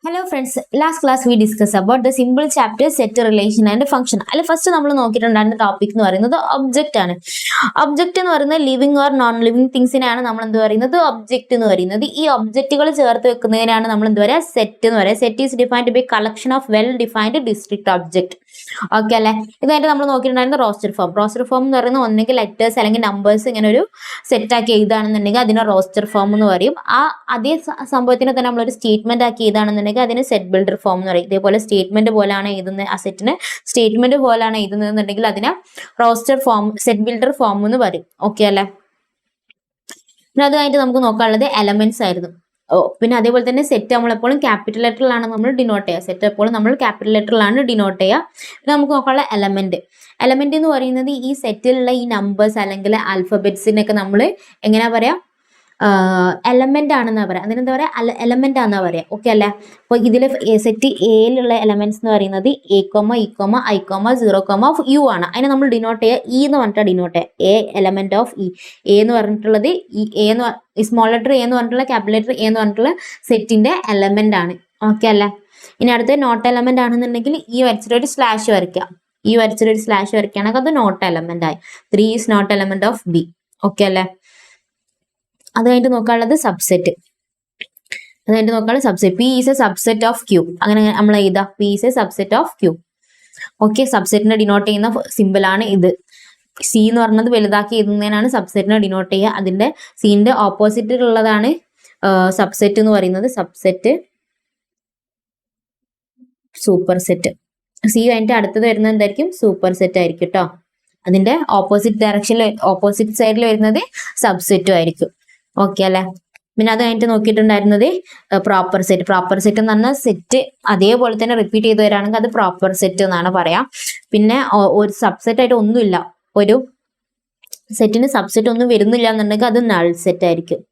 Hello friends, last class we discussed about the simple chapter set relation and function. അതിൽ first നമ്മൾ നോക്കിയിട്ടുണ്ടായിരുന്ന topic എന്ന് പറയുന്നത് object ആണ്. Object എന്ന് പറയുന്നത് ലിവിങ് ഓർ നോൺ ലിവിങ് തിങ്സിനെയാണ് നമ്മൾ എന്ത് പറയുന്നത് ഒബ്ജക്റ്റ് എന്ന് പറയുന്നത്. ഈ ഒബ്ജക്റ്റുകൾ ചേർത്ത് വെക്കുന്നതിനാണ് നമ്മൾ എന്ത് പറയുക സെറ്റ് എന്ന് പറയുക. Set is defined by collection of well defined distinct object. Okay അല്ലെ. ഇതായിട്ട് നമ്മൾ നോക്കിയിട്ടുണ്ടായിരുന്ന റോസ്റ്റർ ഫോം. റോസ്റ്റർ ഫോം എന്ന് പറയുന്നത് ഒന്നെങ്കിൽ ലെറ്റേഴ്സ് അല്ലെങ്കിൽ നമ്പേഴ്സ് ഇങ്ങനെ ഒരു സെറ്റ് ആക്കി എഴുതാണെന്നുണ്ടെങ്കിൽ അതിനെ റോസ്റ്റർ ഫോം എന്ന് പറയും. അതേ സംഭവത്തിനെ തന്നെ നമ്മളൊരു സ്റ്റേറ്റ്മെന്റ് ആക്കി എഴുതാണെന്നുണ്ടെങ്കിൽ അതിന് സെറ്റ് ബിൽഡർ ഫോം എന്ന് പറയും. ഇതേപോലെ സ്റ്റേറ്റ്മെന്റ് പോലെയാണ് എഴുതുന്നത്, ആ സെറ്റിന് സ്റ്റേറ്റ്മെന്റ് പോലെയാണ് എഴുതുന്നതെന്നുണ്ടെങ്കിൽ അതിനെ roster form set builder form എന്ന് പറയും. ഓക്കെ അല്ലെ. പിന്നെ അതുമായിട്ട് നമുക്ക് നോക്കാനുള്ളത് എലമെന്റ്സ് ആയിരുന്നു. പിന്നെ അതേപോലെ തന്നെ സെറ്റ് നമ്മളെപ്പോഴും ക്യാപിറ്റൽ ലെറ്ററിലാണ് നമ്മൾ ഡിനോട്ട് ചെയ്യുക. സെറ്റ് എപ്പോഴും നമ്മൾ ക്യാപിറ്റൽ ലെറ്ററിലാണ് ഡിനോട്ട് ചെയ്യുക. പിന്നെ നമുക്ക് നോക്കാനുള്ള എലമെന്റ് എന്ന് പറയുന്നത് ഈ സെറ്റിലുള്ള ഈ നമ്പേഴ്സ് അല്ലെങ്കിൽ ആൽഫബറ്റ്സിനൊക്കെ നമ്മൾ എങ്ങനെയാ പറയാ എലമെന്റ് ആണെന്നാ പറയാം. അതിനെന്താ പറയാ എലമെന്റ് ആണെന്നാ പറയാ. ഓക്കെ അല്ലേ. അപ്പോൾ ഇതിൽ സെറ്റ് എയിലുള്ള എലമെന്റ്സ് എന്ന് പറയുന്നത് a comma e comma i comma 0 u ആണ്. അതിനെ നമ്മൾ ഡിനോട്ട് ചെയ്യുക ഇ എന്ന് പറഞ്ഞിട്ട് ഡിനോട്ട് ചെയ്യുക. A element of E. A എന്ന് പറഞ്ഞിട്ടുള്ളത് ഈ എ എന്ന് സ്മോൾ ലെറ്റർ എ എന്ന് പറഞ്ഞിട്ടുള്ള ക്യാപിറ്റൽ ലെറ്റർ എ എന്ന് പറഞ്ഞിട്ടുള്ള സെറ്റിന്റെ എലമെന്റ് ആണ്. ഓക്കെ അല്ലേ. ഇനി അടുത്ത നോട്ട് എലമെന്റ് ആണെന്നുണ്ടെങ്കിൽ ഈ വരച്ചിട്ട് ഒരു സ്ലാഷ് വരയ്ക്കുക. ഈ വരച്ചിട്ട് ഒരു സ്ലാഷ് വരയ്ക്കുകയാണെങ്കിൽ അത് നോട്ട് എലമെന്റ് ആയി. 3 is not element of B. Okay അല്ലേ. അത് കഴിഞ്ഞിട്ട് നോക്കാനുള്ളത് subset. P is a subset of Q. അങ്ങനെ നമ്മൾ എഴുതാം P is a subset of Q. Okay. സബ്സെറ്റിനെ ഡിനോട്ട് ചെയ്യുന്ന സിമ്പിൾ ആണ് ഇത്. സി എന്ന് പറഞ്ഞത് വലുതാക്കി എഴുതുന്നതിനാണ് സബ്സെറ്റിനെ ഡിനോട്ട് ചെയ്യുക. അതിന്റെ സീന്റെ ഓപ്പോസിറ്റ് ഉള്ളതാണ് സബ്സെറ്റ് എന്ന് പറയുന്നത്. Subset, super set. സി കഴിഞ്ഞിട്ട് അടുത്തത് വരുന്നത് എന്തായിരിക്കും? സൂപ്പർ സെറ്റ് ആയിരിക്കും കേട്ടോ. അതിന്റെ ഓപ്പോസിറ്റ് ഡയറക്ഷനിൽ ഓപ്പോസിറ്റ് സൈഡിൽ വരുന്നത് സബ്സെറ്റും ആയിരിക്കും. ഓക്കെ അല്ലെ. പിന്നെ അത് കഴിഞ്ഞിട്ട് നോക്കിയിട്ടുണ്ടായിരുന്നത് പ്രോപ്പർ സെറ്റ്. പ്രോപ്പർ സെറ്റ് എന്ന് പറഞ്ഞാൽ സെറ്റ് അതേപോലെ തന്നെ റിപ്പീറ്റ് ചെയ്ത് വരാണെങ്കിൽ അത് പ്രോപ്പർ സെറ്റ് എന്നാണ് പറയാം. പിന്നെ ഒരു സബ്സെറ്റ് ആയിട്ട് ഒന്നുമില്ല, ഒരു സെറ്റിന് സബ്സെറ്റ് ഒന്നും വരുന്നില്ല എന്നുണ്ടെങ്കിൽ അത് നൾ സെറ്റ് ആയിരിക്കും.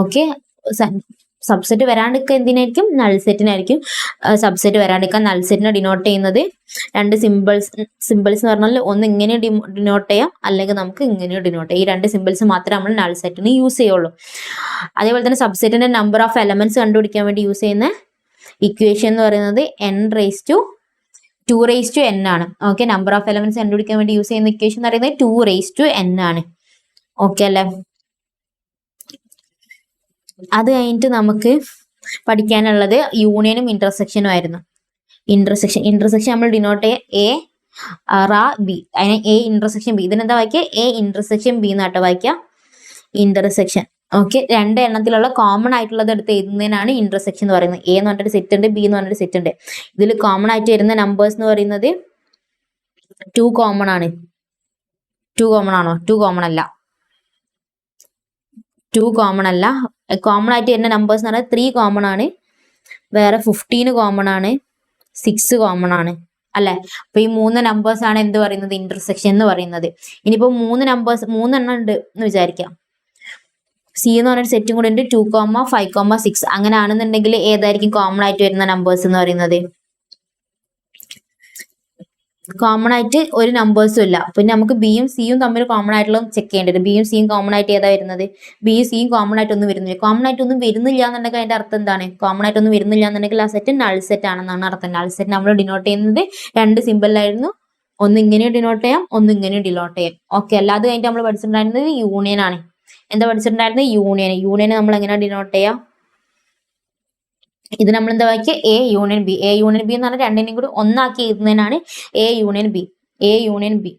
ഓക്കെ. സബ്സെറ്റ് വരാണ്ടിരിക്കുക എന്തിനായിരിക്കും? നൾ സെറ്റിനായിരിക്കും. സബ്സെറ്റ് വരാണ്ടിരിക്കാൻ നൾ സെറ്റിനെ ഡിനോട്ട് ചെയ്യുന്നത് രണ്ട് സിമ്പിൾസ് എന്ന് പറഞ്ഞാൽ ഒന്ന് ഇങ്ങനെ ഡിനോട്ട് ചെയ്യാം, അല്ലെങ്കിൽ നമുക്ക് ഇങ്ങനെ ഡിനോട്ട് ചെയ്യാം. ഈ രണ്ട് സിമ്പിൾസ് മാത്രമേ നമ്മൾ നൾ സെറ്റിന് യൂസ് ചെയ്യുള്ളൂ. അതേപോലെ തന്നെ സബ്സെറ്റിന്റെ നമ്പർ ഓഫ് എലമെന്റ്സ് കണ്ടുപിടിക്കാൻ വേണ്ടി യൂസ് ചെയ്യുന്ന ഇക്വേഷൻ എന്ന് പറയുന്നത് n/2n ആണ്. ഓക്കെ. നമ്പർ ഓഫ് എലമെന്റ്സ് കണ്ടുപിടിക്കാൻ വേണ്ടി യൂസ് ചെയ്യുന്ന ഇക്വേഷൻ എന്ന് പറയുന്നത് 2n ആണ്. ഓക്കെ അല്ലേ. അത് കഴിഞ്ഞിട്ട് നമുക്ക് പഠിക്കാനുള്ളത് യൂണിയനും ഇന്റർസെക്ഷനും ആയിരുന്നു. ഇന്റർസെക്ഷൻ നമ്മൾ ഡിനോട്ട് ചെയ്യുക ബി. അതിനെ എ ഇന്റർസെക്ഷൻ ബി. ഇതിനെന്താ വായിക്കുക? എ ഇന്റർസെക്ഷൻ ബി എന്നാട്ടോ വായിക്കുക. ഇന്റർസെക്ഷൻ. ഓക്കെ. രണ്ട് എണ്ണത്തിലുള്ള കോമൺ ആയിട്ടുള്ളത് എടുത്ത് എഴുതുന്നതിനാണ് ഇന്റർസെക്ഷൻ എന്ന് പറയുന്നത്. എ എന്ന് പറഞ്ഞിട്ട് സെറ്റ് ഉണ്ട്, ബി എന്ന് പറഞ്ഞിട്ട് സെറ്റ് ഉണ്ട്. ഇതിൽ കോമൺ ആയിട്ട് വരുന്ന നമ്പേഴ്സ് എന്ന് പറയുന്നത് 2 കോമൺ ആണ്. 2 കോമൺ ആണോ? 2 കോമൺ അല്ല. 2 കോമൺ അല്ല. കോമൺ ആയിട്ട് വരുന്ന നമ്പേഴ്സ് എന്ന് പറഞ്ഞാൽ 3 കോമൺ ആണ്, വേറെ 15 കോമൺ ആണ്, 6 കോമൺ ആണ് അല്ലെ. അപ്പൊ ഈ 3 നമ്പേഴ്സ് ആണ് എന്ത് പറയുന്നത്? ഇന്റർസെക്ഷൻ എന്ന് പറയുന്നത്. ഇനിയിപ്പോ 3 എണ്ണം ഉണ്ട് എന്ന് വിചാരിക്കാം. സി എന്ന് പറഞ്ഞൊരു സെറ്റും കൂടെ ഉണ്ട്. 2, 5, 6 അങ്ങനെ ആണെന്നുണ്ടെങ്കിൽ ഏതായിരിക്കും കോമൺ ആയിട്ട് വരുന്ന നമ്പേഴ്സ് എന്ന് പറയുന്നത്? കോമൺ ആയിട്ട് ഒരു നമ്പേഴ്സും ഇല്ല. പിന്നെ നമുക്ക് ബിയും സിയും തമ്മിൽ കോമൺ ആയിട്ടുള്ള ചെക്ക് ചെയ്യേണ്ടത്. ബിയും സിയും കോമൺ ആയിട്ട് ഏതാ വരുന്നത്? ബിയും സിയും കോമൺ ആയിട്ടൊന്നും വരുന്നില്ല. കോമൺ ആയിട്ടൊന്നും വരുന്നില്ല എന്നുണ്ടെങ്കിൽ അതിന്റെ അർത്ഥം എന്താണ്? കോമൺ ആയിട്ടൊന്നും വരുന്നില്ല എന്നുണ്ടെങ്കിൽ ആ സെറ്റ് നൾ സെറ്റ് ആണെന്നാണ് അർത്ഥം. നൾ സെറ്റ് നമ്മൾ ഡിനോട്ട് ചെയ്യുന്നത് 2 സിമ്പിളായിരുന്നു. ഒന്ന് ഇങ്ങനെ ഡിനോട്ട് ചെയ്യാം, ഒന്ന് ഇങ്ങനെ ഡിനോട്ട് ചെയ്യാം. ഓക്കെ. അല്ലാതെ കഴിഞ്ഞിട്ട് നമ്മൾ പഠിച്ചിട്ടുണ്ടായിരുന്നത് യൂണിയൻ ആണ്. എന്താ പഠിച്ചിട്ടുണ്ടായിരുന്നത്? യൂണിയൻ നമ്മൾ എങ്ങനെ ഡിനോട്ട് ചെയ്യാം? ഇത് നമ്മൾ എന്താ വായിക്കുക? A union B. A union B എന്ന് പറഞ്ഞാൽ രണ്ടിനെയും കൂടി ഒന്നാക്കി എഴുതുന്നതിനാണ് എ യൂണിയൻ ബി.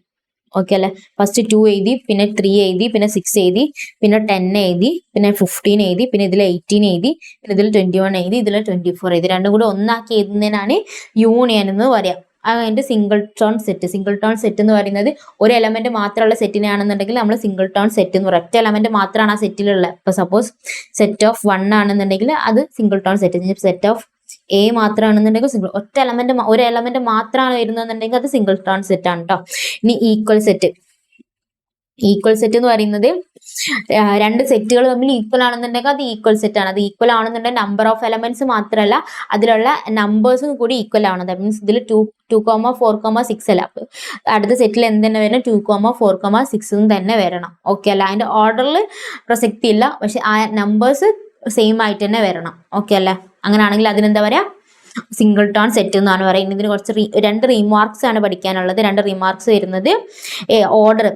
ഓക്കെ അല്ലെ. ഫസ്റ്റ് 2 എഴുതി, പിന്നെ 3 എഴുതി, പിന്നെ 6 എഴുതി, പിന്നെ 10 എഴുതി, പിന്നെ 15 എഴുതി, പിന്നെ ഇതിൽ 18 എഴുതി, പിന്നെ ഇതിൽ 21 എഴുതി, ഇതിൽ 24 എഴുതി. രണ്ടും കൂടി ഒന്നാക്കി എഴുതുന്നതിനാണ് യൂണിയൻ എന്ന് പറയാം. അതിന്റെ സിംഗിൾ ടോൺ സെറ്റ് എന്ന് പറയുന്നത് ഒരു എലമെന്റ് മാത്രമുള്ള സെറ്റിനാണെന്നുണ്ടെങ്കിൽ നമ്മൾ സിംഗിൾ ടോൺ സെറ്റ് എന്ന് പറയും. ഒറ്റ എലമെന്റ് മാത്രമാണ് ആ സെറ്റിലുള്ള. ഇപ്പൊ സപ്പോസ് സെറ്റ് ഓഫ് 1 ആണെന്നുണ്ടെങ്കിൽ അത് singleton set. Set of A മാത്രമാണെന്നുണ്ടെങ്കിൽ ഒരു എലമെന്റ് മാത്രമാണ് വരുന്നതെന്നുണ്ടെങ്കിൽ അത് സിംഗിൾ ടോൺ സെറ്റ് ആണ് കേട്ടോ. ഇനി ഈക്വൽ സെറ്റ് എന്ന് പറയുന്നത് രണ്ട് സെറ്റുകൾ തമ്മിൽ ഈക്വൽ ആണെന്നുണ്ടെങ്കിൽ അത് ഈക്വൽ സെറ്റ് ആണ്. അത് ഈക്വൽ ആണെന്നുണ്ടെങ്കിൽ നമ്പർ ഓഫ് എലമെന്റ്സ് മാത്രമല്ല അതിലുള്ള നമ്പേഴ്സും കൂടി ഈക്വൽ ആണ്. ദാറ്റ് മീൻസ് ഇതിൽ 2, 4, 6 അല്ല. അടുത്ത സെറ്റിൽ എന്ത് തന്നെ വരണം? 2, 4, 6 തന്നെ വരണം. ഓക്കെ അല്ല. അതിന്റെ ഓർഡറിൽ പ്രസക്തി ഇല്ല, പക്ഷെ ആ നമ്പേഴ്സ് സെയിം ആയിട്ട് തന്നെ വരണം. ഓക്കെ അല്ലേ. അങ്ങനെയാണെങ്കിൽ അതിനെന്താ പറയാ, സിംഗിൾട്ടൺ സെറ്റ് എന്നാണ് പറയുന്നത്. ഇതിന് കുറച്ച് രണ്ട് റീമാർക്സ് ആണ് പഠിക്കാനുള്ളത്. രണ്ട് റീമാർക്സ് വരുന്നത് ഓർഡർ,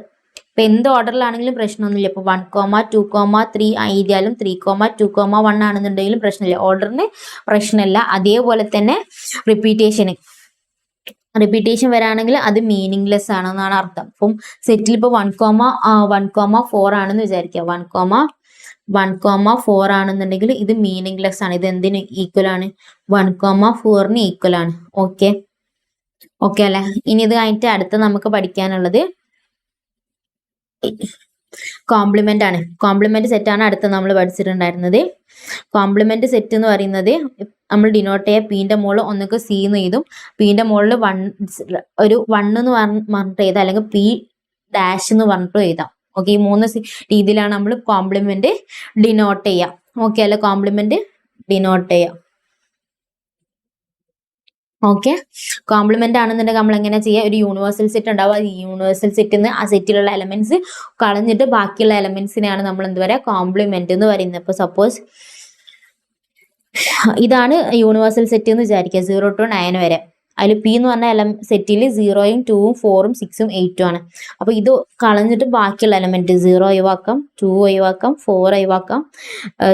ഇപ്പൊ എന്ത് ഓർഡറിലാണെങ്കിലും പ്രശ്നമൊന്നുമില്ല. ഇപ്പൊ 1,2,3 എഴുതിയാലും 3,2,1 ആണെന്നുണ്ടെങ്കിലും പ്രശ്നമില്ല, ഓർഡറിന് പ്രശ്നമില്ല. അതേപോലെ തന്നെ റിപ്പീറ്റേഷൻ വരാണെങ്കിൽ അത് മീനിങ്ലെസ് ആണെന്നാണ് അർത്ഥം. അപ്പം സെറ്റിൽ ഇപ്പോൾ 1,4 ആണെന്ന് വിചാരിക്കുക. 1,4 ആണെന്നുണ്ടെങ്കിൽ ഇത് മീനിങ്ലെസ് ആണ്. ഇത് എന്തിന് ഈക്വൽ ആണ്? 1,4ന് ഈക്വൽ ആണ്. ഓക്കെ അല്ലെ? ഇനി ഇത് കഴിഞ്ഞിട്ട് അടുത്ത നമുക്ക് പഠിക്കാനുള്ളത് കോംപ്ലിമെന്റ് ആണ്. കോംപ്ലിമെന്റ് സെറ്റ് ആണ് അടുത്ത് നമ്മൾ പഠിച്ചിട്ടുണ്ടായിരുന്നത്. കോംപ്ലിമെന്റ് സെറ്റ് എന്ന് പറയുന്നത് നമ്മൾ ഡിനോട്ട് ചെയ്യുക പീന്റെ മുകളിൽ ഒന്നൊക്കെ സി എന്ന് എഴുതും, പീന്റെ മുകളിൽ ഒരു 1 എന്ന് പറഞ്ഞിട്ട് എഴുതാം, അല്ലെങ്കിൽ പി ഡാഷ് എന്ന് പറഞ്ഞിട്ട് എഴുതാം. ഓക്കെ, ഈ 3 രീതിയിലാണ് നമ്മൾ കോംപ്ലിമെന്റ് ഡിനോട്ട് ചെയ്യാം. ഓക്കെ അല്ലെ? കോംപ്ലിമെന്റ് ഡിനോട്ട് ചെയ്യാം. ഓക്കെ, കോംപ്ലിമെന്റ് ആണെന്നുണ്ടെങ്കിൽ നമ്മൾ എങ്ങനെ ചെയ്യുക? ഒരു യൂണിവേഴ്സൽ സെറ്റ് ഉണ്ടാവുക, ഈ യൂണിവേഴ്സൽ സെറ്റിൽ നിന്ന് ആ സെറ്റിലുള്ള എലമെന്റ്സ് കളഞ്ഞിട്ട് ബാക്കിയുള്ള എലമെന്റ്സിനെയാണ് നമ്മൾ എന്ത് പറയുക? കോംപ്ലിമെന്റ് എന്ന് പറയുന്നത്. ഇപ്പൊ സപ്പോസ് ഇതാണ് യൂണിവേഴ്സൽ സെറ്റ് എന്ന് വിചാരിക്കുക, 0 to 9 വരെ. അതിൽ പി എന്ന് പറഞ്ഞ സെറ്റിൽ 0ഉം 2ഉം 4ഉം 6ഉം 8ഉം ആണ്. അപ്പൊ ഇത് കളഞ്ഞിട്ട് ബാക്കിയുള്ള എലമെന്റ് 0 ഒഴിവാക്കാം, 2 ഒഴിവാക്കാം, 4 ഒഴിവാക്കാം,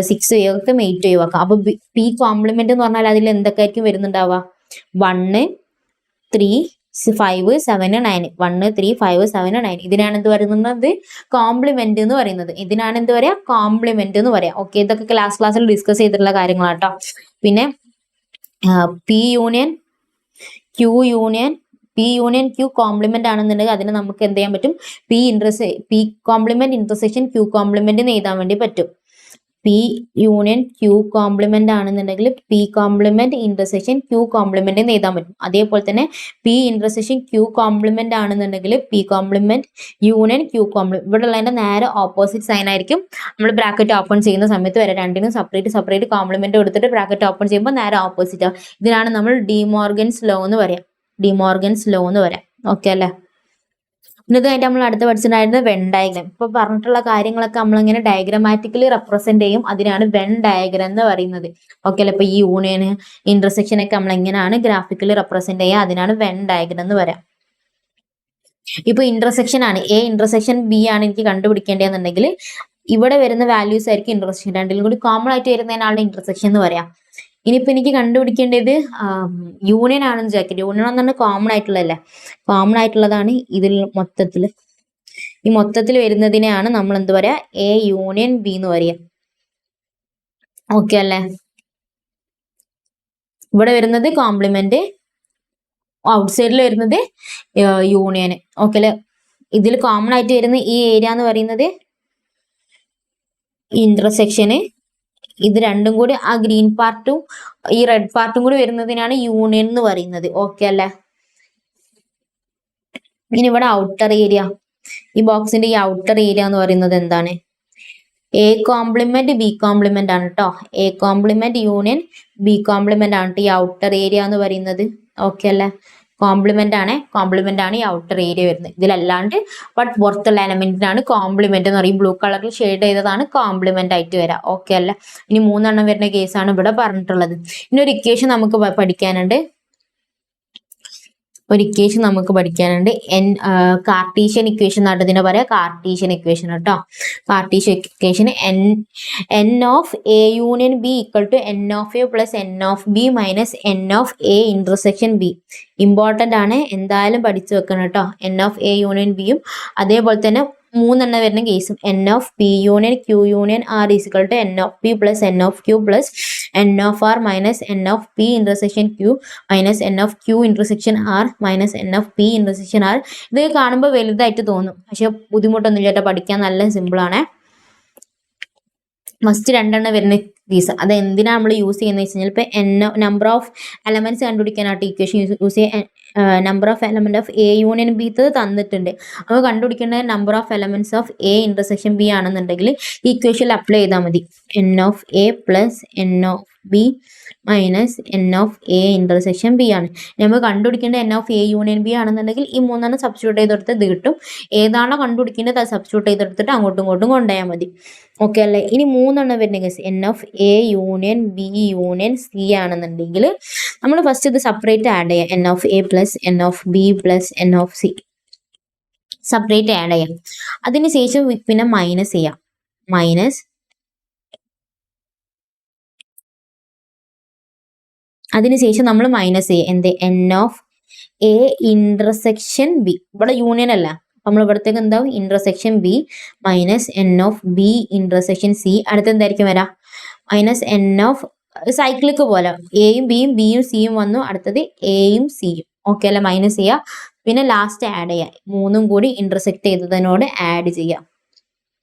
6 ഒഴിവാക്കാം, 8 ഒഴിവാക്കാം. അപ്പൊ പി കോംപ്ലിമെന്റ് എന്ന് പറഞ്ഞാൽ അതിൽ എന്തൊക്കെ ആയിരിക്കും വരുന്നുണ്ടാവുക? 1, 3, 5, 7, 9. 1, 3, 5, 7, 9. ഇതിനാണ് എന്ത് പറയുന്നത്? കോംപ്ലിമെന്റ് എന്ന് പറയുന്നത്. ഇതിനാണ് എന്ത് പറയാ? കോംപ്ലിമെന്റ് എന്ന് പറയാം. ഓക്കെ, ഇതൊക്കെ ക്ലാസ്സിൽ ഡിസ്കസ് ചെയ്തിട്ടുള്ള കാര്യങ്ങളാട്ടോ. പിന്നെ പി യൂണിയൻ ക്യൂ കോംപ്ലിമെന്റ് ആണെന്നുണ്ടെങ്കിൽ അതിന് നമുക്ക് എന്ത് ചെയ്യാൻ പറ്റും? P complement intersection Q complement എന്ന് എഴുതാൻ വേണ്ടി പറ്റും. പി യൂണിയൻ ക്യൂ കോംപ്ലിമെന്റ് ആണെന്നുണ്ടെങ്കിൽ P complement intersection Q complement എന്ന് എഴുതാൻ പറ്റും. അതേപോലെ തന്നെ പി ഇന്റർസെക്ഷൻ ക്യൂ കോംപ്ലിമെന്റ് ആണെന്നുണ്ടെങ്കിൽ P complement union Q complement. ഇവിടെ ഉള്ളതിന്റെ നേരെ ഓപ്പോസിറ്റ് സൈൻ ആയിരിക്കും നമ്മൾ ബ്രാക്കറ്റ് ഓപ്പൺ ചെയ്യുന്ന സമയത്ത് വരെ. രണ്ടിനും സെപ്പറേറ്റ് കോംപ്ലിമെന്റ് കൊടുത്തിട്ട് ബ്രാക്കറ്റ് ഓപ്പൺ ചെയ്യുമ്പോൾ നേരെ ഓപ്പോസിറ്റ് ആവും. ഇതിനാണ് നമ്മൾ ഡിമോർഗൻസ് ലോ എന്ന് പറയാം. ഓക്കെ അല്ലേ? പിന്നെ ഇത് കഴിഞ്ഞിട്ട് നമ്മൾ അടുത്ത് പഠിച്ചിട്ടുണ്ടായിരുന്നത് വെൻ ഡയഗ്രാം. ഇപ്പൊ പറഞ്ഞിട്ടുള്ള കാര്യങ്ങളൊക്കെ നമ്മളിങ്ങനെ ഡയഗ്രമാറ്റിക്കലി റെപ്രസെന്റ് ചെയ്യും, അതിനാണ് വെൻ ഡയഗ്രാം എന്ന് പറയുന്നത്. ഓക്കെ അല്ലെ? ഇപ്പൊ ഈ യൂണിയന് ഇന്റർസെക്ഷൻ ഒക്കെ നമ്മൾ എങ്ങനെയാണ് ഗ്രാഫിക്കലി റെപ്രസെന്റ് ചെയ്യുക, അതിനാണ് വെൻ ഡയഗ്രാം എന്ന് പറയാം. ഇപ്പൊ ഇന്റർസെക്ഷൻ ആണ്, എ ഇന്റർസെക്ഷൻ ബി ആണ് എനിക്ക് കണ്ടുപിടിക്കേണ്ടതെന്നുണ്ടെങ്കിൽ ഇവിടെ വരുന്ന വാല്യൂസ് ആയിരിക്കും ഇന്റർസെക്ഷൻ. രണ്ടിലും കൂടി കോമൺ ആയിട്ട് വരുന്നതിനാണ് ഇന്റർസെക്ഷൻ എന്ന് പറയാം. ഇനിയിപ്പോ എനിക്ക് കണ്ടുപിടിക്കേണ്ടത് യൂണിയൻ ആണെന്ന് വിചാരിക്കട്ടെ. യൂണിയൻ എന്ന് പറഞ്ഞാൽ കോമൺ ആയിട്ടുള്ളതാണ് ഇതിൽ മൊത്തത്തിൽ വരുന്നതിനെയാണ് നമ്മൾ എന്ത് പറയാ? എ യൂണിയൻ ബി എന്ന് പറയാം. ഓക്കെ അല്ലേ? ഇവിടെ വരുന്നത് കോംപ്ലിമെന്റ്, ഔട്ട് സൈഡിൽ വരുന്നത് യൂണിയൻ. ഓക്കെ അല്ലെ? ഇതിൽ കോമൺ ആയിട്ട് വരുന്ന ഈ ഏരിയ എന്ന് പറയുന്നത് ഇന്റർസെക്ഷന്. ഇത് രണ്ടും കൂടി ആ ഗ്രീൻ പാർട്ടും ഈ റെഡ് പാർട്ടും കൂടി വരുന്നതിനാണ് യൂണിയൻ എന്ന് പറയുന്നത്. ഓക്കെ അല്ലേ? ഇനി ഇവിടെ ഔട്ടർ ഏരിയ, ഈ ബോക്സിന്റെ ഈ ഔട്ടർ ഏരിയ എന്ന് പറയുന്നത് എന്താണ്? എ കോംപ്ലിമെന്റ് ബി കോംപ്ലിമെന്റ് ആണ് കേട്ടോ. A complement union B complement ആണ് ഈ ഔട്ടർ ഏരിയ എന്ന് പറയുന്നത്. ഓക്കെ അല്ലേ? കോംപ്ലിമെന്റ് ആണ് ഈ ഔട്ടർ ഏരിയ വരുന്നത്. ഇതിലല്ലാണ്ട് ബട്ട് പുറത്തുള്ള എലമെന്റിനാണ് കോംപ്ലിമെന്റ് എന്ന് പറയും. ബ്ലൂ കളറിൽ ഷെയ്ഡ് ചെയ്തതാണ് കോംപ്ലിമെന്റ് ആയിട്ട് വരാം. ഓക്കെ അല്ല? ഇനി 3 വരുന്ന കേസാണ് ഇവിടെ പറഞ്ഞിട്ടുള്ളത്. ഇനി ഒരു ഇക്വേഷൻ നമുക്ക് പഠിക്കാനുണ്ട്. കാർട്ടീഷ്യൻ ഇക്വേഷൻ എന്നാണ് ഇതിനെ പറയാം. കാർട്ടീഷ്യൻ ഇക്വേഷൻ കേട്ടോ. Cartesian equation n of A union B equal to n of A plus n of B minus n of A intersection B. Important ആണ്, എന്തായാലും പഠിച്ചു വെക്കണം കേട്ടോ. n ഓഫ് എ യൂണിയൻ ബിയും അതേപോലെ തന്നെ 3 വരുന്ന കേസും n of P union Q union R equal to n of P plus n of Q plus n of R minus n of P intersection Q minus n of Q intersection R minus n of P intersection R. ഇത് കാണുമ്പോൾ വലുതായിട്ട് തോന്നും, പക്ഷെ ബുദ്ധിമുട്ടൊന്നുമില്ല കേട്ടോ, പഠിക്കാൻ നല്ല simple ആണ്. ഫസ്റ്റ് 2 വരുന്ന കേസ് അത് എന്തിനാ നമ്മൾ യൂസ് ചെയ്യുന്നത് വെച്ച് കഴിഞ്ഞാൽ ഇപ്പൊ നമ്പർ ഓഫ് എലമെന്റ്സ് കണ്ടുപിടിക്കാനായിട്ട് ഇക്വേഷൻ യൂസ് ചെയ്യുക. Number of element of A union B തന്നിട്ടുണ്ട്. അപ്പോൾ കണ്ടുപിടിക്കേണ്ട number of elements of A intersection B ആണെന്നുണ്ടെങ്കിൽ ഈ ഇക്വേഷനിൽ അപ്ലൈ ചെയ്താൽ മതി. n of A plus n of B minus n of A intersection B ആണ്. നമ്മൾ കണ്ടുപിടിക്കേണ്ട n of A union B ആണെന്നുണ്ടെങ്കിൽ ഈ 3 സബ്സ്റ്റിറ്റ്യൂട്ട് ചെയ്തെടുത്ത് ഇത് കിട്ടും. ഏതാണോ കണ്ടുപിടിക്കേണ്ടത് അത് സബ്സ്റ്റിറ്റ്യൂട്ട് ചെയ്തെടുത്തിട്ട് അങ്ങോട്ടും ഇങ്ങോട്ടും കൊണ്ടുപോയാൽ മതി. ഓക്കെ അല്ലേ? ഇനി 3 വരുന്ന case n of A union B union C ആണെന്നുണ്ടെങ്കിൽ നമ്മൾ ഫസ്റ്റ് ഇത് സെപ്പറേറ്റ് ആഡ് ചെയ്യാം. N of A plus N of B plus N of C separate add ചെയ്യാം. അതിനുശേഷം പിന്നെ മൈനസ് ചെയ്യാം. അതിനുശേഷം നമ്മൾ മൈനസ് ചെയ്യുക. എന്ത്? N of A intersection B. ഇവിടെ യൂണിയൻ അല്ല, നമ്മൾ ഇവിടത്തേക്ക് എന്താവും? Intersection B minus N of B intersection C. അടുത്ത് എന്തായിരിക്കും വരാം? മൈനസ് എൻ ഓഫ് സൈക്ലിക്ക് പോലെ എയും ബിയും ബിയും സിയും വന്നു. അടുത്തത് എയും സിയും. ഓക്കെ അല്ലെ? മൈനസ് ചെയ്യുക. പിന്നെ ലാസ്റ്റ് ആഡ് ചെയ്യുക. മൂന്നും കൂടി ഇന്റർസെക്ട് ചെയ്തതിനോട് ആഡ് ചെയ്യാം.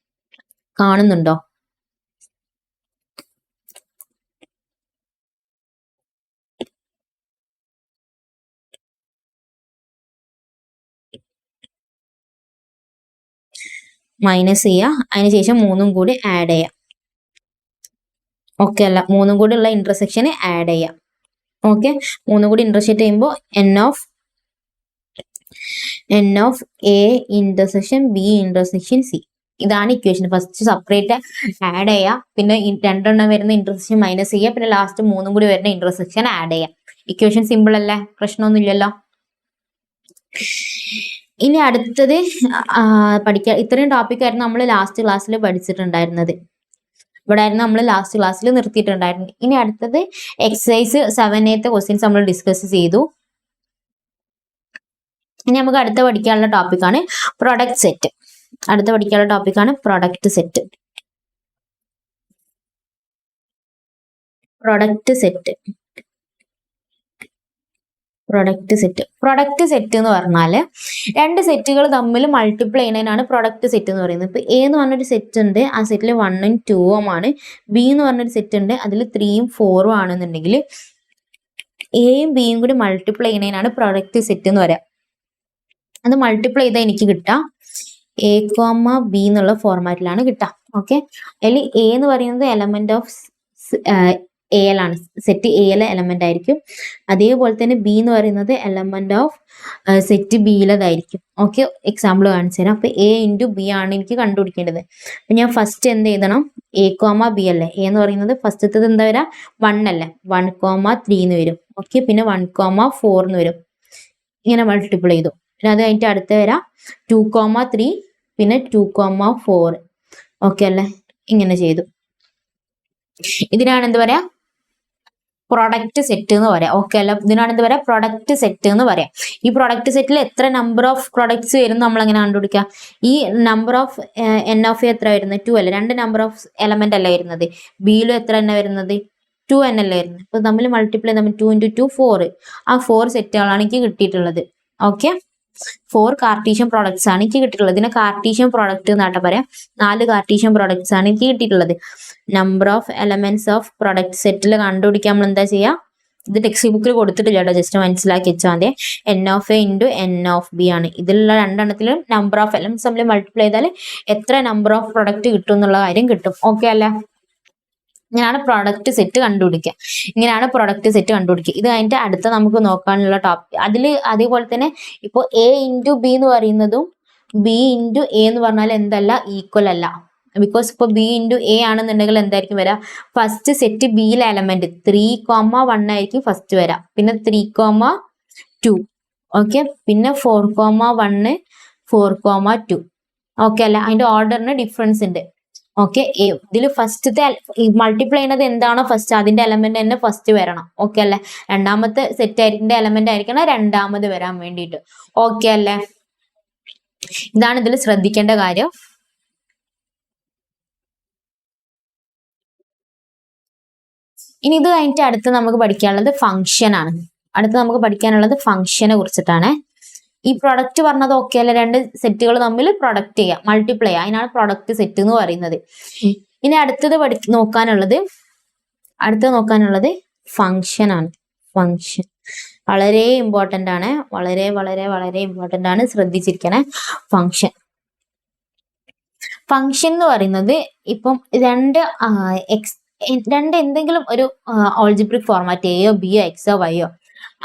കാണുന്നുണ്ടോ? മൈനസ് ചെയ്യുക. അതിനുശേഷം മൂന്നും കൂടി ആഡ് ചെയ്യാം. ഓക്കെ അല്ല? മൂന്നും കൂടി ഉള്ള ഇന്റർസെക്ഷന് ആഡ് ചെയ്യാം. ഓക്കെ, മൂന്നും കൂടി ഇന്റർസെക്ട് ചെയ്യുമ്പോൾ N of A intersection B intersection C. ഇതാണ് ഇക്വേഷൻ. ഫസ്റ്റ് സെപ്പറേറ്റ് ആഡ് ചെയ്യുക, പിന്നെ രണ്ടെണ്ണം വരുന്ന ഇന്റർസെക്ഷൻ മൈനസ് ചെയ്യുക, പിന്നെ ലാസ്റ്റ് മൂന്നും കൂടി വരുന്ന ഇന്റർസെക്ഷൻ ആഡ് ചെയ്യാം. ഇക്വേഷൻ സിമ്പിൾ അല്ലേ? പ്രശ്നമൊന്നുമില്ലല്ലോ. ഇനി അടുത്തത് പഠിക്കുക. ഇത്രയും ടോപ്പിക് ആയിരുന്നു നമ്മൾ ലാസ്റ്റ് ക്ലാസ്സിൽ പഠിച്ചിട്ടുണ്ടായിരുന്നത്. ഇവിടെ ആയിരുന്നു നമ്മൾ ലാസ്റ്റ് ക്ലാസ്സിൽ നിർത്തിയിട്ടുണ്ടായിരുന്നു. ഇനി അടുത്തത് എക്സസൈസ് 7th ക്വസ്റ്റ്യൻസ് നമ്മൾ ഡിസ്കസ് ചെയ്തു. ഇനി നമുക്ക് അടുത്ത പഠിക്കാനുള്ള ടോപ്പിക്കാണ് പ്രൊഡക്റ്റ് സെറ്റ്. അടുത്ത പഠിക്കാനുള്ള ടോപ്പിക്കാണ് പ്രൊഡക്റ്റ് സെറ്റ്. പ്രൊഡക്റ്റ് സെറ്റ് എന്ന് പറഞ്ഞാൽ രണ്ട് സെറ്റുകൾ തമ്മിൽ മൾട്ടിപ്ലൈ ചെയ്യുന്നതിനാണ് പ്രൊഡക്റ്റ് സെറ്റ് എന്ന് പറയുന്നത്. ഇപ്പൊ എ എന്ന് പറഞ്ഞൊരു സെറ്റ് ഉണ്ട്, ആ സെറ്റിൽ 1ഉം 2ഉം ആണ്. ബി എന്ന് പറഞ്ഞൊരു സെറ്റ് ഉണ്ട്, അതിൽ 3ഉം 4ഉം ആണെന്നുണ്ടെങ്കിൽ എയും ബിയും കൂടി മൾട്ടിപ്ലൈ ചെയ്യുന്നതിനാണ് പ്രൊഡക്റ്റ് സെറ്റ് എന്ന് പറയാം. അത് മൾട്ടിപ്ലൈ ചെയ്താൽ എനിക്ക് കിട്ടാം എ കോമ ബി എന്നുള്ള ഫോർമാറ്റിലാണ് കിട്ടാം. ഓക്കെ, അതിൽ എ എന്ന് പറയുന്നത് എലമെന്റ് ഓഫ് എയിലാണ്, സെറ്റ് എയിലെ എലമെന്റ് ആയിരിക്കും. അതേപോലെ തന്നെ ബി എന്ന് പറയുന്നത് എലമെന്റ് ഓഫ് സെറ്റ് ബിയിലതായിരിക്കും. ഓക്കെ, എക്സാമ്പിൾ കാണിച്ചു തരാം. അപ്പൊ എ ഇൻറ്റു ബി ആണ് എനിക്ക് കണ്ടുപിടിക്കേണ്ടത്. അപ്പൊ ഞാൻ ഫസ്റ്റ് എന്ത് എഴുതണം? എ കോമ ബി അല്ലേ? എ എന്ന് പറയുന്നത് ഫസ്റ്റത്തത് എന്താ വരാ? 1 അല്ലേ? 1,3 എന്ന് വരും. ഓക്കെ, പിന്നെ 1,4 എന്ന് വരും. ഇങ്ങനെ മൾട്ടിപ്ലൈ ചെയ്തു. പിന്നെ അത് കഴിഞ്ഞിട്ട് അടുത്ത വരാം 2,3 പിന്നെ 2,4. ഓക്കെ അല്ലേ? ഇങ്ങനെ ചെയ്തു. ഇതിനാണ് എന്ത് പറയാ? പ്രൊഡക്റ്റ് സെറ്റ് എന്ന് പറയാം. ഓക്കെ അല്ല? ഇതിനാണ് എന്ത് പറയാ? പ്രൊഡക്റ്റ് സെറ്റ് എന്ന് പറയാം. ഈ പ്രൊഡക്റ്റ് സെറ്റിൽ എത്ര നമ്പർ ഓഫ് പ്രൊഡക്ട്സ് വരും നമ്മൾ എങ്ങനെ കണ്ടുപിടിക്കുക? ഈ നമ്പർ ഓഫ് എൻ ഓഫ് എത്ര വരുന്നത്? 2 അല്ലേ? 2 നമ്പർ ഓഫ് എലമെന്റ് അല്ലേ വരുന്നത്? ബിയിലും എത്ര തന്നെ വരുന്നത്? 2 എന്നല്ലേ വരുന്നത്? അപ്പൊ തമ്മിൽ മൾട്ടിപ്ലൈ നമ്മൾ 2 × 2 4. ആ 4 സെറ്റുകളാണ് എനിക്ക് കിട്ടിയിട്ടുള്ളത്. ഓക്കെ, 4 കാർട്ടീഷ്യൻ പ്രോഡക്ട്സ് ആണ് എനിക്ക് കിട്ടിയിട്ടുള്ളത്. ഇതിനെ കാർട്ടീഷ്യൻ പ്രോഡക്റ്റ് എന്നാട്ട പറയാം. 4 കാർട്ടീഷ്യൻ പ്രോഡക്ട്സ് ആണ് എനിക്ക് കിട്ടിയിട്ടുള്ളത്. Number of elements of product സെറ്റിൽ കണ്ടുപിടിക്കാൻ നമ്മൾ എന്താ ചെയ്യുക? ഇത് ടെക്സ്റ്റ് ബുക്കിൽ കൊടുത്തിട്ടില്ല കേട്ടോ, ജസ്റ്റ് മനസ്സിലാക്കി വെച്ചാൽ മതി. N of A into N of B ആണ്. ഇതിലുള്ള രണ്ടെണ്ണത്തിലും നമ്പർ ഓഫ് എലമെന്റ്സ് തമ്മിൽ മൾട്ടിപ്ലൈ ചെയ്താൽ എത്ര നമ്പർ ഓഫ് പ്രൊഡക്റ്റ് കിട്ടും എന്നുള്ള കാര്യം കിട്ടും. ഓക്കെ അല്ലേ? ഇങ്ങനെയാണ് പ്രൊഡക്റ്റ് സെറ്റ് കണ്ടുപിടിക്കുക. ഇത് കഴിഞ്ഞിട്ട് അടുത്ത നമുക്ക് നോക്കാനുള്ള ടോപ്പിക് അതേപോലെ തന്നെ ഇപ്പൊ എ ഇൻറ്റു ബി എന്ന് പറയുന്നതും ബി ഇൻറ്റു എ എന്ന് പറഞ്ഞാൽ എന്തല്ല? ഈക്വൽ അല്ല. ബിക്കോസ് ഇപ്പൊ ബി ഇൻറ്റു എ ആണെന്നുണ്ടെങ്കിൽ എന്തായിരിക്കും വരാം? ഫസ്റ്റ് സെറ്റ് ബിയിലെ എലമെന്റ് 3,1 ആയിരിക്കും ഫസ്റ്റ് വരാം. പിന്നെ 3,2. ഓക്കെ, പിന്നെ 4,1 4,2. ഓക്കെ അല്ല? അതിന്റെ ഓർഡറിന് ഡിഫറൻസ് ഉണ്ട്. ഓക്കെ, ഇതിൽ ഫസ്റ്റത്തെ മൾട്ടിപ്ലൈ ചെയ്യുന്നത് എന്താണോ ഫസ്റ്റ് അതിന്റെ എലമെന്റ് തന്നെ ഫസ്റ്റ് വരണം. ഓക്കെ അല്ലെ? രണ്ടാമത്തെ സെറ്റ് ആയിരിക്കുന്ന എലമെന്റ് ആയിരിക്കണം രണ്ടാമത് വരാൻ വേണ്ടിയിട്ട്. ഓക്കെ അല്ലേ? ഇതാണ് ഇതിൽ ശ്രദ്ധിക്കേണ്ട കാര്യം. ഇനി ഇത് കഴിഞ്ഞിട്ട് അടുത്ത് നമുക്ക് പഠിക്കാനുള്ളത് ഫംഗ്ഷൻ ആണ്. ഫംഗ്ഷനെ കുറിച്ചിട്ടാണ്. ഈ പ്രൊഡക്റ്റ് പറഞ്ഞത് ഓക്കെ അല്ലെ? രണ്ട് സെറ്റുകൾ തമ്മിൽ പ്രൊഡക്റ്റ് ചെയ്യാം, മൾട്ടിപ്ലൈ ചെയ്യാം. അതിനാണ് പ്രൊഡക്റ്റ് സെറ്റ് എന്ന് പറയുന്നത്. ഇനി അടുത്തത് നോക്കാനുള്ളത് ഫംഗ്ഷൻ ആണ്. ഫംഗ്ഷൻ വളരെ ഇമ്പോർട്ടന്റ് ആണ്. വളരെ വളരെ വളരെ ഇമ്പോർട്ടന്റ് ആണ്. ശ്രദ്ധിച്ചിരിക്കണേ. ഫംഗ്ഷൻ എന്ന് പറയുന്നത് ഇപ്പം രണ്ട് എന്തെങ്കിലും ഒരു ഓൾജിബ്രിക് ഫോർമാറ്റ് എയോ ബിയോ എക്സോ വൈയോ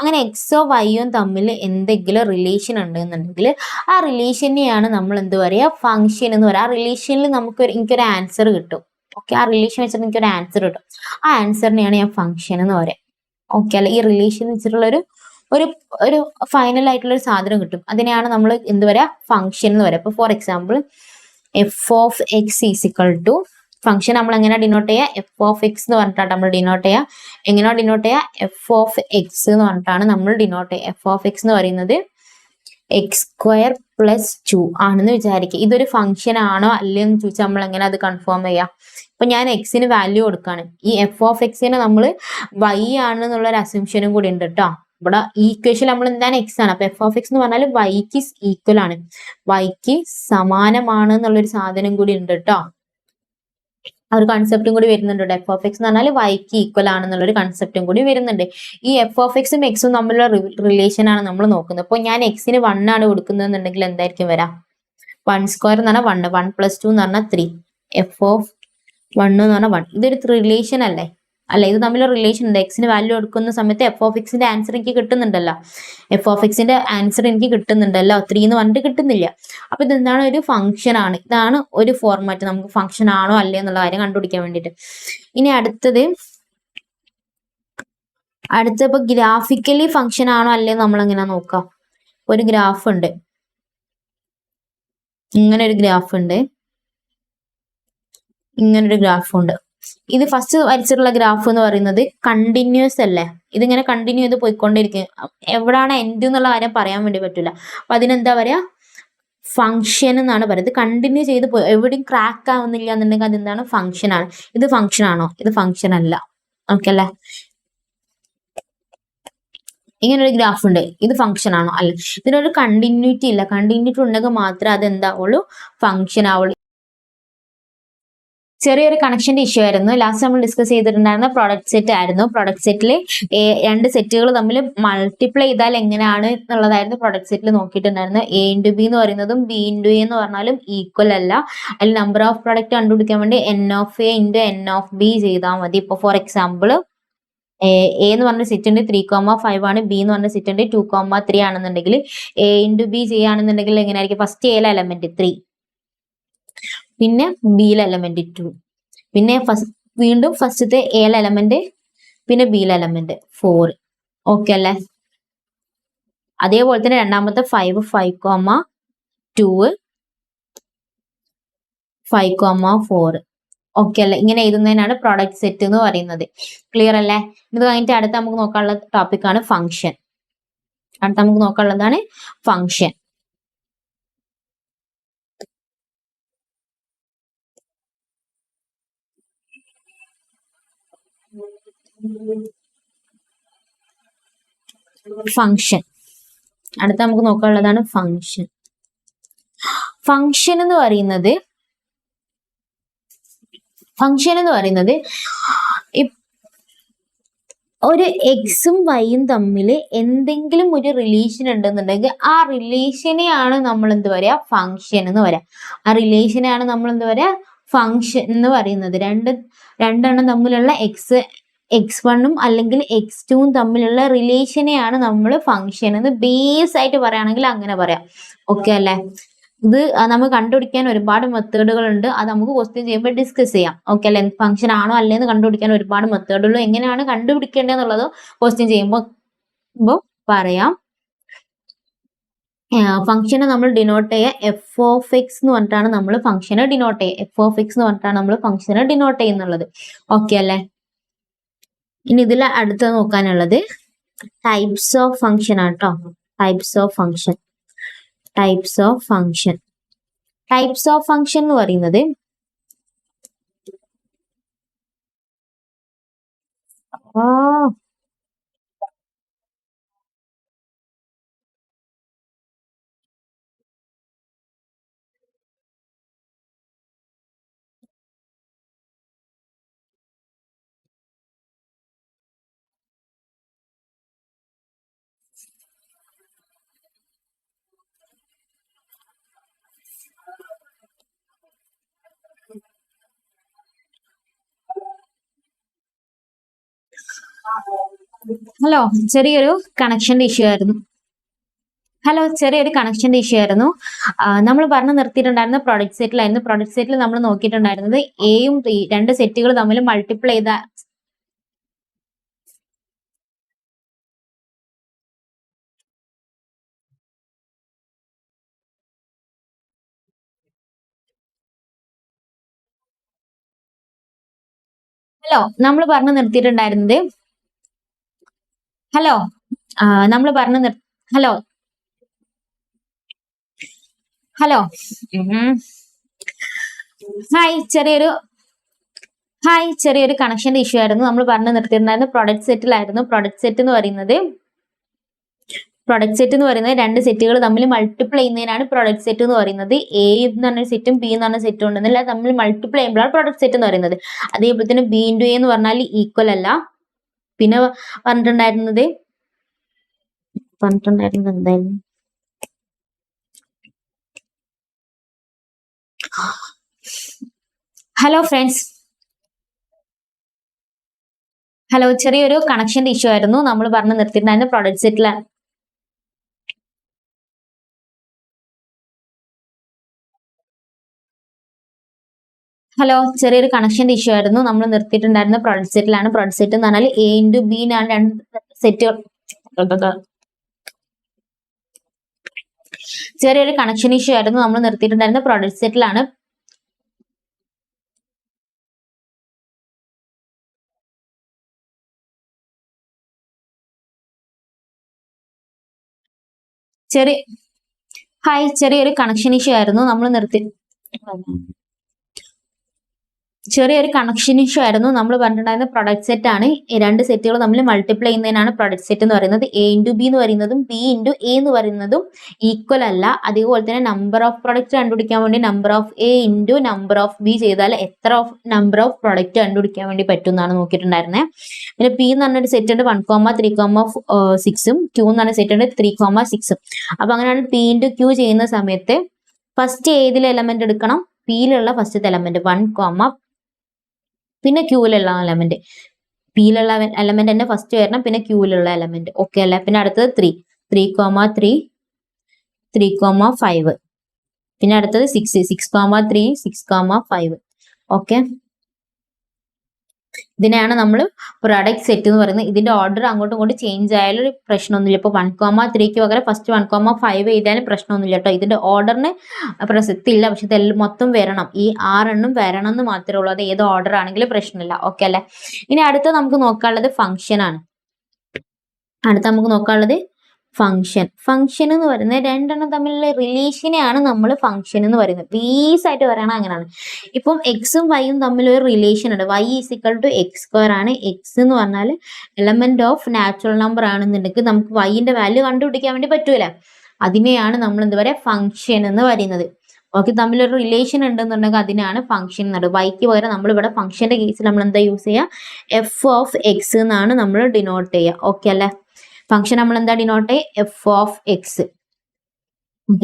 അങ്ങനെ എക്സോ വൈയോ തമ്മിൽ എന്തെങ്കിലും റിലേഷൻ ഉണ്ടെന്നുണ്ടെങ്കിൽ ആ റിലേഷനെയാണ് നമ്മൾ എന്ത് പറയുക? ഫംഗ്ഷൻ എന്ന് പറയുക. ആ റിലേഷനിൽ എനിക്കൊരു ആൻസർ കിട്ടും. ഓക്കെ, ആ റിലേഷൻ വെച്ചിട്ട് എനിക്ക് ഒരു ആൻസർ കിട്ടും. ആ ആൻസറിനെയാണ് ഞാൻ ഫംഗ്ഷൻ എന്ന് പറയാം. ഓക്കെ അല്ലെ, ഈ റിലേഷൻ വെച്ചിട്ടുള്ള ഒരു ഒരു ഒരു ഫൈനൽ ആയിട്ടുള്ള ഒരു സാധനം കിട്ടും. അതിനെയാണ് നമ്മൾ എന്ത് പറയാ, ഫംഗ്ഷൻ എന്ന് പറയാം. ഇപ്പൊ for example f of x is equal to function നമ്മൾ എങ്ങനെ ഡിനോട്ട് ചെയ്യുക, എഫ് ഓഫ് എക്സ് എന്ന് പറഞ്ഞിട്ടാണ് നമ്മൾ ഡിനോട്ട് ചെയ്യുക. എങ്ങനെയാ ഡിനോട്ട് ചെയ്യുക, എഫ് ഓഫ് എക്സ് എന്ന് പറഞ്ഞിട്ടാണ് നമ്മൾ ഡിനോട്ട് ചെയ്യുക. എഫ് ഓഫ് എക്സ് എന്ന് പറയുന്നത് എക്സ് സ്ക്വയർ പ്ലസ് 2 ആണെന്ന് വിചാരിക്കുക. ഇതൊരു ഫംഗ്ഷൻ ആണോ അല്ലയോ എന്ന് ചോദിച്ചാൽ നമ്മൾ എങ്ങനെ അത് കൺഫേം ചെയ്യാം. ഇപ്പൊ ഞാൻ എക്സിന് വാല്യൂ കൊടുക്കാണ്, ഈ എഫ് ഓഫ് എക്സിന് നമ്മൾ വൈ ആണ് എന്നുള്ള ഒരു അസംഷനും കൂടി ഉണ്ട് കേട്ടോ. ഇവിടെ ഈ ഇക്വേഷൻ നമ്മൾ എന്താണ്, എക്സ് ആണ്. അപ്പൊ എഫ് ഓഫ് എക്സ് എന്ന് പറഞ്ഞാൽ വൈക്ക് ഈക്വൽ ആണ്, വൈക്ക് സമാനമാണ് എന്നുള്ളൊരു സാധനം കൂടി ഉണ്ട് കേട്ടോ. ആ ഒരു കൺസെപ്റ്റും കൂടി വരുന്നുണ്ട്. എഫ് ഓഫ് എക്സ് എന്ന് പറഞ്ഞാൽ വൈക്ക് ഈക്വൽ ആണെന്നുള്ളൊരു കൺസെപ്റ്റും കൂടി വരുന്നുണ്ട്. ഈ എഫ് ഓഫ് എക്സും എക്സും തമ്മിലുള്ള റിലേഷൻ ആണ് നമ്മൾ നോക്കുന്നത്. അപ്പോൾ ഞാൻ എക്സിന് 1 ആണ് കൊടുക്കുന്നതെന്നുണ്ടെങ്കിൽ എന്തായിരിക്കും വരാം, 1 സ്ക്വയർ എന്ന് പറഞ്ഞാൽ 1 + 2 എന്ന് പറഞ്ഞാൽ 3, എഫ് ഓഫ് 1 എന്ന് പറഞ്ഞാൽ 1. ഇതൊരു റിലേഷൻ അല്ലേ, അല്ല ഇത് തമ്മിലുള്ള റിലേഷൻ ഉണ്ട്. എക്സിന് വാല്യൂ എടുക്കുന്ന സമയത്ത് എഫ് ഓഫ് എക്സിന്റെ ആൻസർ എനിക്ക് കിട്ടുന്നുണ്ടല്ലോ, എഫ് ഓഫ് എക്സിന്റെ ആൻസർ എനിക്ക് കിട്ടുന്നുണ്ടല്ലോ, 3 എന്ന് പറഞ്ഞിട്ട് കിട്ടുന്നില്ല. അപ്പൊ ഇതെന്താണ്, ഒരു ഫംഗ്ഷൻ ആണ്. ഇതാണ് ഒരു ഫോർമാറ്റ്, നമുക്ക് ഫംഗ്ഷൻ ആണോ അല്ലേ എന്നുള്ള കാര്യം കണ്ടുപിടിക്കാൻ വേണ്ടിയിട്ട്. ഇനി അടുത്തത് ഇപ്പൊ ഗ്രാഫിക്കലി ഫംഗ്ഷൻ ആണോ അല്ലേ നമ്മൾ എങ്ങനെ നോക്കാം. ഒരു ഗ്രാഫ് ഉണ്ട്, ഇങ്ങനെ ഒരു ഗ്രാഫ് ഉണ്ട്, ഇങ്ങനൊരു ഗ്രാഫ് ഉണ്ട്. ഇത് ഫസ്റ്റ് വരച്ചിട്ടുള്ള ഗ്രാഫ് എന്ന് പറയുന്നത് കണ്ടിന്യൂസ് അല്ലേ, ഇതിങ്ങനെ കണ്ടിന്യൂ ചെയ്ത് പോയിക്കൊണ്ടിരിക്കും. എവിടാണ് എൻഡ് എന്നുള്ള കാര്യം പറയാൻ വേണ്ടി പറ്റില്ല. അപ്പൊ അതിനെന്താ പറയാ, ഫംഗ്ഷൻ എന്നാണ് പറയുന്നത്. കണ്ടിന്യൂ ചെയ്ത് പോയി എവിടെയും ക്രാക്ക് ആവുന്നില്ല എന്നുണ്ടെങ്കിൽ അതെന്താണ്, ഫംഗ്ഷൻ ആണ്. ഇത് ഫംഗ്ഷൻ ആണോ, ഇത് ഫംഗ്ഷൻ അല്ല. ഓക്കെ അല്ലേ, ഇങ്ങനെ ഒരു ഗ്രാഫ് ഉണ്ട്, ഇത് ഫംഗ്ഷൻ ആണോ അല്ല. ഇതിനൊരു കണ്ടിന്യൂറ്റി ഇല്ല, കണ്ടിന്യൂറ്റി ഉണ്ടെങ്കിൽ മാത്രമേ അത് എന്താവുള്ളൂ, ഫംഗ്ഷൻ ആവുള്ളൂ. ചെറിയൊരു കണക്ഷന്റെ ഇഷ്യൂ ആയിരുന്നു. ലാസ്റ്റ് നമ്മൾ ഡിസ്കസ് ചെയ്തിട്ടുണ്ടായിരുന്ന പ്രൊഡക്റ്റ് സെറ്റ് ആയിരുന്നു. പ്രൊഡക്റ്റ് സെറ്റിൽ രണ്ട് സെറ്റുകൾ തമ്മിൽ മൾട്ടിപ്ലൈ ചെയ്താൽ എങ്ങനെയാണ് എന്നുള്ളതായിരുന്നു പ്രൊഡക്റ്റ് സെറ്റിൽ നോക്കിയിട്ടുണ്ടായിരുന്നത്. എ ഇൻറ്റു ബി എന്ന് പറയുന്നതും ബി ഇൻറ്റു എ എന്ന് പറഞ്ഞാലും ഈക്വൽ അല്ല. അതിൽ നമ്പർ ഓഫ് പ്രൊഡക്റ്റ് കണ്ടുപിടിക്കാൻ വേണ്ടി N of A into N of B ചെയ്താൽ മതി. ഇപ്പോൾ ഫോർ എക്സാമ്പിൾ എ എന്ന് പറഞ്ഞ സെറ്റ് ഉണ്ട് 3,5 ആണ്, ബി എന്ന് പറഞ്ഞ സെറ്റ് ഉണ്ട് 2,3 ആണെന്നുണ്ടെങ്കിൽ എ ഇൻറ്റു ബി ചെയ്യുകയാണെന്നുണ്ടെങ്കിൽ എങ്ങനെയായിരിക്കും, ഫസ്റ്റ് എയിലെ എലമെന്റ് 3, പിന്നെ ബിയിലെ എലമെന്റ് 2, പിന്നെ വീണ്ടും ഫസ്റ്റത്തെ എയിലെ എലമെന്റ്, പിന്നെ ബിയിലെ എലമെന്റ് 4. ഓക്കെ അല്ലേ. അതേപോലെ തന്നെ രണ്ടാമത്തെ 5, 5,2, 5,4. ഓക്കെ അല്ലേ. ഇങ്ങനെ എഴുതുന്നതിനാണ് പ്രോഡക്റ്റ് സെറ്റ് എന്ന് പറയുന്നത്. ക്ലിയർ അല്ലേ. ഇത് കഴിഞ്ഞിട്ട് അടുത്ത നമുക്ക് നോക്കാനുള്ള ടോപ്പിക് ആണ് ഫംഗ്ഷൻ. അടുത്ത നമുക്ക് നോക്കാനുള്ളതാണ് ഫംഗ്ഷൻ. ഫംഗ്ഷൻ അടുത്ത നമുക്ക് നോക്കാനുള്ളതാണ് ഫംഗ്ഷൻ. ഫംഗ്ഷൻ എന്ന് പറയുന്നത് ഒരു എക്സും വൈയും തമ്മിൽ എന്തെങ്കിലും ഒരു റിലേഷൻ ഉണ്ടെന്നുണ്ടെങ്കിൽ ആ റിലേഷനെയാണ് നമ്മൾ എന്ത് പറയാ, ഫംഗ്ഷൻ എന്ന് പറയാം. ആ റിലേഷനെയാണ് നമ്മൾ എന്ത് പറയാ, ഫംഗ്ഷൻ എന്ന് പറയുന്നത്. രണ്ടെണ്ണം തമ്മിലുള്ള x1ഉം അല്ലെങ്കിൽ x2ഉം തമ്മിലുള്ള റിലേഷനെയാണ് നമ്മൾ ഫംഗ്ഷൻ എന്ന് ബേസ് ആയിട്ട് പറയുകയാണെങ്കിൽ അങ്ങനെ പറയാം. ഓക്കെ അല്ലേ. ഇത് നമുക്ക് കണ്ടുപിടിക്കാൻ ഒരുപാട് മെത്തേഡുകൾ ഉണ്ട്. അത് നമുക്ക് ക്വസ്റ്റ്യൻ ചെയ്യുമ്പോൾ ഡിസ്കസ് ചെയ്യാം. ഓക്കെ അല്ലെ. ഫംഗ്ഷൻ ആണോ അല്ലേന്ന് കണ്ടുപിടിക്കാൻ ഒരുപാട് മെത്തേഡുകൾ, എങ്ങനെയാണ് കണ്ടുപിടിക്കേണ്ടതെന്നുള്ളത് ക്വസ്റ്റ്യൻ ചെയ്യുമ്പോൾ പറയാം. ഫംഗ്ഷനെ നമ്മൾ ഡിനോട്ട് ചെയ്യുക എഫ് ഓഫ് എക്സ് എന്ന് പറഞ്ഞിട്ടാണ് നമ്മൾ ഫംഗ്ഷനെ ഡിനോട്ട് ചെയ്യുക. എഫ് ഓഫ് എക്സ് എന്ന് പറഞ്ഞിട്ടാണ് നമ്മൾ ഫംഗ്ഷനെ ഡിനോട്ട് ചെയ്യുന്നുള്ളത്. ഓക്കെ അല്ലേ. ഇനി ഇതിൽ അടുത്ത് നോക്കാനുള്ളത് ടൈപ്സ് ഓഫ് ഫംഗ്ഷൻ ആണ് കേട്ടോ. ടൈപ്സ് ഓഫ് ഫംഗ്ഷൻ എന്ന് പറയുന്നത് ഹലോ, ചെറിയൊരു കണക്ഷന്റെ ഇഷ്യൂ ആയിരുന്നു. ഹലോ, ചെറിയൊരു കണക്ഷന്റെ ഇഷ്യൂ ആയിരുന്നു. നമ്മൾ പറഞ്ഞു നിർത്തിയിട്ടുണ്ടായിരുന്ന പ്രൊഡക്റ്റ് സെറ്റിലായിരുന്നു. പ്രൊഡക്റ്റ് സെറ്റിൽ നമ്മൾ നോക്കിയിട്ടുണ്ടായിരുന്നത് എയും രണ്ട് സെറ്റുകൾ തമ്മിൽ മൾട്ടിപ്ലൈ ചെയ്ത ഹലോ നമ്മൾ പറഞ്ഞു നിർത്തിയിട്ടുണ്ടായിരുന്നത് ഹലോ നമ്മൾ പറഞ്ഞു ഹലോ ഹലോ ചെറിയൊരു കണക്ഷന്റെ ഇഷ്യൂ ആയിരുന്നു. നമ്മൾ പറഞ്ഞു നിർത്തിയിട്ടുണ്ടായിരുന്നു പ്രൊഡക്റ്റ് സെറ്റിലായിരുന്നു. പ്രൊഡക്റ്റ് സെറ്റ് എന്ന് പറയുന്നത് രണ്ട് സെറ്റുകൾ തമ്മിൽ മൾട്ടിപ്ലൈ ചെയ്യുന്നതിനാണ് പ്രൊഡക്റ്റ് സെറ്റ് എന്ന് പറയുന്നത്. എ എന്ന് പറഞ്ഞ സെറ്റും ബി എന്ന് പറഞ്ഞ സെറ്റും ഉണ്ടെന്നില്ല, തമ്മിൽ മൾട്ടിപ്ലൈ ചെയ്യുമ്പോഴാണ് പ്രൊഡക്റ്റ് സെറ്റ് എന്ന് പറയുന്നത്. അതേപോലെ തന്നെ ബി ഇൻറ്റു എ എന്ന് പറഞ്ഞാൽ ഈക്വൽ അല്ല. പിന്നെ പറഞ്ഞിട്ടുണ്ടായിരുന്നത് എന്തായിരുന്നു? ഹലോ ഫ്രണ്ട്സ്, ഹലോ, ചെറിയൊരു കണക്ഷന്റെ ഇഷ്യൂ ആയിരുന്നു. നമ്മൾ പറഞ്ഞു നിർത്തിയിട്ടുണ്ടായിരുന്നു പ്രൊഡക്റ്റ് സെറ്റിലാണ്. ഹലോ, ചെറിയൊരു കണക്ഷന്റെ ഇഷ്യൂ ആയിരുന്നു. നമ്മൾ നിർത്തിയിട്ടുണ്ടായിരുന്ന പ്രൊഡക്റ്റ് സെറ്റിലാണ്. പ്രൊഡക്റ്റ് സെറ്റ് എന്ന് പറഞ്ഞാൽ എ ഇൻറ്റു ബി ആണ് രണ്ട് സെറ്റുകൾ. ചെറിയൊരു കണക്ഷൻ ഇഷ്യൂ ആയിരുന്നു. നമ്മൾ നിർത്തിയിട്ടുണ്ടായിരുന്ന പ്രൊഡക്റ്റ് സെറ്റിലാണ്. ചെറിയൊരു കണക്ഷൻ ഇഷ്യൂ ആയിരുന്നു. നമ്മൾ പറഞ്ഞിട്ടുണ്ടായിരുന്ന പ്രൊഡക്റ്റ് സെറ്റ് ആണ്. രണ്ട് സെറ്റുകൾ തമ്മിൽ മൾട്ടിപ്ലൈ ചെയ്യുന്നതിനാണ് പ്രൊഡക്റ്റ് സെറ്റ് എന്ന് പറയുന്നത്. എ ഇൻറ്റു ബി എന്ന് പറയുന്നതും ബി ഇൻറ്റു എ എന്ന് പറയുന്നതും ഈക്വൽ അല്ല. അതേപോലെ തന്നെ നമ്പർ ഓഫ് പ്രൊഡക്റ്റ് കണ്ടുപിടിക്കാൻ വേണ്ടി number of A into number of B ചെയ്താൽ എത്ര നമ്പർ ഓഫ് പ്രൊഡക്റ്റ് കണ്ടുപിടിക്കാൻ വേണ്ടി പറ്റും എന്നാണ് നോക്കിയിട്ടുണ്ടായിരുന്നത്. പിന്നെ പി എന്ന് പറഞ്ഞൊരു സെറ്റ് ഉണ്ട് 1,3,6 ക്യൂ എന്ന് പറഞ്ഞ സെറ്റ് ഉണ്ട് 3,6. അപ്പൊ അങ്ങനെയാണ് പി ഇൻറ്റു ക്യൂ ചെയ്യുന്ന സമയത്ത് ഫസ്റ്റ് ഏതിലെ എലമെന്റ് എടുക്കണം? പിയിലുള്ള ഫസ്റ്റത്തെ എലമെന്റ് 1, പിന്നെ ക്യൂവിലുള്ള എലമെന്റ്. പിയിലുള്ള എലമെന്റ് തന്നെ ഫസ്റ്റ് വരണം, പിന്നെ ക്യൂവിലുള്ള എലമെന്റ്. ഓക്കെ അല്ലേ? പിന്നെ അടുത്തത് 3, 3,5. പിന്നെ അടുത്തത് 6, 6,3, 6,5. ഓക്കെ, ഇതിനെയാണ് നമ്മൾ പ്രൊഡക്റ്റ് സെറ്റ് എന്ന് പറയുന്നത്. ഇതിന്റെ ഓർഡർ അങ്ങോട്ടും ഇങ്ങോട്ടും ചേഞ്ച് ആയാലും പ്രശ്നമൊന്നുമില്ല. ഇപ്പൊ 1,3ക്ക് പകരം ഫസ്റ്റ് 1,5 ചെയ്താലും പ്രശ്നമൊന്നുമില്ല കേട്ടോ. ഇതിന്റെ ഓർഡറിന് പ്രസക്തി ഇല്ല, പക്ഷെ ഇതെല്ലാം മൊത്തം വരണം. ഈ 6 വരണം എന്ന് മാത്രമേ ഉള്ളൂ. അത് ഏത് ഓർഡർ ആണെങ്കിലും പ്രശ്നമില്ല. ഓക്കെ അല്ലെ? ഇനി അടുത്ത നമുക്ക് നോക്കാനുള്ളത് ഫംഗ്ഷൻ ആണ്. ഫംഗ്ഷൻ എന്ന് പറയുന്നത് രണ്ടെണ്ണം തമ്മിലുള്ള റിലേഷനെയാണ് നമ്മൾ ഫംഗ്ഷൻ എന്ന് പറയുന്നത്. ബേസ് ആയിട്ട് പറയണത് അങ്ങനെയാണ്. ഇപ്പം എക്സും വൈയും തമ്മിൽ ഒരു റിലേഷൻ ഉണ്ട്. y = x² ആണ്. എക്സ് എന്ന് പറഞ്ഞാൽ എലമെന്റ് ഓഫ് നാച്ചുറൽ നമ്പർ ആണെന്നുണ്ടെങ്കിൽ നമുക്ക് വൈന്റെ വാല്യൂ കണ്ടുപിടിക്കാൻ വേണ്ടി പറ്റൂല. അതിനെയാണ് നമ്മൾ എന്താ പറയുക, ഫംഗ്ഷൻ എന്ന് പറയുന്നത്. ഓക്കെ, തമ്മിലൊരു റിലേഷൻ ഉണ്ടെന്നുണ്ടെങ്കിൽ അതിനാണ് ഫംഗ്ഷൻ എന്ന് പറയുന്നത്. വൈക്ക് പകരം നമ്മൾ ഇവിടെ ഫംഗ്ഷന്റെ കേസിൽ നമ്മൾ എന്താ യൂസ് ചെയ്യുക? f(x) എന്നാണ് നമ്മൾ ഡിനോട്ട് ചെയ്യുക. ഓക്കെ അല്ലെ? ഫംഗ്ഷൻ നമ്മൾ എന്താ ഡിനോട്ട് ചെയ്യുക? f(x).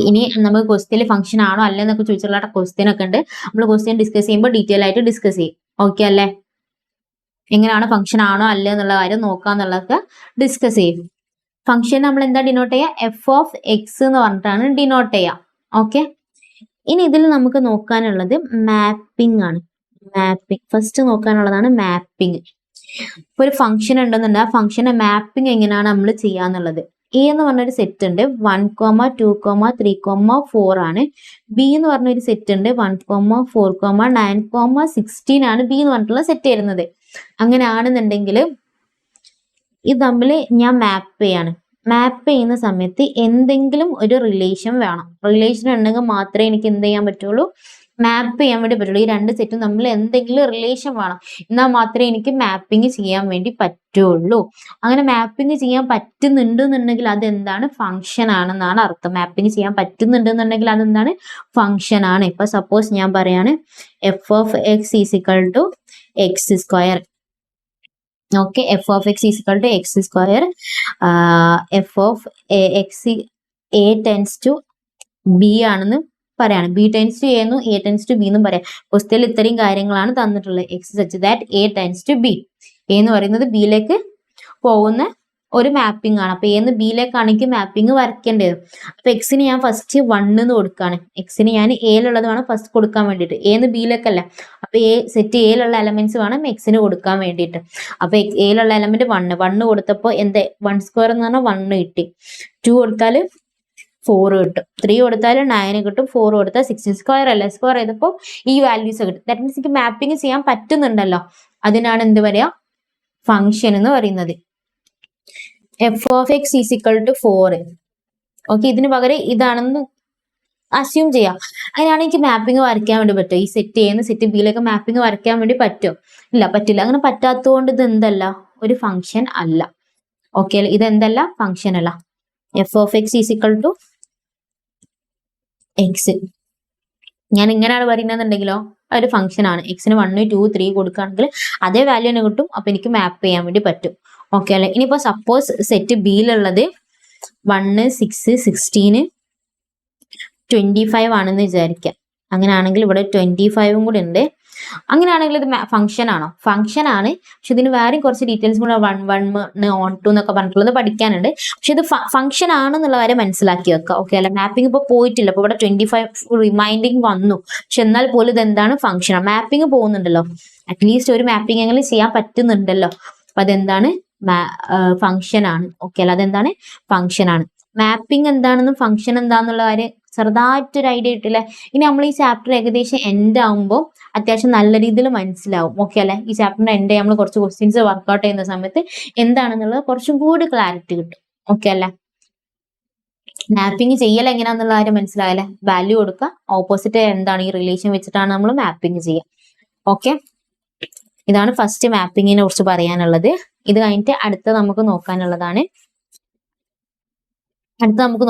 ഇനി നമുക്ക് ക്വസ്റ്റ്യനിൽ ഫംഗ്ഷൻ ആണോ അല്ലേ എന്നൊക്കെ ചോദിച്ചുള്ള ക്വസ്റ്റ്യൻ ഒക്കെ ഉണ്ട്. നമ്മൾ ക്വസ്റ്റ്യൻ ഡിസ്കസ് ചെയ്യുമ്പോൾ ഡീറ്റെയിൽ ആയിട്ട് ഡിസ്കസ് ചെയ്യും. ഓക്കെ അല്ലേ? എങ്ങനെയാണ് ഫംഗ്ഷൻ ആണോ അല്ലേ എന്നുള്ള കാര്യം നോക്കാന്നുള്ളതൊക്കെ ഡിസ്കസ് ചെയ്യും. ഫംഗ്ഷൻ നമ്മൾ എന്താ ഡിനോട്ട് ചെയ്യുക? f(x) എന്ന് പറഞ്ഞിട്ടാണ് ഡിനോട്ട് ചെയ്യുക. ഓക്കെ, ഇനി ഇതിൽ നമുക്ക് നോക്കാനുള്ളത് മാപ്പിംഗ് ആണ്. ഫസ്റ്റ് നോക്കാനുള്ളതാണ് മാപ്പിംഗ്. ഇപ്പൊ ഒരു ഫംഗ്ഷൻ ഉണ്ടെന്നുണ്ട്, ആ ഫംഗ്ഷന്റെ മാപ്പിംഗ് എങ്ങനെയാണ് നമ്മൾ ചെയ്യാന്നുള്ളത്. എ എന്ന് പറഞ്ഞൊരു സെറ്റ് ഉണ്ട് 1, 2, 3, 4 ആണ്. ബി എന്ന് പറഞ്ഞൊരു സെറ്റ് ഉണ്ട് 1, 4, 9, 16 ആണ് ബി എന്ന് പറഞ്ഞിട്ടുള്ള സെറ്റ് വരുന്നത്. അങ്ങനെ ആണെന്നുണ്ടെങ്കിൽ ഇത് തമ്മിൽ ഞാൻ മാപ്പ് ചെയ്യാണ്. മാപ്പ് ചെയ്യുന്ന സമയത്ത് എന്തെങ്കിലും ഒരു റിലേഷൻ വേണം. റിലേഷൻ ഉണ്ടെങ്കിൽ മാത്രമേ എനിക്ക് എന്ത് ചെയ്യാൻ പറ്റുള്ളൂ? മാപ്പ് ചെയ്യാൻ വേണ്ടി പറ്റുള്ളൂ. ഈ രണ്ട് സെറ്റും തമ്മിൽ എന്തെങ്കിലും റിലേഷൻ വേണം, എന്നാൽ മാത്രമേ എനിക്ക് മാപ്പിംഗ് ചെയ്യാൻ വേണ്ടി പറ്റുള്ളൂ. അങ്ങനെ മാപ്പിംഗ് ചെയ്യാൻ പറ്റുന്നുണ്ടെന്നുണ്ടെങ്കിൽ അതെന്താണ്? ഫംഗ്ഷൻ ആണെന്നാണ് അർത്ഥം. മാപ്പിംഗ് ചെയ്യാൻ പറ്റുന്നുണ്ടെന്നുണ്ടെങ്കിൽ അതെന്താണ്? ഫംഗ്ഷൻ ആണ്. ഇപ്പൊ സപ്പോസ് ഞാൻ പറയാണ് f(x) = x². Okay, f(x) = x². f(x) a tends to b ആണെന്ന് പറയാണ്. b tends to a എന്നും a tends to b എന്നും പറയാം. ക്വസ്റ്റ്യനിൽ ഇത്രയും കാര്യങ്ങളാണ് തന്നിട്ടുള്ളത്. x such that a tends to b. a എന്ന് പറയുന്നത് ബിയിലേക്ക് പോകുന്ന ഒരു മാപ്പിംഗ് ആണ്. അപ്പൊ എന്ന് ബിയിലേക്കാണെങ്കിൽ മാപ്പിംഗ് വരയ്ക്കേണ്ടത്. അപ്പൊ എക്സിന് ഞാൻ ഫസ്റ്റ് 1 എന്ന് കൊടുക്കാണ്. എക്സിന് ഞാൻ എയിലുള്ളത് വേണം ഫസ്റ്റ് കൊടുക്കാൻ വേണ്ടിയിട്ട്. എന്ന് ബിയിലേക്കല്ല. അപ്പൊ സെറ്റ് എയിലുള്ള എലമെന്റ്സ് വേണം എക്സിന് കൊടുക്കാൻ വേണ്ടിയിട്ട്. അപ്പൊ എയിലുള്ള എലമെന്റ് 1 കൊടുത്തപ്പോ എന്താ 1² എന്ന് പറഞ്ഞാൽ 1 കിട്ടി. 2 കൊടുത്താൽ 4 കിട്ടും. 3 കൊടുത്താൽ 9 കിട്ടും. 4 കൊടുത്താൽ 16. സ്ക്വയർ അല്ല, സ്ക്വയർ ചെയ്തപ്പോൾ ഈ വാല്യൂസ് കിട്ടും. ദാറ്റ് മീൻസ് എനിക്ക് മാപ്പിംഗ് ചെയ്യാൻ പറ്റുന്നുണ്ടല്ലോ. അതിനാണ് എന്ത് പറയാ, ഫംഗ്ഷൻ എന്ന് പറയുന്നത്. F of x is equal to 4. Okay, ഇതിന് പകരം ഇതാണെന്ന് അസ്യൂം ചെയ്യാം. അങ്ങനെയാണ് എനിക്ക് മാപ്പിംഗ് വരയ്ക്കാൻ വേണ്ടി പറ്റും. ഈ സെറ്റ് എന്ന് സെറ്റ് ബിയിലേക്ക് മാപ്പിംഗ് വരയ്ക്കാൻ വേണ്ടി പറ്റും? ഇല്ല, പറ്റില്ല. അങ്ങനെ പറ്റാത്തതുകൊണ്ട് ഇത് എന്തല്ല, ഒരു ഫംഗ്ഷൻ അല്ല. ഓക്കെ, ഇത് എന്തല്ല, ഫംഗ്ഷൻ അല്ല. F of x is equal to x. ഞാൻ ഇങ്ങനെയാണ് പറയുന്നതെന്നുണ്ടെങ്കിലോ ഒരു ഫംഗ്ഷൻ ആണ്. എക്സിന് 1, 2, 3 കൊടുക്കുകയാണെങ്കിൽ അതേ വാല്യൂ തന്നെ കിട്ടും. അപ്പൊ എനിക്ക് മാപ്പ് ചെയ്യാൻ വേണ്ടി പറ്റും. ഓക്കെ അല്ലെ. ഇനിയിപ്പോ സപ്പോസ് സെറ്റ് ബിയിലുള്ളത് 1, 6, 16, 25 ആണെന്ന് വിചാരിക്കാം. അങ്ങനെയാണെങ്കിൽ ഇവിടെ 25 കൂടെ ഉണ്ട്. അങ്ങനെയാണെങ്കിൽ ഇത് ഫംഗ്ഷൻ ആണോ? ഫംഗ്ഷൻ ആണ്. പക്ഷെ ഇതിന് വേറെയും കുറച്ച് ഡീറ്റെയിൽസ് കൂടെ 1, 1, on 2 എന്നൊക്കെ പറഞ്ഞിട്ടുള്ളത് പഠിക്കാനുണ്ട്. പക്ഷെ ഇത് ഫംഗ്ഷൻ ആണെന്നുള്ള കാര്യം മനസ്സിലാക്കി വെക്കുക. ഓക്കെ അല്ലെ. മാപ്പിംഗ് ഇപ്പൊ പോയിട്ടില്ല. അപ്പൊ ഇവിടെ 25 റിമൈൻഡിങ് വന്നു. പക്ഷെ എന്നാൽ പോലും ഇത് എന്താണ്, ഫംഗ്ഷൻ ആണ്. മാപ്പിംഗ് പോകുന്നുണ്ടല്ലോ, അറ്റ്ലീസ്റ്റ് ഒരു മാപ്പിംഗ് എങ്കിലും ചെയ്യാൻ പറ്റുന്നുണ്ടല്ലോ. അപ്പൊ അതെന്താണ്, ഫംഗ്ഷൻ ആണ്. ഓക്കെ അല്ല, അതെന്താണ്, ഫംഗ്ഷൻ ആണ്. മാപ്പിംഗ് എന്താണെന്നും ഫംഗ്ഷൻ എന്താന്നുള്ള കാര്യം ചെറുതായിട്ടൊരു ഐഡിയ കിട്ടില്ലേ. ഇനി നമ്മൾ ഈ ചാപ്റ്റർ ഏകദേശം എൻഡ് ആകുമ്പോൾ അത്യാവശ്യം നല്ല രീതിയിൽ മനസ്സിലാവും. ഓക്കെ അല്ലെ. ഈ ചാപ്റ്ററിന്റെ എൻഡ് നമ്മൾ കുറച്ച് ക്വസ്റ്റ്യൻസ് വർക്ക്ഔട്ട് ചെയ്യുന്ന സമയത്ത് എന്താണെന്നുള്ളത് കുറച്ചും കൂടി ക്ലാരിറ്റി കിട്ടും. ഓക്കെ അല്ലെ. മാപ്പിംഗ് ചെയ്യൽ എങ്ങനെയാന്നുള്ള കാര്യം മനസ്സിലായല്ലേ. വാല്യൂ കൊടുക്കുക, ഓപ്പോസിറ്റ് എന്താണ് ഈ റിലേഷൻ വെച്ചിട്ടാണ് നമ്മൾ മാപ്പിംഗ് ചെയ്യുക. ഓക്കെ, ഇതാണ് ഫസ്റ്റ് മാപ്പിങ്ങിനെ കുറിച്ച് പറയാനുള്ളത്. ഇത് കഴിഞ്ഞിട്ട് അടുത്ത നമുക്ക്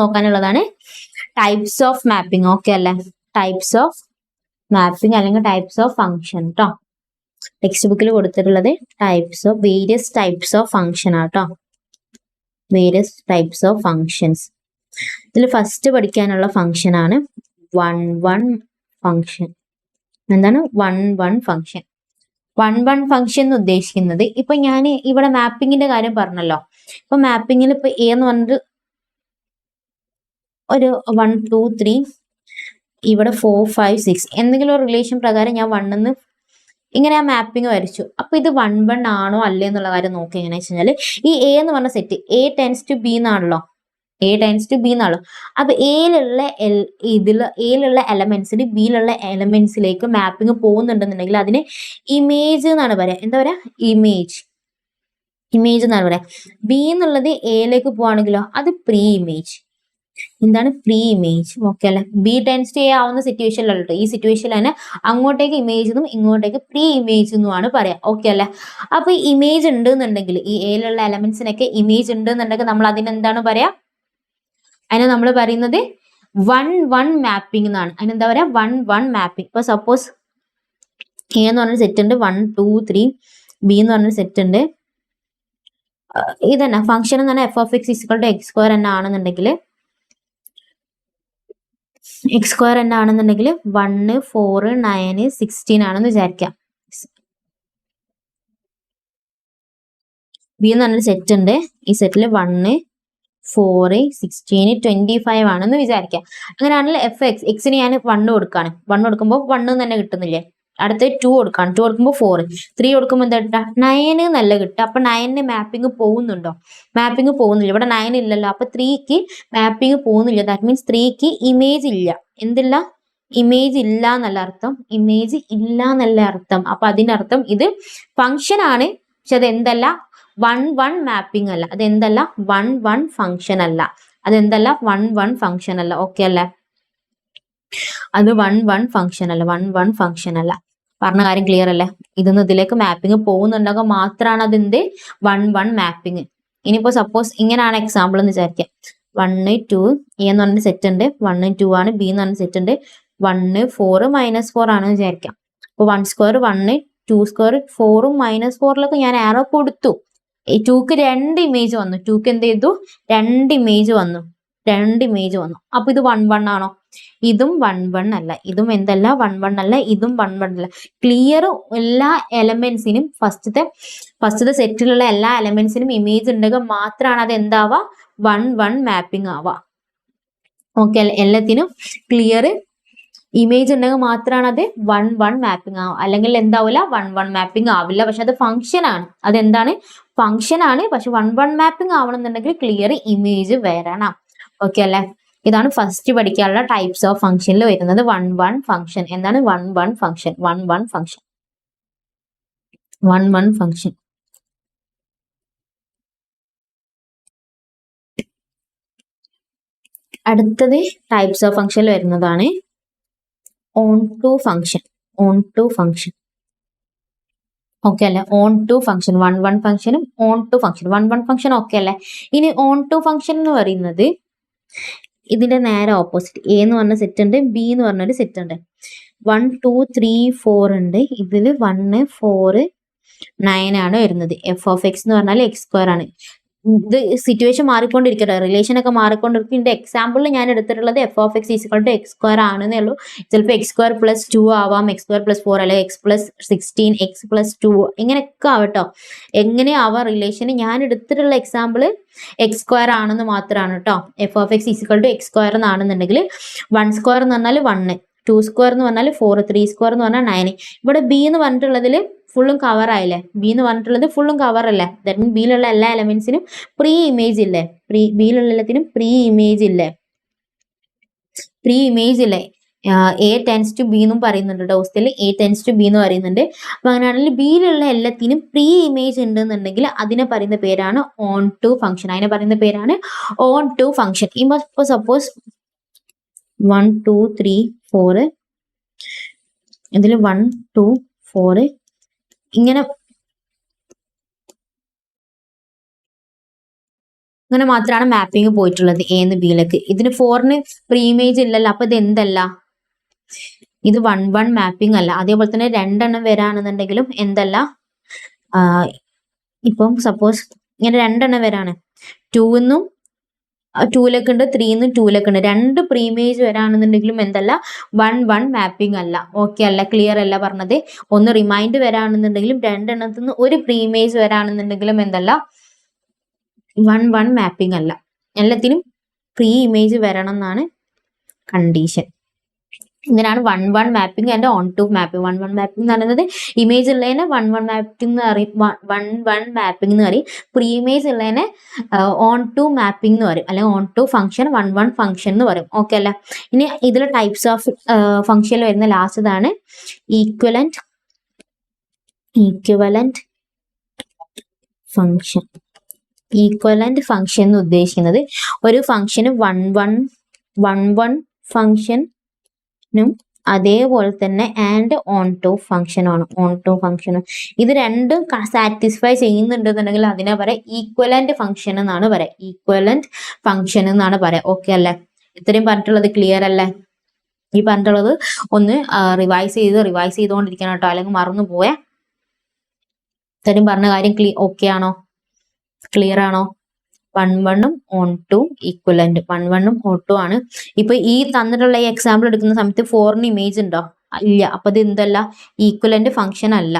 നോക്കാനുള്ളതാണ് ടൈപ്സ് ഓഫ് മാപ്പിംഗ്. ഓക്കെ അല്ലെ. ടൈപ്സ് ഓഫ് മാപ്പിംഗ് അല്ലെങ്കിൽ ടൈപ്സ് ഓഫ് ഫംഗ്ഷൻ കേട്ടോ. ടെക്സ്റ്റ് ബുക്കിൽ കൊടുത്തിട്ടുള്ളത് വേരിയസ് ടൈപ്സ് ഓഫ് ഫംഗ്ഷൻ ആട്ടോ. Various types of functions. ഇതിൽ ഫസ്റ്റ് പഠിക്കാനുള്ള ഫംഗ്ഷൻ ആണ് 1, 1 ഫംഗ്ഷൻ. എന്താണ് 1, 1 ഫംഗ്ഷൻ? 1, 1 ഫംഗ്ഷൻ എന്ന് ഉദ്ദേശിക്കുന്നത്, ഇപ്പൊ ഞാൻ ഇവിടെ മാപ്പിങ്ങിന്റെ കാര്യം പറഞ്ഞല്ലോ. ഇപ്പൊ മാപ്പിങ്ങിൽ ഇപ്പൊ എ എന്ന് പറഞ്ഞിട്ട് ഒരു 1, 2, 3, ഇവിടെ 4, 5, 6 എന്തെങ്കിലും ഒരു റിലേഷൻ പ്രകാരം ഞാൻ 1 ഇങ്ങനെ ആ മാപ്പിംഗ് വരച്ചു. അപ്പൊ ഇത് 1, 1 ആണോ അല്ലേ എന്നുള്ള കാര്യം നോക്കി. എങ്ങനെയാ വെച്ചാൽ ഈ എ എന്ന് പറഞ്ഞ set A tends to B എന്നാണല്ലോ. അപ്പൊ എയിലുള്ള എലമെന്റ്സിന് ബിയിലുള്ള എലമെന്റ്സിലേക്ക് മാപ്പിംഗ് പോകുന്നുണ്ടെന്നുണ്ടെങ്കിൽ അതിന് ഇമേജ് എന്നാണ് പറയാ. എന്താ പറയാ, ഇമേജ് എന്നാണ് പറയാ. ബി എന്നുള്ളത് എയിലേക്ക് പോവാണെങ്കിലോ അത് പ്രീ ഇമേജ്. എന്താണ്, പ്രീ ഇമേജ്. ഓക്കെ അല്ലെ. ബി ടെൻസ് ടു എ ആവുന്ന സിറ്റുവേഷനിലല്ലോ. ഈ സിറ്റുവേഷനിൽ തന്നെ അങ്ങോട്ടേക്ക് ഇമേജ് എന്നും ഇങ്ങോട്ടേക്ക് പ്രീ ഇമേജ് എന്നുമാണ് പറയാം. ഓക്കെ അല്ലെ. അപ്പൊ ഇമേജ് ഉണ്ട് എന്നുണ്ടെങ്കിൽ, ഈ എയിലുള്ള എലമെന്റ്സിനൊക്കെ ഇമേജ് ഉണ്ട് എന്നുണ്ടെങ്കിൽ നമ്മൾ അതിനെന്താണ് പറയാ, അതിനെ നമ്മൾ പറയുന്നത് 1, 1 മാപ്പിംഗ് എന്നാണ്. അതിനെന്താ പറയാ, 1, 1 മാപ്പിംഗ്. ഇപ്പൊ സപ്പോസ് എ എന്ന് പറഞ്ഞ സെറ്റ് ഉണ്ട്, 1, 2, 3, ബി എന്ന് പറഞ്ഞ സെറ്റ് ഉണ്ട്. ഇതന്നെ ഫംഗ്ഷൻ എന്ന് പറഞ്ഞാൽ f of x equal to x square തന്നെ ആണെന്നുണ്ടെങ്കിൽ, എക്സ് സ്ക്വയർ തന്നെ ആണെന്നുണ്ടെങ്കിൽ 1, 4, 9, 16 ആണെന്ന് വിചാരിക്കാം. ബി എന്ന് പറഞ്ഞൊരു സെറ്റ് ഉണ്ട്. ഈ സെറ്റിൽ 1, 4, 16, 25 ആണെന്ന് വിചാരിക്കാം. അങ്ങനെയാണെങ്കിൽ എഫ് എക്സിന് ഞാൻ 1 കൊടുക്കാണ്. 1 കൊടുക്കുമ്പോൾ 1 തന്നെ കിട്ടുന്നില്ലേ. അടുത്ത 2 കൊടുക്കാണ്. 2 കൊടുക്കുമ്പോൾ 4, 3 കൊടുക്കുമ്പോൾ എന്താ കിട്ടുക, 9 നല്ല കിട്ടുക. അപ്പൊ 9ന് മാപ്പിംഗ് പോകുന്നുണ്ടോ? മാപ്പിംഗ് പോകുന്നില്ല. ഇവിടെ 9 ഇല്ലല്ലോ. അപ്പൊ 3ക്ക് മാപ്പിംഗ് പോകുന്നില്ല. ദാറ്റ് മീൻസ് 3ക്ക് ഇമേജ് ഇല്ല. എന്തില്ല, ഇമേജ് ഇല്ല എന്നല്ല അർത്ഥം. ഇമേജ് ഇല്ല എന്നല്ല അർത്ഥം. അപ്പൊ അതിനർത്ഥം ഇത് ഫംഗ്ഷൻ ആണ്. പക്ഷെ അത് എന്തല്ല, 1, 1 മാപ്പിംഗ് അല്ല. അതെന്തല്ല, 1, 1 ഫംഗ്ഷൻ അല്ല. അതെന്തല്ല, 1, 1 ഫംഗ്ഷൻ അല്ല. ഓക്കെ അല്ലേ. അത് 1, 1 ഫംഗ്ഷൻ അല്ല. 1, 1 ഫംഗ്ഷൻ അല്ല. പറഞ്ഞ കാര്യം ക്ലിയർ അല്ലേ. ഇതിന്ന് ഇതിലേക്ക് മാപ്പിംഗ് പോകുന്നുണ്ടെങ്കിൽ മാത്രമാണ് അതെന്ത് 1, 1 മാപ്പിംഗ്. ഇനിയിപ്പോ സപ്പോസ് ഇങ്ങനെയാണ് എക്സാമ്പിൾ എന്ന് വിചാരിക്കാം. 1, 2 എ എന്ന് പറഞ്ഞ സെറ്റ് ഉണ്ട്. 1, 2 ആണ്. ബി എന്ന് പറഞ്ഞ സെറ്റ് ഉണ്ട്. 1, 4, -4 ആണെന്ന് വിചാരിക്കാം. അപ്പൊ 1 സ്ക്വയർ 1, 2 സ്ക്വയർ 4ഉം -4ലൊക്കെ ഞാൻ ആരോ കൊടുത്തു. ഈ 2ക്ക് 2 ഇമേജ് വന്നു. 2ക്ക് എന്ത് ചെയ്തു, 2 ഇമേജ് വന്നു. അപ്പൊ ഇത് 1, 1 ആണോ? ഇതും 1 1 അല്ല, ഇതും എന്തല്ല 1 1 അല്ല, ഇതും 1 1 അല്ല. ക്ലിയർ എല്ലാ എലമെന്റ്സിനും ഫസ്റ്റത്തെ സെറ്റിലുള്ള എല്ലാ എലമെന്റ്സിനും ഇമേജ് ഉണ്ടെങ്കിൽ മാത്രമാണ് അത് എന്താവുക 1 1 മാപ്പിംഗ് ആവുക. ഓക്കെ, എല്ലാത്തിനും ക്ലിയർ ഇമേജ് ഉണ്ടെങ്കിൽ മാത്രമാണ് അത് 1 1 മാപ്പിംഗ് ആവും, അല്ലെങ്കിൽ എന്താവില്ല 1 1 മാപ്പിംഗ് ആവില്ല. പക്ഷെ അത് ഫംഗ്ഷൻ ആണ്, അതെന്താണ് ഫംഗ്ഷൻ ആണ്. പക്ഷെ 1 1 മാപ്പിംഗ് ആവണമെന്നുണ്ടെങ്കിൽ ക്ലിയർ ഇമേജ് വരണം. ഓക്കെ അല്ലെ? ഇതാണ് ഫസ്റ്റ് പഠിക്കാനുള്ള ടൈപ്സ് ഓഫ് ഫംഗ്ഷനിൽ വരുന്നത് 1 1 ഫംഗ്ഷൻ. എന്താണ് 1 1 ഫംഗ്ഷൻ? 1 1 function, 1 1 function. അടുത്തത് ടൈപ്സ് ഓഫ് ഫംഗ്ഷനിൽ വരുന്നതാണ് onto function. Onto function okay അല്ലെ? ഓൺ ടു ഫംഗ്ഷൻ 1 1 ഫംഗ്ഷനും onto function 1 1 function okay അല്ലെ? ഇനി ഓൺ ടു ഫംഗ്ഷൻ എന്ന് പറയുന്നത് ഇതിന്റെ നേരെ ഓപ്പോസിറ്റ്. എ എന്ന് പറഞ്ഞ സെറ്റ് ഉണ്ട്, ബി എന്ന് പറഞ്ഞൊരു സെറ്റ് ഉണ്ട്. 1 2 3 4 ഉണ്ട്. ഇതിൽ 1 4 9 ആണ് വരുന്നത്. എഫ് ഓഫ് എക്സ് എന്ന് പറഞ്ഞാൽ എക്സ് സ്ക്വയർ ആണ്. ഇത് സിറ്റുവേഷൻ മാറിക്കൊണ്ടിരിക്കട്ടെ, റിലേഷൻ ഒക്കെ മാറിക്കൊണ്ടിരിക്കും. ഇതിന്റെ എക്സാമ്പിളിൽ ഞാൻ എടുത്തിട്ടുള്ളത് f of x equal to x square ആണെന്നേ ഉള്ളൂ. ചിലപ്പോൾ എക്സ് സ്ക്വയർ പ്ലസ് 2 ആവാം, എക്സ് സ്ക്വയർ പ്ലസ് 4 അല്ലെങ്കിൽ എക്സ് പ്ലസ് 16, എക്സ് പ്ലസ് 2 ഇങ്ങനെയൊക്കെ ആവട്ടോ. എങ്ങനെയാവാം റിലേഷൻ? ഞാൻ എടുത്തിട്ടുള്ള എക്സാമ്പിൾ എക്സ് സ്ക്വയർ ആണെന്ന് മാത്രമാണ് കേട്ടോ. F of x equal to x square എന്നാണെന്നുണ്ടെങ്കിൽ 1 സ്ക്വയർ എന്ന് പറഞ്ഞാൽ 1, 2 സ്ക്വയർ എന്ന് പറഞ്ഞാൽ 4, 3 സ്ക്വയർ എന്ന് പറഞ്ഞാൽ 9. ഇവിടെ ബി എന്ന് പറഞ്ഞിട്ടുള്ളതിൽ ഫുള്ളും കവർ ആയില്ലേ? ബി എന്ന് പറഞ്ഞിട്ടുള്ളത് ഫുള്ളും കവർ അല്ലേ? ദാറ്റ് മീൻ ബിയിലുള്ള എല്ലാ എലമെന്റ്സിനും പ്രീ ഇമേജ് ഇല്ലേ? ബിയിലുള്ള എല്ലാത്തിനും പ്രീ ഇമേജ് ഇല്ലേ? പ്രീ ഇമേജ് ഇല്ലേ? എ ടെൻസ് ടു ബി എന്നും പറയുന്നുണ്ട് ഡോസ്റ്റിൽ, എ ടെൻസ് ടു ബി എന്ന് പറയുന്നുണ്ട്. അപ്പൊ അങ്ങനെയാണെങ്കിൽ ബിയിലുള്ള എല്ലാത്തിനും പ്രീ ഇമേജ് ഉണ്ടെന്നുണ്ടെങ്കിൽ അതിനെ പറയുന്ന പേരാണ് ഓൺ ടു ഫംഗ്ഷൻ. അതിനെ പറയുന്ന പേരാണ് ഓൺ ടു ഫംഗ്ഷൻ. ഇപ്പൊ സപ്പോസ് 1 2 3 4 ഇതിൽ 1 2 4 ഇങ്ങനെ മാത്രമാണ് മാപ്പിംഗ് പോയിട്ടുള്ളത് എ എന്ന് ബിയിലേക്ക്. ഇതിന് 4ന് പ്രീ ഇമേജ് ഇല്ലല്ലോ, അപ്പൊ ഇത് എന്തല്ല? ഇത് 1 1 മാപ്പിംഗ് അല്ല. അതേപോലെ തന്നെ 2 എണ്ണം വരാണെന്നുണ്ടെങ്കിലും എന്തല്ല? ഇപ്പം സപ്പോസ് ഇങ്ങനെ 2 എണ്ണം വരാണ്, 2ന്നും 2ലേക്ക് ഉണ്ട്, 3ന്നും 2ലേക്ക് ഉണ്ട്. 2 പ്രീ ഇമേജ് വരാണെന്നുണ്ടെങ്കിലും എന്തല്ല? 1 1 മാപ്പിംഗ് അല്ല. ഓക്കെ അല്ല? ക്ലിയർ അല്ല പറഞ്ഞത്? ഒന്ന് റിമൈൻഡ് വരാണെന്നുണ്ടെങ്കിലും 2 എണ്ണത്തിൽ നിന്ന് ഒരു പ്രീ ഇമേജ് വരാണെന്നുണ്ടെങ്കിലും എന്തല്ല? 1 1 മാപ്പിംഗ് അല്ല. എല്ലാത്തിനും പ്രീ ഇമേജ് വരണം എന്നാണ് കണ്ടീഷൻ. ഇതിനാണ് 1 1 mapping and onto mapping. 1 1 mapping എന്ന് പറയുന്നത് ഇമേജ് ഉള്ളതിനെ 1 1 മാപ്പിംഗ് എന്ന് പറയും, 1 1 മാപ്പിംഗ് എന്ന് പറയും. പ്രീ ഇമേജ് ഉള്ളതിനെ ഓൺ ടു മാപ്പിംഗ് എന്ന് പറയും, അല്ലെങ്കിൽ ഓൺ ടു ഫംഗ്ഷൻ 1 1 ഫംഗ്ഷൻ എന്ന് പറയും. ഓക്കെ അല്ല? ഇനി ഇതിൽ ടൈപ്സ് ഓഫ് ഫംഗ്ഷനിൽ വരുന്ന ലാസ്റ്റതാണ് ഈക്വലന്റ് ഫംഗ്ഷൻ. ഈക്വലന്റ് ഫംഗ്ഷൻ എന്ന് ഉദ്ദേശിക്കുന്നത് ഒരു ഫംഗ്ഷന് 1 1 ഫംഗ്ഷനും അതേപോലെ തന്നെ ആൻഡ് ഓൺ ടു ഫംഗ്ഷനാണ്. ഓൺ ടു ഫംഗ്ഷൻ ഇത് രണ്ടും സാറ്റിസ്ഫൈ ചെയ്യുന്നുണ്ടെന്നുണ്ടെങ്കിൽ അതിനെ പറയാം ഈക്വലന്റ് ഫംഗ്ഷൻ എന്നാണ് പറയാം. ഈക്വലന്റ് ഫംഗ്ഷൻ എന്നാണ് പറയാം. ഓക്കെ അല്ലേ? ഇത്രയും പറഞ്ഞിട്ടുള്ളത് ക്ലിയർ അല്ലേ? ഈ പറഞ്ഞിട്ടുള്ളത് ഒന്ന് റിവൈസ് ചെയ്തുകൊണ്ടിരിക്കണം കേട്ടോ, അല്ലെങ്കിൽ മറന്നു പോവേ. ഇത്രയും പറഞ്ഞ കാര്യം ഓക്കെ ആണോ? ക്ലിയർ ആണോ? 1 1 onto equivalent. 1 1 onto ആണ്. ഇപ്പൊ ഈ തന്നിട്ടുള്ള ഈ എക്സാമ്പിൾ എടുക്കുന്ന സമയത്ത് 4ന് ഇമേജ് ഉണ്ടോ? ഇല്ല. അപ്പൊ ഇത് എന്തല്ല? ഈക്വലന്റ് ഫംഗ്ഷൻ അല്ല.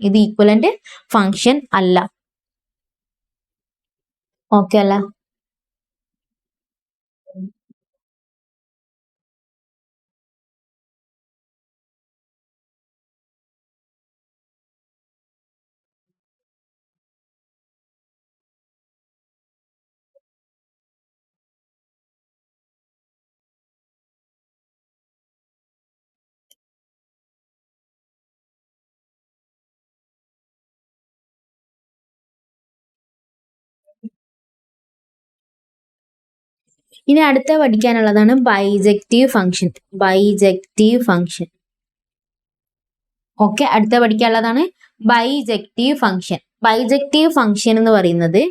ഇത് ഈക്വലന്റ് ഫംഗ്ഷൻ അല്ല. ഓക്കെ അല്ല? ഇനി അടുത്ത പഠിക്കാനുള്ളതാണ് ബൈജക്റ്റീവ് ഫംഗ്ഷൻ. ഓക്കെ, അടുത്ത പഠിക്കാനുള്ളതാണ് ബൈജക്റ്റീവ് ഫംഗ്ഷൻ. ബൈജക്റ്റീവ് ഫംഗ്ഷൻ എന്ന് പറയുന്നത്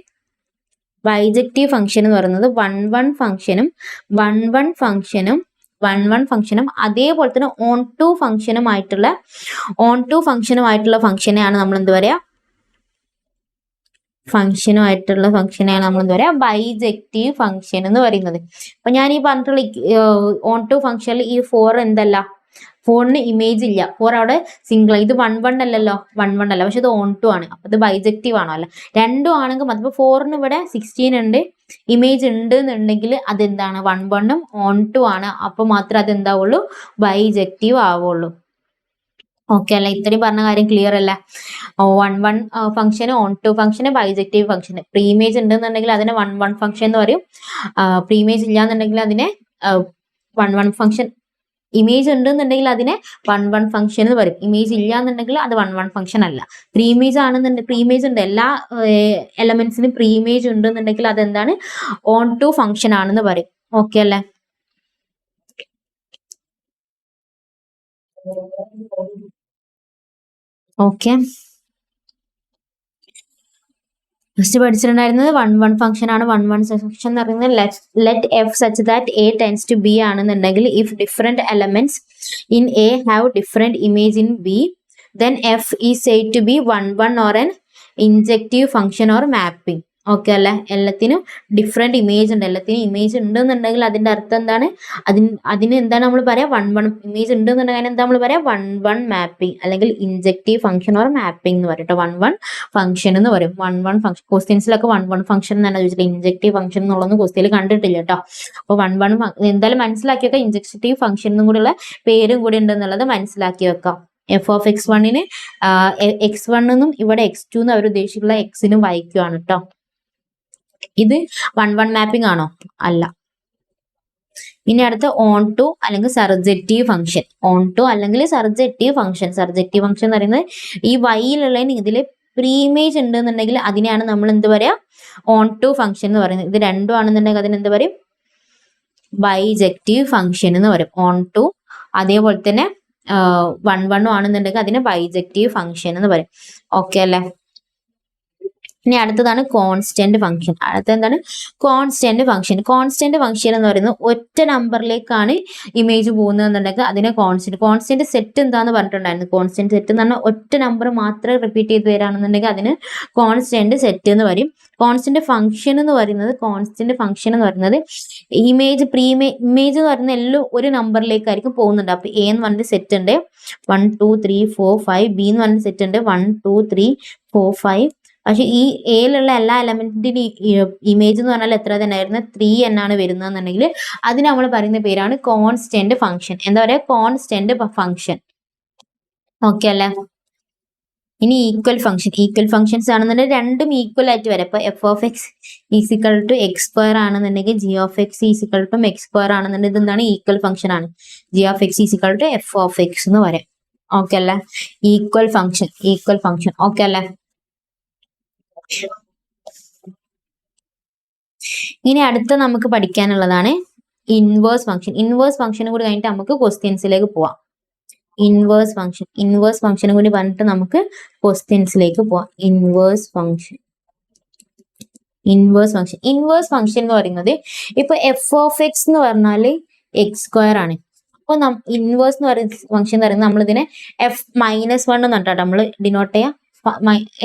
1 1 ഫംഗ്ഷനും അതേപോലെ തന്നെ ഓൺ ടു ഫംഗ്ഷനുമായിട്ടുള്ള ഫംഗ്ഷനെയാണ് നമ്മൾ എന്ത് പറയാ? ഫംഗ്ഷനുമായിട്ടുള്ള ഫംഗ്ഷനെയാണ് നമ്മൾ എന്താ പറയുക ബൈജക്റ്റീവ് ഫംഗ്ഷൻ എന്ന് പറയുന്നത്. അപ്പൊ ഞാൻ ഈ പറഞ്ഞിട്ടുള്ള ഓൺ ടു ഫംഗ്ഷനിൽ ഈ 4 എന്തല്ല, 4ന് ഇമേജ് ഇല്ല. 4 അവിടെ സിംഗിൾ, ഇത് 1 അല്ലല്ലോ, 1 അല്ല, പക്ഷെ ഇത് ഓൺ ടു ആണ്. അപ്പൊ ഇത് ബൈജക്റ്റീവ് ആണോ അല്ല, രണ്ടും ആണെങ്കിൽ മതി. ഇപ്പൊ 4ന് ഇവിടെ 16 ഉണ്ട്, ഇമേജ് ഉണ്ട് എന്നുണ്ടെങ്കിൽ അതെന്താണ് 1 ഓൺ ടു ആണ്. അപ്പൊ മാത്രമേ അതെന്താവുള്ളൂ ബൈജക്റ്റീവ് ആവുള്ളൂ. ഓക്കെ അല്ല, ഇത്രയും പറഞ്ഞ കാര്യം ക്ലിയർ അല്ല. 1 ഫംഗ്ഷന്, ഓൺ ടു ഫംഗ്ഷന്, ബൈജക്റ്റീവ് ഫംഗ്ഷന്. പ്രീ ഇമേജ് ഉണ്ടെന്നുണ്ടെങ്കിൽ അതിനെ 1 ഫംഗ്ഷൻ എന്ന് പറയും. പ്രീ ഇമേജ് ഇല്ലാന്നുണ്ടെങ്കിൽ അതിനെ 1 ഫംഗ്ഷൻ. ഇമേജ് ഉണ്ടെന്നുണ്ടെങ്കിൽ അതിനെ 1 ഫംഗ്ഷൻ എന്ന് പറയും. ഇമേജ് ഇല്ല എന്നുണ്ടെങ്കിൽ അത് 1 ഫംഗ്ഷൻ അല്ല. പ്രീ ഇമേജ് ആണെന്നുണ്ടെങ്കിൽ, പ്രീ ഇമേജ് ഉണ്ട്, എല്ലാ എലമെന്റ്സിനും പ്രീ ഇമേജ് ഉണ്ടെന്നുണ്ടെങ്കിൽ അതെന്താണ് ഓൺ ടു ഫംഗ്ഷൻ ആണെന്ന് പറയും. ഓക്കെ അല്ലേ? ഓക്കെ, ഫസ്റ്റ് പഠിച്ചിട്ടുണ്ടായിരുന്നത് 1 ഫംഗ്ഷൻ ആണ്. 1 ഫംഗ്ഷൻ എന്ന് പറയുന്നത് let f such that A tends to B ആണെന്നുണ്ടെങ്കിൽ if different elements in A have different image in B then f is said to be 1 or an injective function or mapping. Okay അല്ലെ? എല്ലാത്തിനും different image ഉണ്ട്. എല്ലാത്തിനും image ഉണ്ടെന്നുണ്ടെങ്കിൽ അതിന്റെ അർത്ഥം എന്താണ്? അതിന് എന്താണ് നമ്മൾ പറയാ? 1 ഇമേജ് ഉണ്ടെന്നുണ്ടെങ്കിൽ എന്താ നമ്മൾ പറയാ? 1 മാപ്പിംഗ് അല്ലെങ്കിൽ ഇൻജക്റ്റീവ് ഫംഗ്ഷൻ ഓർ മാപ്പിംഗ് എന്ന് പറയും. 1 ഫംഗ്ഷൻ എന്ന് പറയും. 1 ഫംഗ്ഷൻ ക്വസ്റ്റ്യൻസിലൊക്കെ 1 ഫംഗ്ഷൻ എന്നാണ് ചോദിച്ചിട്ട് ഇൻജക്റ്റീവ് ഫംഗ്ഷൻ എന്നുള്ളതൊന്നും ക്വസ്റ്റ്യനിൽ കണ്ടിട്ടില്ല കേട്ടോ. അപ്പൊ 1 എന്തായാലും മനസ്സിലാക്കി വെക്കാം. ഇൻജക്റ്റീവ് ഫംഗ്ഷൻ എന്നും കൂടിയുള്ള പേരും കൂടി ഉണ്ടെന്നുള്ളത് മനസ്സിലാക്കി വെക്കാം. എഫ് ഓഫ് x1ന് x1 എന്നും ഇവിടെ x2 എന്ന് അവർ ഉദ്ദേശിച്ചിട്ടുള്ള എക്സിനും വൈക്കുമാണ് കേട്ടോ. ഇത് 1 മാപ്പിംഗ് ആണോ? അല്ല. ഇനി അടുത്ത ഓൺ ടു അല്ലെങ്കിൽ സർജക്റ്റീവ് ഫംഗ്ഷൻ. ഓൺ ടു അല്ലെങ്കിൽ സർജക്റ്റീവ് ഫംഗ്ഷൻ. സർജക്റ്റീവ് ഫംഗ്ഷൻ എന്ന് പറയുന്നത് ഈ വൈയിലുള്ളതിന് ഇതില് പ്രീ ഇമേജ് ഉണ്ടെന്നുണ്ടെങ്കിൽ അതിനെയാണ് നമ്മൾ എന്ത് പറയാ? ഓൺ ടു ഫംഗ്ഷൻ എന്ന് പറയുന്നത്. ഇത് രണ്ടും ആണെന്നുണ്ടെങ്കിൽ അതിന് എന്ത് പറയും? ബൈജക്റ്റീവ് ഫംഗ്ഷൻ എന്ന് പറയും. ഓൺ ടു അതേപോലെ തന്നെ 1 ആണെന്നുണ്ടെങ്കിൽ അതിന് ബൈജക്റ്റീവ് ഫംഗ്ഷൻ എന്ന് പറയും. ഓക്കെ അല്ലേ? ഇനി അടുത്തതാണ് കോൺസ്റ്റന്റ് ഫംഗ്ഷൻ. അടുത്ത എന്താണ്? Constant function. കോൺസ്റ്റന്റ് ഫംഗ്ഷൻ എന്ന് പറയുന്നത് ഒറ്റ നമ്പറിലേക്കാണ് ഇമേജ് പോകുന്നതെന്നുണ്ടെങ്കിൽ അതിനെ കോൺസ്റ്റന്റ്. കോൺസ്റ്റന്റ് സെറ്റ് എന്താന്ന് പറഞ്ഞിട്ടുണ്ടായിരുന്നു. കോൺസ്റ്റന്റ് സെറ്റ് എന്ന് പറഞ്ഞാൽ ഒറ്റ നമ്പർ മാത്രം റിപ്പീറ്റ് ചെയ്ത് തരാണെന്നുണ്ടെങ്കിൽ അതിന് കോൺസ്റ്റന്റ് സെറ്റ് എന്ന് പറയും. കോൺസ്റ്റന്റ് ഫംഗ്ഷൻ എന്ന് പറയുന്നത് ഇമേജ് ഇമേജ് എന്ന് പറയുന്ന എല്ലാം ഒരു നമ്പറിലേക്കായിരിക്കും പോകുന്നുണ്ട്. അപ്പൊ എ എന്ന് പറഞ്ഞ സെറ്റ് ഉണ്ട്, 1 2 3 4 5. ബി എന്ന് പറഞ്ഞ സെറ്റ് ഉണ്ട്, 1 2 3 4 5. പക്ഷെ ഈ എയിലുള്ള എല്ലാ എലമെന്റിന്റെ ഇമേജ് എന്ന് പറഞ്ഞാൽ എത്ര തന്നെയായിരുന്നു? 3 എന്നാണ് വരുന്നതെന്നുണ്ടെങ്കിൽ അതിന് നമ്മൾ പറയുന്ന പേരാണ് കോൺസ്റ്റന്റ് ഫംഗ്ഷൻ. എന്താ പറയാ? Constant function. ഓക്കെ അല്ലേ? ഇനി ഈക്വൽ ഫംഗ്ഷൻ. ഈക്വൽ ഫംഗ്ഷൻസ് ആണെന്നുണ്ടെങ്കിൽ രണ്ടും ഈക്വൽ ആയിട്ട് വരാം. ഇപ്പൊ f of x is equal to x square ആണെന്നുണ്ടെങ്കിൽ g of x is equal to x square ആണെന്നുണ്ടെങ്കിൽ ഇതെന്താണ്? ഈക്വൽ ഫംഗ്ഷൻ ആണ്. G of x is equal to f of x എന്ന് പറയാം. ഓക്കെ അല്ലേ? Equal function. ഓക്കെ അല്ലേ? ഇനി അടുത്ത നമുക്ക് പഠിക്കാനുള്ളതാണ് ഇൻവേഴ്സ് ഫംഗ്ഷൻ. ഇൻവേഴ്സ് ഫംഗ്ഷനും കൂടി കഴിഞ്ഞിട്ട് നമുക്ക് ക്വസ്റ്റ്യൻസിലേക്ക് പോവാം. ഇൻവേഴ്സ് ഫംഗ്ഷനും കൂടി പറഞ്ഞിട്ട് നമുക്ക് ക്വസ്റ്റ്യൻസിലേക്ക് പോവാം. ഇൻവേഴ്സ് ഫംഗ്ഷൻ എന്ന് പറയുന്നത് ഇപ്പൊ എഫ് ഓഫ് എക്സ് എന്ന് പറഞ്ഞാല് എക്സ് സ്ക്വയർ ആണ്. അപ്പൊ ഇൻവേഴ്സ് എന്ന് പറയുന്ന ഫംഗ്ഷൻ എന്ന് പറയുന്നത് നമ്മളിതിനെ f-1 എന്ന് പറഞ്ഞിട്ടാ നമ്മൾ ഡിനോട്ട് ചെയ്യാം.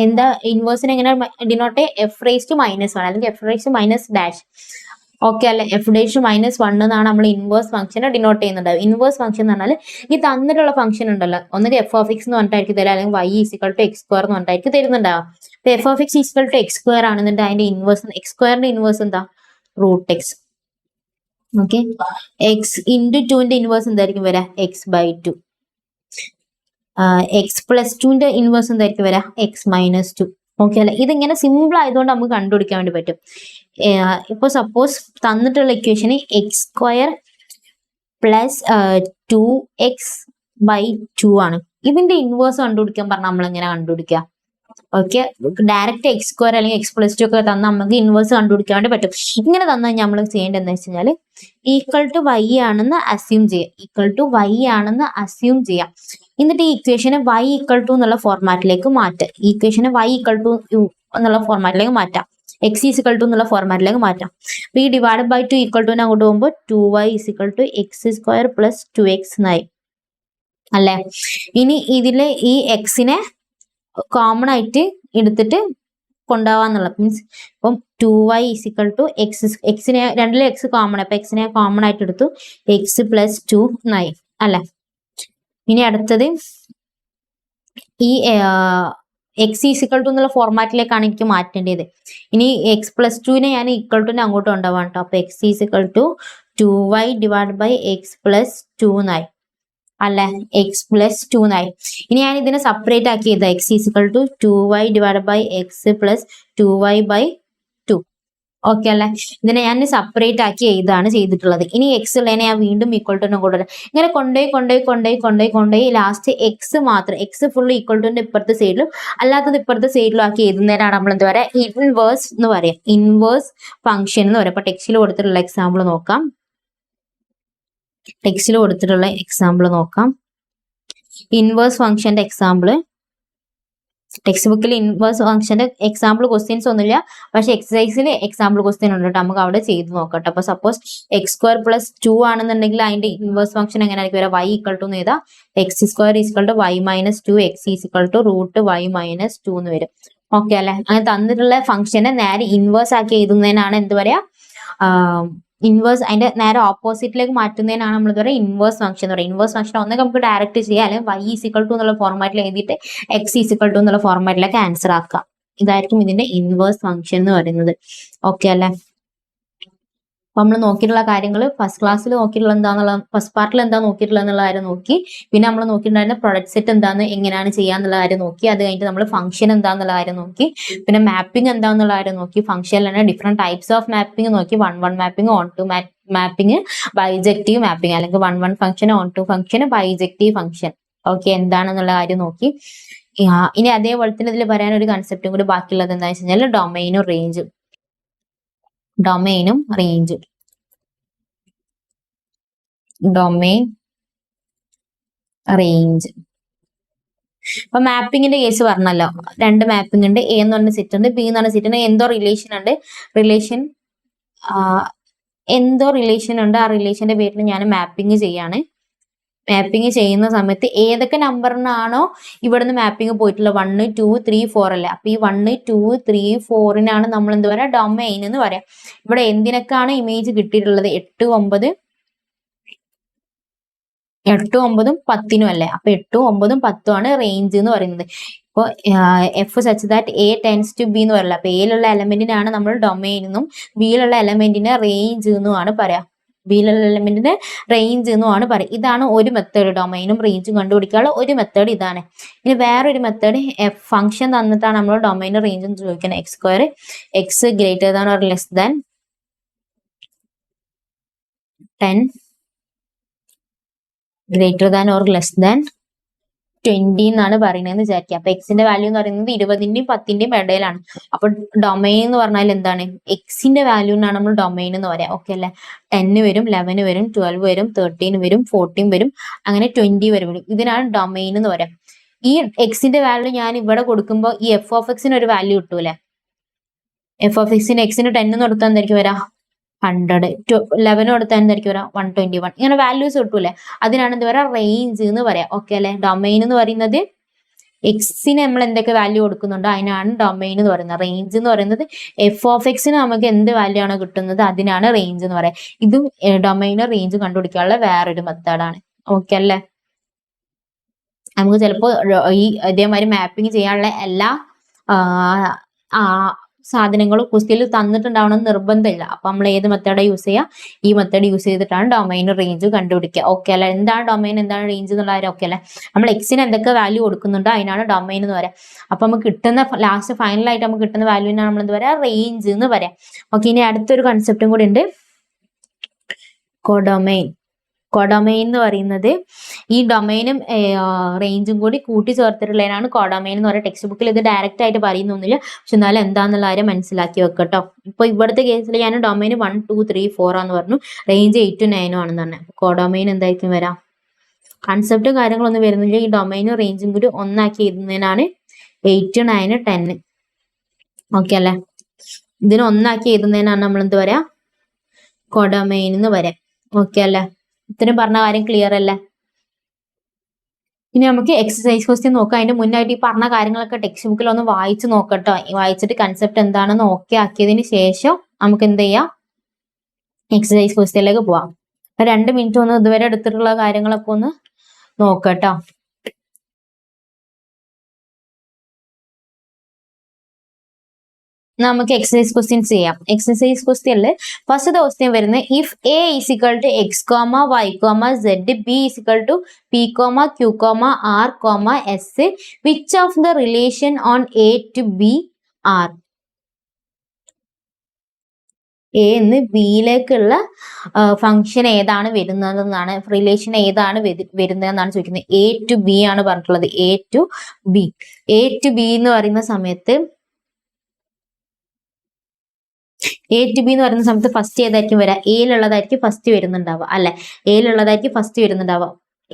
എന്താ ഇൻവേഴ്സിന് എങ്ങനെ ഡിനോട്ട് ചെയ്യാം? f⁻⁻1 അല്ലെങ്കിൽ f⁻⁻⁻. ഓക്കെ അല്ലെ? f'-1 എന്നാണ് നമ്മൾ ഇൻവേഴ്സ് ഫംഗ്ഷനെ ഡിനോട്ട് ചെയ്യുന്നുണ്ടാവും. ഇൻവേഴ്സ് ഫംഗ്ഷൻ എന്ന് പറഞ്ഞാൽ ഈ തന്നിട്ടുള്ള ഫംഗ്ഷൻ ഉണ്ടല്ലോ, ഒന്നുകിൽ എഫ് ഓഫ് എക്സ് എന്ന് പറഞ്ഞിട്ടായിരിക്കും തരാം, അല്ലെങ്കിൽ y is equal to x square എന്ന് പറഞ്ഞിട്ടായിരിക്കും തരുന്നുണ്ടാവും. ഇപ്പൊ f of x is equal to x square ആണെന്നുണ്ടെങ്കിൽ അതിന്റെ ഇൻവേഴ്സ് എക്സ് സ്ക്വയറിന്റെ ഇൻവേഴ്സ് എന്താ? √x. ഓക്കെ, എക്സ് ഇൻറ്റു 2ന്റെ ഇൻവേഴ്സ് എന്തായിരിക്കും വരാ? x/2. x+2ന്റെ ഇൻവേഴ്സ് എന്തായിരിക്കും വരാ? x-2. ഓക്കെ അല്ലെ? ഇതിങ്ങനെ സിമ്പിൾ ആയതുകൊണ്ട് നമുക്ക് കണ്ടുപിടിക്കാൻ വേണ്ടി പറ്റും. ഇപ്പൊ സപ്പോസ് തന്നിട്ടുള്ള ഇക്വേഷന് എക്സ് സ്ക്വയർ പ്ലസ് 2x/2 ആണ്. ഇതിന്റെ ഇൻവേഴ്സ് കണ്ടുപിടിക്കാൻ പറഞ്ഞാൽ നമ്മൾ എങ്ങനെ കണ്ടുപിടിക്കുക? ഓക്കെ, ഡയറക്റ്റ് എക്സ് സ്ക്വയർ അല്ലെങ്കിൽ x+2 ഒക്കെ തന്നാൽ നമുക്ക് ഇൻവേഴ്സ് കണ്ടുപിടിക്കാൻ വേണ്ടി പറ്റും. ഇങ്ങനെ തന്നാൽ നമ്മൾ ചെയ്യേണ്ടത് എന്താ വെച്ച് കഴിഞ്ഞാൽ ഈക്വൽ ടു y ആണെന്ന് അസ്യൂം ചെയ്യാം. എന്നിട്ട് ഈ ഇക്വേഷനെ y ഈക്വൽ ടു എന്നുള്ള ഫോർമാറ്റിലേക്ക് മാറ്റാം. x ഈക്വൽ ടു എന്നുള്ള ഫോർമാറ്റിലേക്ക് മാറ്റാം. അപ്പൊ ഈ ഡിവൈഡ് ബൈ 2 ഈക്വൽ ടു അങ്ങോട്ട് പോകുമ്പോൾ 2y equal to x square plus 2x എന്നായി അല്ലെ? ഇനി ഇതിലെ ഈ എക്സിനെ കോമൺ ആയിട്ട് എടുത്തിട്ട് കൊണ്ടുപോകാന്നുള്ളത് മീൻസ് ഇപ്പം 2y ഈക്വൽ ടു എക്സ്, എക്സിനെ രണ്ടിലെ എക്സ് കോമൺ, അപ്പൊ എക്സിനെ കോമൺ ആയിട്ട് എടുത്തു, എക്സ് പ്ലസ് 2 9 അല്ലെ. ഇനി അടുത്തത് ഈ എക്സ് ഈക്വൽ ടു എന്നുള്ള ഫോർമാറ്റിലേക്കാണ് എനിക്ക് മാറ്റേണ്ടത്. ഇനി എക്സ് പ്ലസ് ടുവിനെ ഞാൻ ഈക്വൽ ടുവിനെ അങ്ങോട്ട് കൊണ്ടുപോകാൻ കേട്ടോ. അപ്പൊ x equal to 2y divide by x plus 2 9 അല്ലെ, എക്സ് പ്ലസ് 2 9. ഇനി ഞാൻ ഇതിനെ സെപ്പറേറ്റ് ആക്കി ചെയ്ത x equal to 2y divide by x plus 2y by 2. Okay അല്ലെ, ഇതിനെ ഞാൻ സെപ്പറേറ്റ് ആക്കി എഴുതാണ് ചെയ്തിട്ടുള്ളത്. ഇനി എക്സ് ഉള്ളതിനെ ഞാൻ വീണ്ടും ഈക്വൽ ടു കൊണ്ടുവരാം. ഇങ്ങനെ കൊണ്ടുപോയി ലാസ്റ്റ് എക്സ് മാത്രം, എക്സ് ഫുൾ ഈക്വൽ ടുന്റെ ഇപ്പുറത്തെ സൈഡിലും അല്ലാത്തത് ഇപ്പുറത്തെ സൈഡിലും ആക്കി എഴുതുന്നതിനാണ് നമ്മൾ എന്താ പറയുക, ഇൻവേഴ്സ് എന്ന് പറയാം. ഇൻവേഴ്സ് ഫംഗ്ഷൻ എന്ന് പറയാം. അപ്പൊ ടെക്സ്റ്റിൽ കൊടുത്തിട്ടുള്ള എക്സാമ്പിൾ നോക്കാം. ഇൻവേഴ്സ് ഫംഗ്ഷന്റെ എക്സാമ്പിൾ ടെക്സ്റ്റ് ബുക്കിൽ ഇൻവേഴ്സ് ഫംഗ്ഷന്റെ എക്സാമ്പിൾ ക്വസ്റ്റ്യൻസ് ഒന്നുമില്ല, പക്ഷെ എക്സസൈസിൽ എക്സാമ്പിൾ ക്വസ്റ്റ്യൻ ഉണ്ട് കേട്ടോ. നമുക്ക് അവിടെ ചെയ്ത് നോക്കട്ടെ. അപ്പൊ സപ്പോസ് എക്സ് സ്ക്വയർ പ്ലസ് 2 ആണെന്നുണ്ടെങ്കിൽ അതിന്റെ ഇൻവേഴ്സ് ഫംഗ്ഷൻ എങ്ങനെയായിരിക്കും വരാം, y ഈക്വൽ ടു എഴുതാം, x square equal to y minus 2 x equal to root y minus 2 എന്ന് വരും. ഓക്കെ അല്ലെ, അങ്ങനെ തന്നിട്ടുള്ള ഫംഗ്ഷനെ നേരെ ഇൻവേഴ്സ് ആക്കി എഴുതുന്നതിനാണ് എന്ത് പറയാ, ഇൻവേഴ്സ്, അതിന്റെ നേരെ ഓപ്പോസിറ്റിലേക്ക് മാറ്റുന്നതിനാണ് നമ്മൾ എന്താ പറയുക, ഇൻവേഴ്സ് ഫംഗ്ഷൻ എന്ന് പറയുക. ഇൻവേഴ്സ് ഫംഗ്ഷൻ ഒന്നൊക്കെ നമുക്ക് ഡയറക്റ്റ് ചെയ്യാം, അല്ലെങ്കിൽ y ഈക്വൽ ടു എന്നുള്ള ഫോർമാറ്റിൽ എഴുതിയിട്ട് എക്സ് ഈക്വൽ ടു എന്നുള്ള ഫോർമാറ്റിലേക്ക് ആൻസർ ആക്കാം. ഇതായിരിക്കും ഇതിന്റെ ഇൻവേഴ്സ് ഫംഗ്ഷൻ എന്ന് പറയുന്നത്. ഓക്കെ അല്ലെ, അപ്പൊ നമ്മൾ നോക്കിയിട്ടുള്ള കാര്യങ്ങൾ ഫസ്റ്റ് ക്ലാസ്സിൽ നോക്കിയിട്ടുള്ള എന്താന്നുള്ള, ഫസ്റ്റ് പാർട്ടിൽ എന്താ നോക്കിയിട്ടുള്ള എന്നുള്ള കാര്യം നോക്കി. പിന്നെ നമ്മൾ നോക്കിയിട്ടുണ്ടായിരുന്ന പ്രൊഡക്റ്റ് സെറ്റ് എന്താന്ന് എങ്ങനെയാണ് ചെയ്യാന്നുള്ള കാര്യം നോക്കി. അത് കഴിഞ്ഞിട്ട് നമ്മൾ ഫംഗ്ഷൻ എന്താന്നുള്ള കാര്യം നോക്കി. പിന്നെ മാപ്പിംഗ് എന്താന്നുള്ള കാര്യം നോക്കി. ഫംഗ്ഷനിൽ തന്നെ ഡിഫറെന്റ് ടൈപ്സ് ഓഫ് മാപ്പിംഗ് നോക്കി. 1-1 mapping, onto mapping, bijective mapping, അല്ലെങ്കിൽ 1-1 function, onto function, bijective function. Okay, എന്താണെന്നുള്ള കാര്യം നോക്കി. ഇനി അതേപോലെ തന്നെ ഇതിൽ പറയാൻ ഒരു കൺസെപ്റ്റും കൂടി ബാക്കിയുള്ളത് എന്താണെന്ന് വെച്ച് കഴിഞ്ഞാൽ ഡൊമൈനും റേഞ്ചും. Domain range. അപ്പൊ മാപ്പിങ്ങിന്റെ കേസ് പറഞ്ഞല്ലോ, രണ്ട് മാപ്പിംഗ് ഉണ്ട്. എ എന്ന് പറഞ്ഞ സെറ്റ് ഉണ്ട്, ബി എന്ന് പറഞ്ഞ സെറ്റ് ഉണ്ട്. എന്തോ റിലേഷൻ ഉണ്ട്, എന്തോ റിലേഷൻ ഉണ്ട്. ആ റിലേഷന്റെ പേരിൽ ഞാൻ മാപ്പിംഗ് ചെയ്യാണ്. മാപ്പിംഗ് ചെയ്യുന്ന സമയത്ത് ഏതൊക്കെ നമ്പറിനാണോ ഇവിടുന്ന് മാപ്പിംഗ് പോയിട്ടുള്ള 1 2 3 4 അല്ലേ, അപ്പൊ ഈ 1 2 3 4 നമ്മൾ എന്താ പറയാ, ഡൊമൈൻ എന്ന് പറയാം. ഇവിടെ എന്തിനൊക്കെയാണ് ഇമേജ് കിട്ടിയിട്ടുള്ളത്, 8 9 8 9 10 അല്ലേ, അപ്പൊ 8 9 10 ആണ് റേഞ്ച് എന്ന് പറയുന്നത്. ഇപ്പൊ f such that A tends to B എന്ന് പറയില്ല. അപ്പൊ എയിലുള്ള എലമെന്റിനാണ് നമ്മൾ ഡൊമൈൻ എന്നും ബിയിലുള്ള എലമെന്റിനെ റേഞ്ച് എന്നുമാണ് പറയാ. ബിയിലുള്ള എലമെന്റിന്റെ റേഞ്ച് എന്നുമാണ് പറയുക. ഇതാണ് ഒരു മെത്തേഡ്, ഡൊമൈനും റേഞ്ചും കണ്ടുപിടിക്കാനുള്ള ഒരു മെത്തേഡ് ഇതാണ്. ഇനി വേറൊരു മെത്തേഡ്, ഫംഗ്ഷൻ തന്നിട്ടാണ് നമ്മൾ ഡൊമൈനും റേഞ്ചും ചോദിക്കുന്നത്. X square X greater than or less than 10 greater than or less than 20 എന്നാണ് പറയുന്നതെന്ന് വിചാരിക്കുക. അപ്പൊ എക്സിന്റെ വാല്യൂ എന്ന് പറയുന്നത് 20ന്റെയും 10ന്റെയും ഇടയിലാണ്. അപ്പൊ ഡൊമൈൻ എന്ന് പറഞ്ഞാൽ എന്താണ്, എക്സിന്റെ വാല്യൂന്നാണ് നമ്മൾ ഡൊമൈൻ എന്ന് പറയാം. ഓക്കെ അല്ലെ, 10 വരും, 11 വരും, 12 വരും, 13 വരും, 14 വരും, അങ്ങനെ 20 വരും. ഇതിനാണ് ഡൊമൈൻ എന്ന് പറയാം. ഈ എക്സിന്റെ വാല്യൂ ഞാൻ ഇവിടെ കൊടുക്കുമ്പോൾ ഈ എഫ് ഓഫ് എക്സിന് ഒരു വാല്യൂ കിട്ടൂലെ. എഫ് ഓഫ് എക്സിന് 10 എന്ന് കൊടുത്താൽ എന്തായിരിക്കും വരാ, 100. 11 കൊടുത്താൽ എന്തായിരിക്കും വരാം, 121. ഇങ്ങനെ വാല്യൂസ് കിട്ടൂലെ, അതിനാണ് എന്താ പറയാ, റേഞ്ച് എന്ന് പറയാം. ഓക്കെ അല്ലെ, ഡൊമൈൻ എന്ന് പറയുന്നത് എക്സിന് നമ്മൾ എന്തൊക്കെ വാല്യൂ കൊടുക്കുന്നുണ്ടോ അതിനാണ് ഡൊമൈൻ എന്ന് പറയുന്നത്. റേഞ്ച് എന്ന് പറയുന്നത് എഫ് ഓഫ് എക്സിന് നമുക്ക് എന്ത് വാല്യൂ ആണോ കിട്ടുന്നത് അതിനാണ് റേഞ്ച് എന്ന് പറയാം. ഇതും ഡൊമൈനും റേഞ്ച് കണ്ടുപിടിക്കാനുള്ള വേറൊരു മെത്തേഡാണ്. ഓക്കെ അല്ലേ, നമുക്ക് ചിലപ്പോൾ ഈ ഇതേമാതിരി മാപ്പിംഗ് ചെയ്യാനുള്ള എല്ലാ സാധനങ്ങളും ക്വസ്റ്റ്യനിൽ തന്നിട്ടുണ്ടാവണമെന്ന് നിർബന്ധമില്ല. അപ്പൊ നമ്മൾ ഏത് മെത്തേഡാണ് യൂസ് ചെയ്യുക, ഈ മെത്തേഡ് യൂസ് ചെയ്തിട്ടാണ് ഡൊമൈൻ റേഞ്ച് കണ്ടുപിടിക്കുക. ഓക്കെ അല്ലെ, എന്താണ് ഡൊമൈൻ, എന്താണ് റേഞ്ച് എന്നുള്ള കാര്യം ഓക്കെ അല്ലെ. നമ്മൾ എക്സിന് എന്തൊക്കെ വാല്യൂ കൊടുക്കുന്നുണ്ടോ അതിനാണ് ഡൊമൈൻ എന്ന് പറയാം. അപ്പൊ നമുക്ക് കിട്ടുന്ന ലാസ്റ്റ് ഫൈനലായിട്ട് നമുക്ക് കിട്ടുന്ന വാല്യൂവിനാണ് നമ്മൾ എന്താ പറയാ, റേഞ്ച് എന്ന് പറയാം. ഓക്കെ, ഇനി അടുത്തൊരു കൺസെപ്റ്റും കൂടി ഉണ്ട്, കൊഡൊമൈൻ. കൊഡൊമൈൻ എന്ന് പറയുന്നത് ഈ ഡൊമൈനും റേഞ്ചും കൂടി കൂട്ടി ചേർത്തിട്ടുള്ളതിനാണ് കൊഡൊമൈൻ എന്ന് പറയുക. ടെക്സ്റ്റ് ബുക്കിൽ ഇത് ഡയറക്റ്റ് ആയിട്ട് പറയുന്നൊന്നുമില്ല, പക്ഷെ എന്നാലും എന്താന്നുള്ള കാര്യം മനസ്സിലാക്കി വെക്കട്ടോ. ഇപ്പൊ ഇവിടുത്തെ കേസിൽ ഞാൻ ഡൊമൈൻ 1 2 3 4 ആന്ന് പറഞ്ഞു, റേഞ്ച് 8 to 9 ആണെന്ന് പറഞ്ഞു. കൊഡൊമൈൻ എന്തായിരിക്കും വരാം, കൺസെപ്റ്റും കാര്യങ്ങളൊന്നും വരുന്നില്ല. ഈ ഡൊമൈനും റേഞ്ചും കൂടി ഒന്നാക്കി എഴുതുന്നതിനാണ് 8 9 10. ഓക്കെ അല്ലെ, ഇതിനെ ഒന്നാക്കി എഴുതുന്നതിനാണ് നമ്മൾ എന്ത് പറയാ, കൊഡൊമൈൻ എന്ന് പറയാം. ഓക്കെ അല്ലെ, ഇത്രയും പറഞ്ഞ കാര്യം ക്ലിയർ അല്ലേ? ഇനി നമുക്ക് എക്സസൈസ് ക്വസ്റ്റ്യൻ നോക്കാം. അതിന്റെ മുന്നായിട്ട് ഈ പറഞ്ഞ കാര്യങ്ങളൊക്കെ ടെക്സ്റ്റ് ബുക്കിൽ ഒന്ന് വായിച്ചു നോക്കട്ടോ. വായിച്ചിട്ട് കൺസെപ്റ്റ് എന്താണെന്ന് ഓക്കെ ആക്കിയതിന് ശേഷം നമുക്ക് എന്ത് ചെയ്യാം, എക്സസൈസ് ക്വസ്റ്റ്യനിലേക്ക് പോവാം. 2 മിനിറ്റ് ഒന്ന് ഇതുവരെ എടുത്തിട്ടുള്ള കാര്യങ്ങളൊക്കെ ഒന്ന് നോക്കട്ടോ. നമുക്ക് എക്സസൈസ് ക്വസ്റ്റ്യൻസ് ചെയ്യാം. എക്സസൈസ് ക്വസ്റ്റ്യനിൽ ഫസ്റ്റ് ക്വസ്റ്റ്യൻ വരുന്നത് if A is equal to x comma y comma z, B is equal to p comma q comma r comma s, which of the relation on A to B are. A എന്ന് ബിയിലേക്കുള്ള function ഏതാണ് വരുന്നതെന്നാണ്, relation ഏതാണ് വരുന്നതെന്നാണ് ചോദിക്കുന്നത്. A to B ആണ് പറഞ്ഞിട്ടുള്ളത്. A to B. A to B എന്ന് പറയുന്ന സമയത്ത് എ ടു ബി എന്ന് പറയുന്ന സമയത്ത് ഫസ്റ്റ് ഏതായിരിക്കും വരാം, എയിലുള്ളതായിരിക്കും ഫസ്റ്റ് വരുന്നുണ്ടാവുക അല്ലെ. എയിലുള്ളതായിരിക്കും ഫസ്റ്റ് വരുന്നുണ്ടാവുക.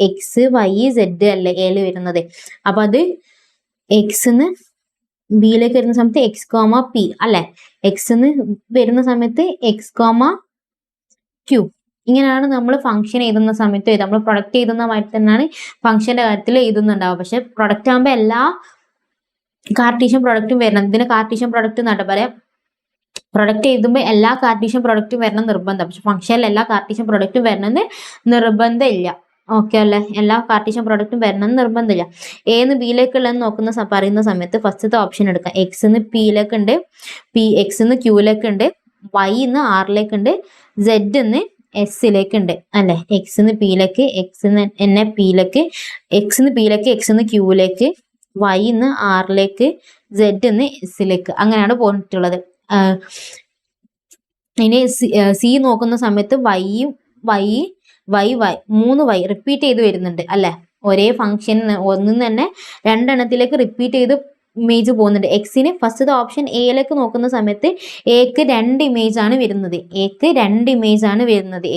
എക്സ് വൈ സെഡ് അല്ലേ എയില് വരുന്നത്. അപ്പൊ അത് എക്സ്ന്ന് ബിയിലേക്ക് വരുന്ന സമയത്ത് എക്സ് കോമ പി അല്ലെ. എക്സ്ന്ന് വരുന്ന സമയത്ത് എക്സ് കോമ ക്യൂ. ഇങ്ങനെയാണ് നമ്മൾ ഫംഗ്ഷൻ എഴുതുന്ന സമയത്ത് നമ്മൾ പ്രൊഡക്റ്റ് എഴുതുന്ന മാതിരി തന്നെയാണ് ഫംഗ്ഷന്റെ കാര്യത്തിൽ എഴുതുന്നുണ്ടാവുക. പക്ഷെ പ്രൊഡക്റ്റ് ആകുമ്പോൾ എല്ലാ കാർട്ടീഷ്യൻ പ്രൊഡക്റ്റും വരണം. ഇതിന് കാർട്ടീഷ്യൻ പ്രൊഡക്റ്റ് എന്നാണ് പറയാം. പ്രൊഡക്റ്റ് എഴുതുമ്പോൾ എല്ലാ കാർട്ടീഷ്യൻ പ്രൊഡക്റ്റും വരണം നിർബന്ധം. പക്ഷെ ഫംഗ്ഷനിൽ എല്ലാ കാർട്ടീഷ്യൻ പ്രൊഡക്റ്റും വരണമെന്ന് നിർബന്ധമില്ല. ഓക്കെ അല്ലെ. എല്ലാ കാർട്ടീഷ്യൻ പ്രൊഡക്റ്റും വരണമെന്ന് നിർബന്ധമില്ല. എന്ന് ബിയിലേക്കുള്ളതെന്ന് നോക്കുന്ന പറയുന്ന സമയത്ത് ഫസ്റ്റത്തെ ഓപ്ഷൻ എടുക്കാം. എക്സ് എന്ന് പിയിലേക്ക് ഉണ്ട്, എക്സ് എന്ന് ക്യൂയിലേക്ക് ഉണ്ട്, വൈ എന്ന് ആറിലേക്ക് ഉണ്ട്, സെഡ് എന്ന് എസിലേക്ക് ഉണ്ട് അല്ലെ. എക്സ് എന്ന് പിയിലേക്ക്, എക്സ് എന്ന് പിയിലേക്ക്, എക്സ് എന്ന് പിയിലേക്ക്, എക്സ് എന്ന് ക്യൂയിലേക്ക്, വൈ എന്ന് ആറിലേക്ക്, സെഡ് എന്ന് എസിലേക്ക്. അങ്ങനെയാണ് പോയിട്ടുള്ളത്. ഇനി സി നോക്കുന്ന സമയത്ത് വൈ 3 വൈ റിപ്പീറ്റ് ചെയ്ത് വരുന്നുണ്ട് അല്ലെ. ഒരേ ഫംഗ്ഷൻ ഒന്നും തന്നെ 2 എണ്ണത്തിലേക്ക് റിപ്പീറ്റ് ചെയ്ത് ഇമേജ് പോകുന്നുണ്ട്. എക്സിന് ഫസ്റ്റ് ഓപ്ഷൻ എയിലേക്ക് നോക്കുന്ന സമയത്ത് എക്ക് 2 ഇമേജ് ആണ് വരുന്നത്. എക്ക് 2 ഇമേജ് ആണ് വരുന്നത്.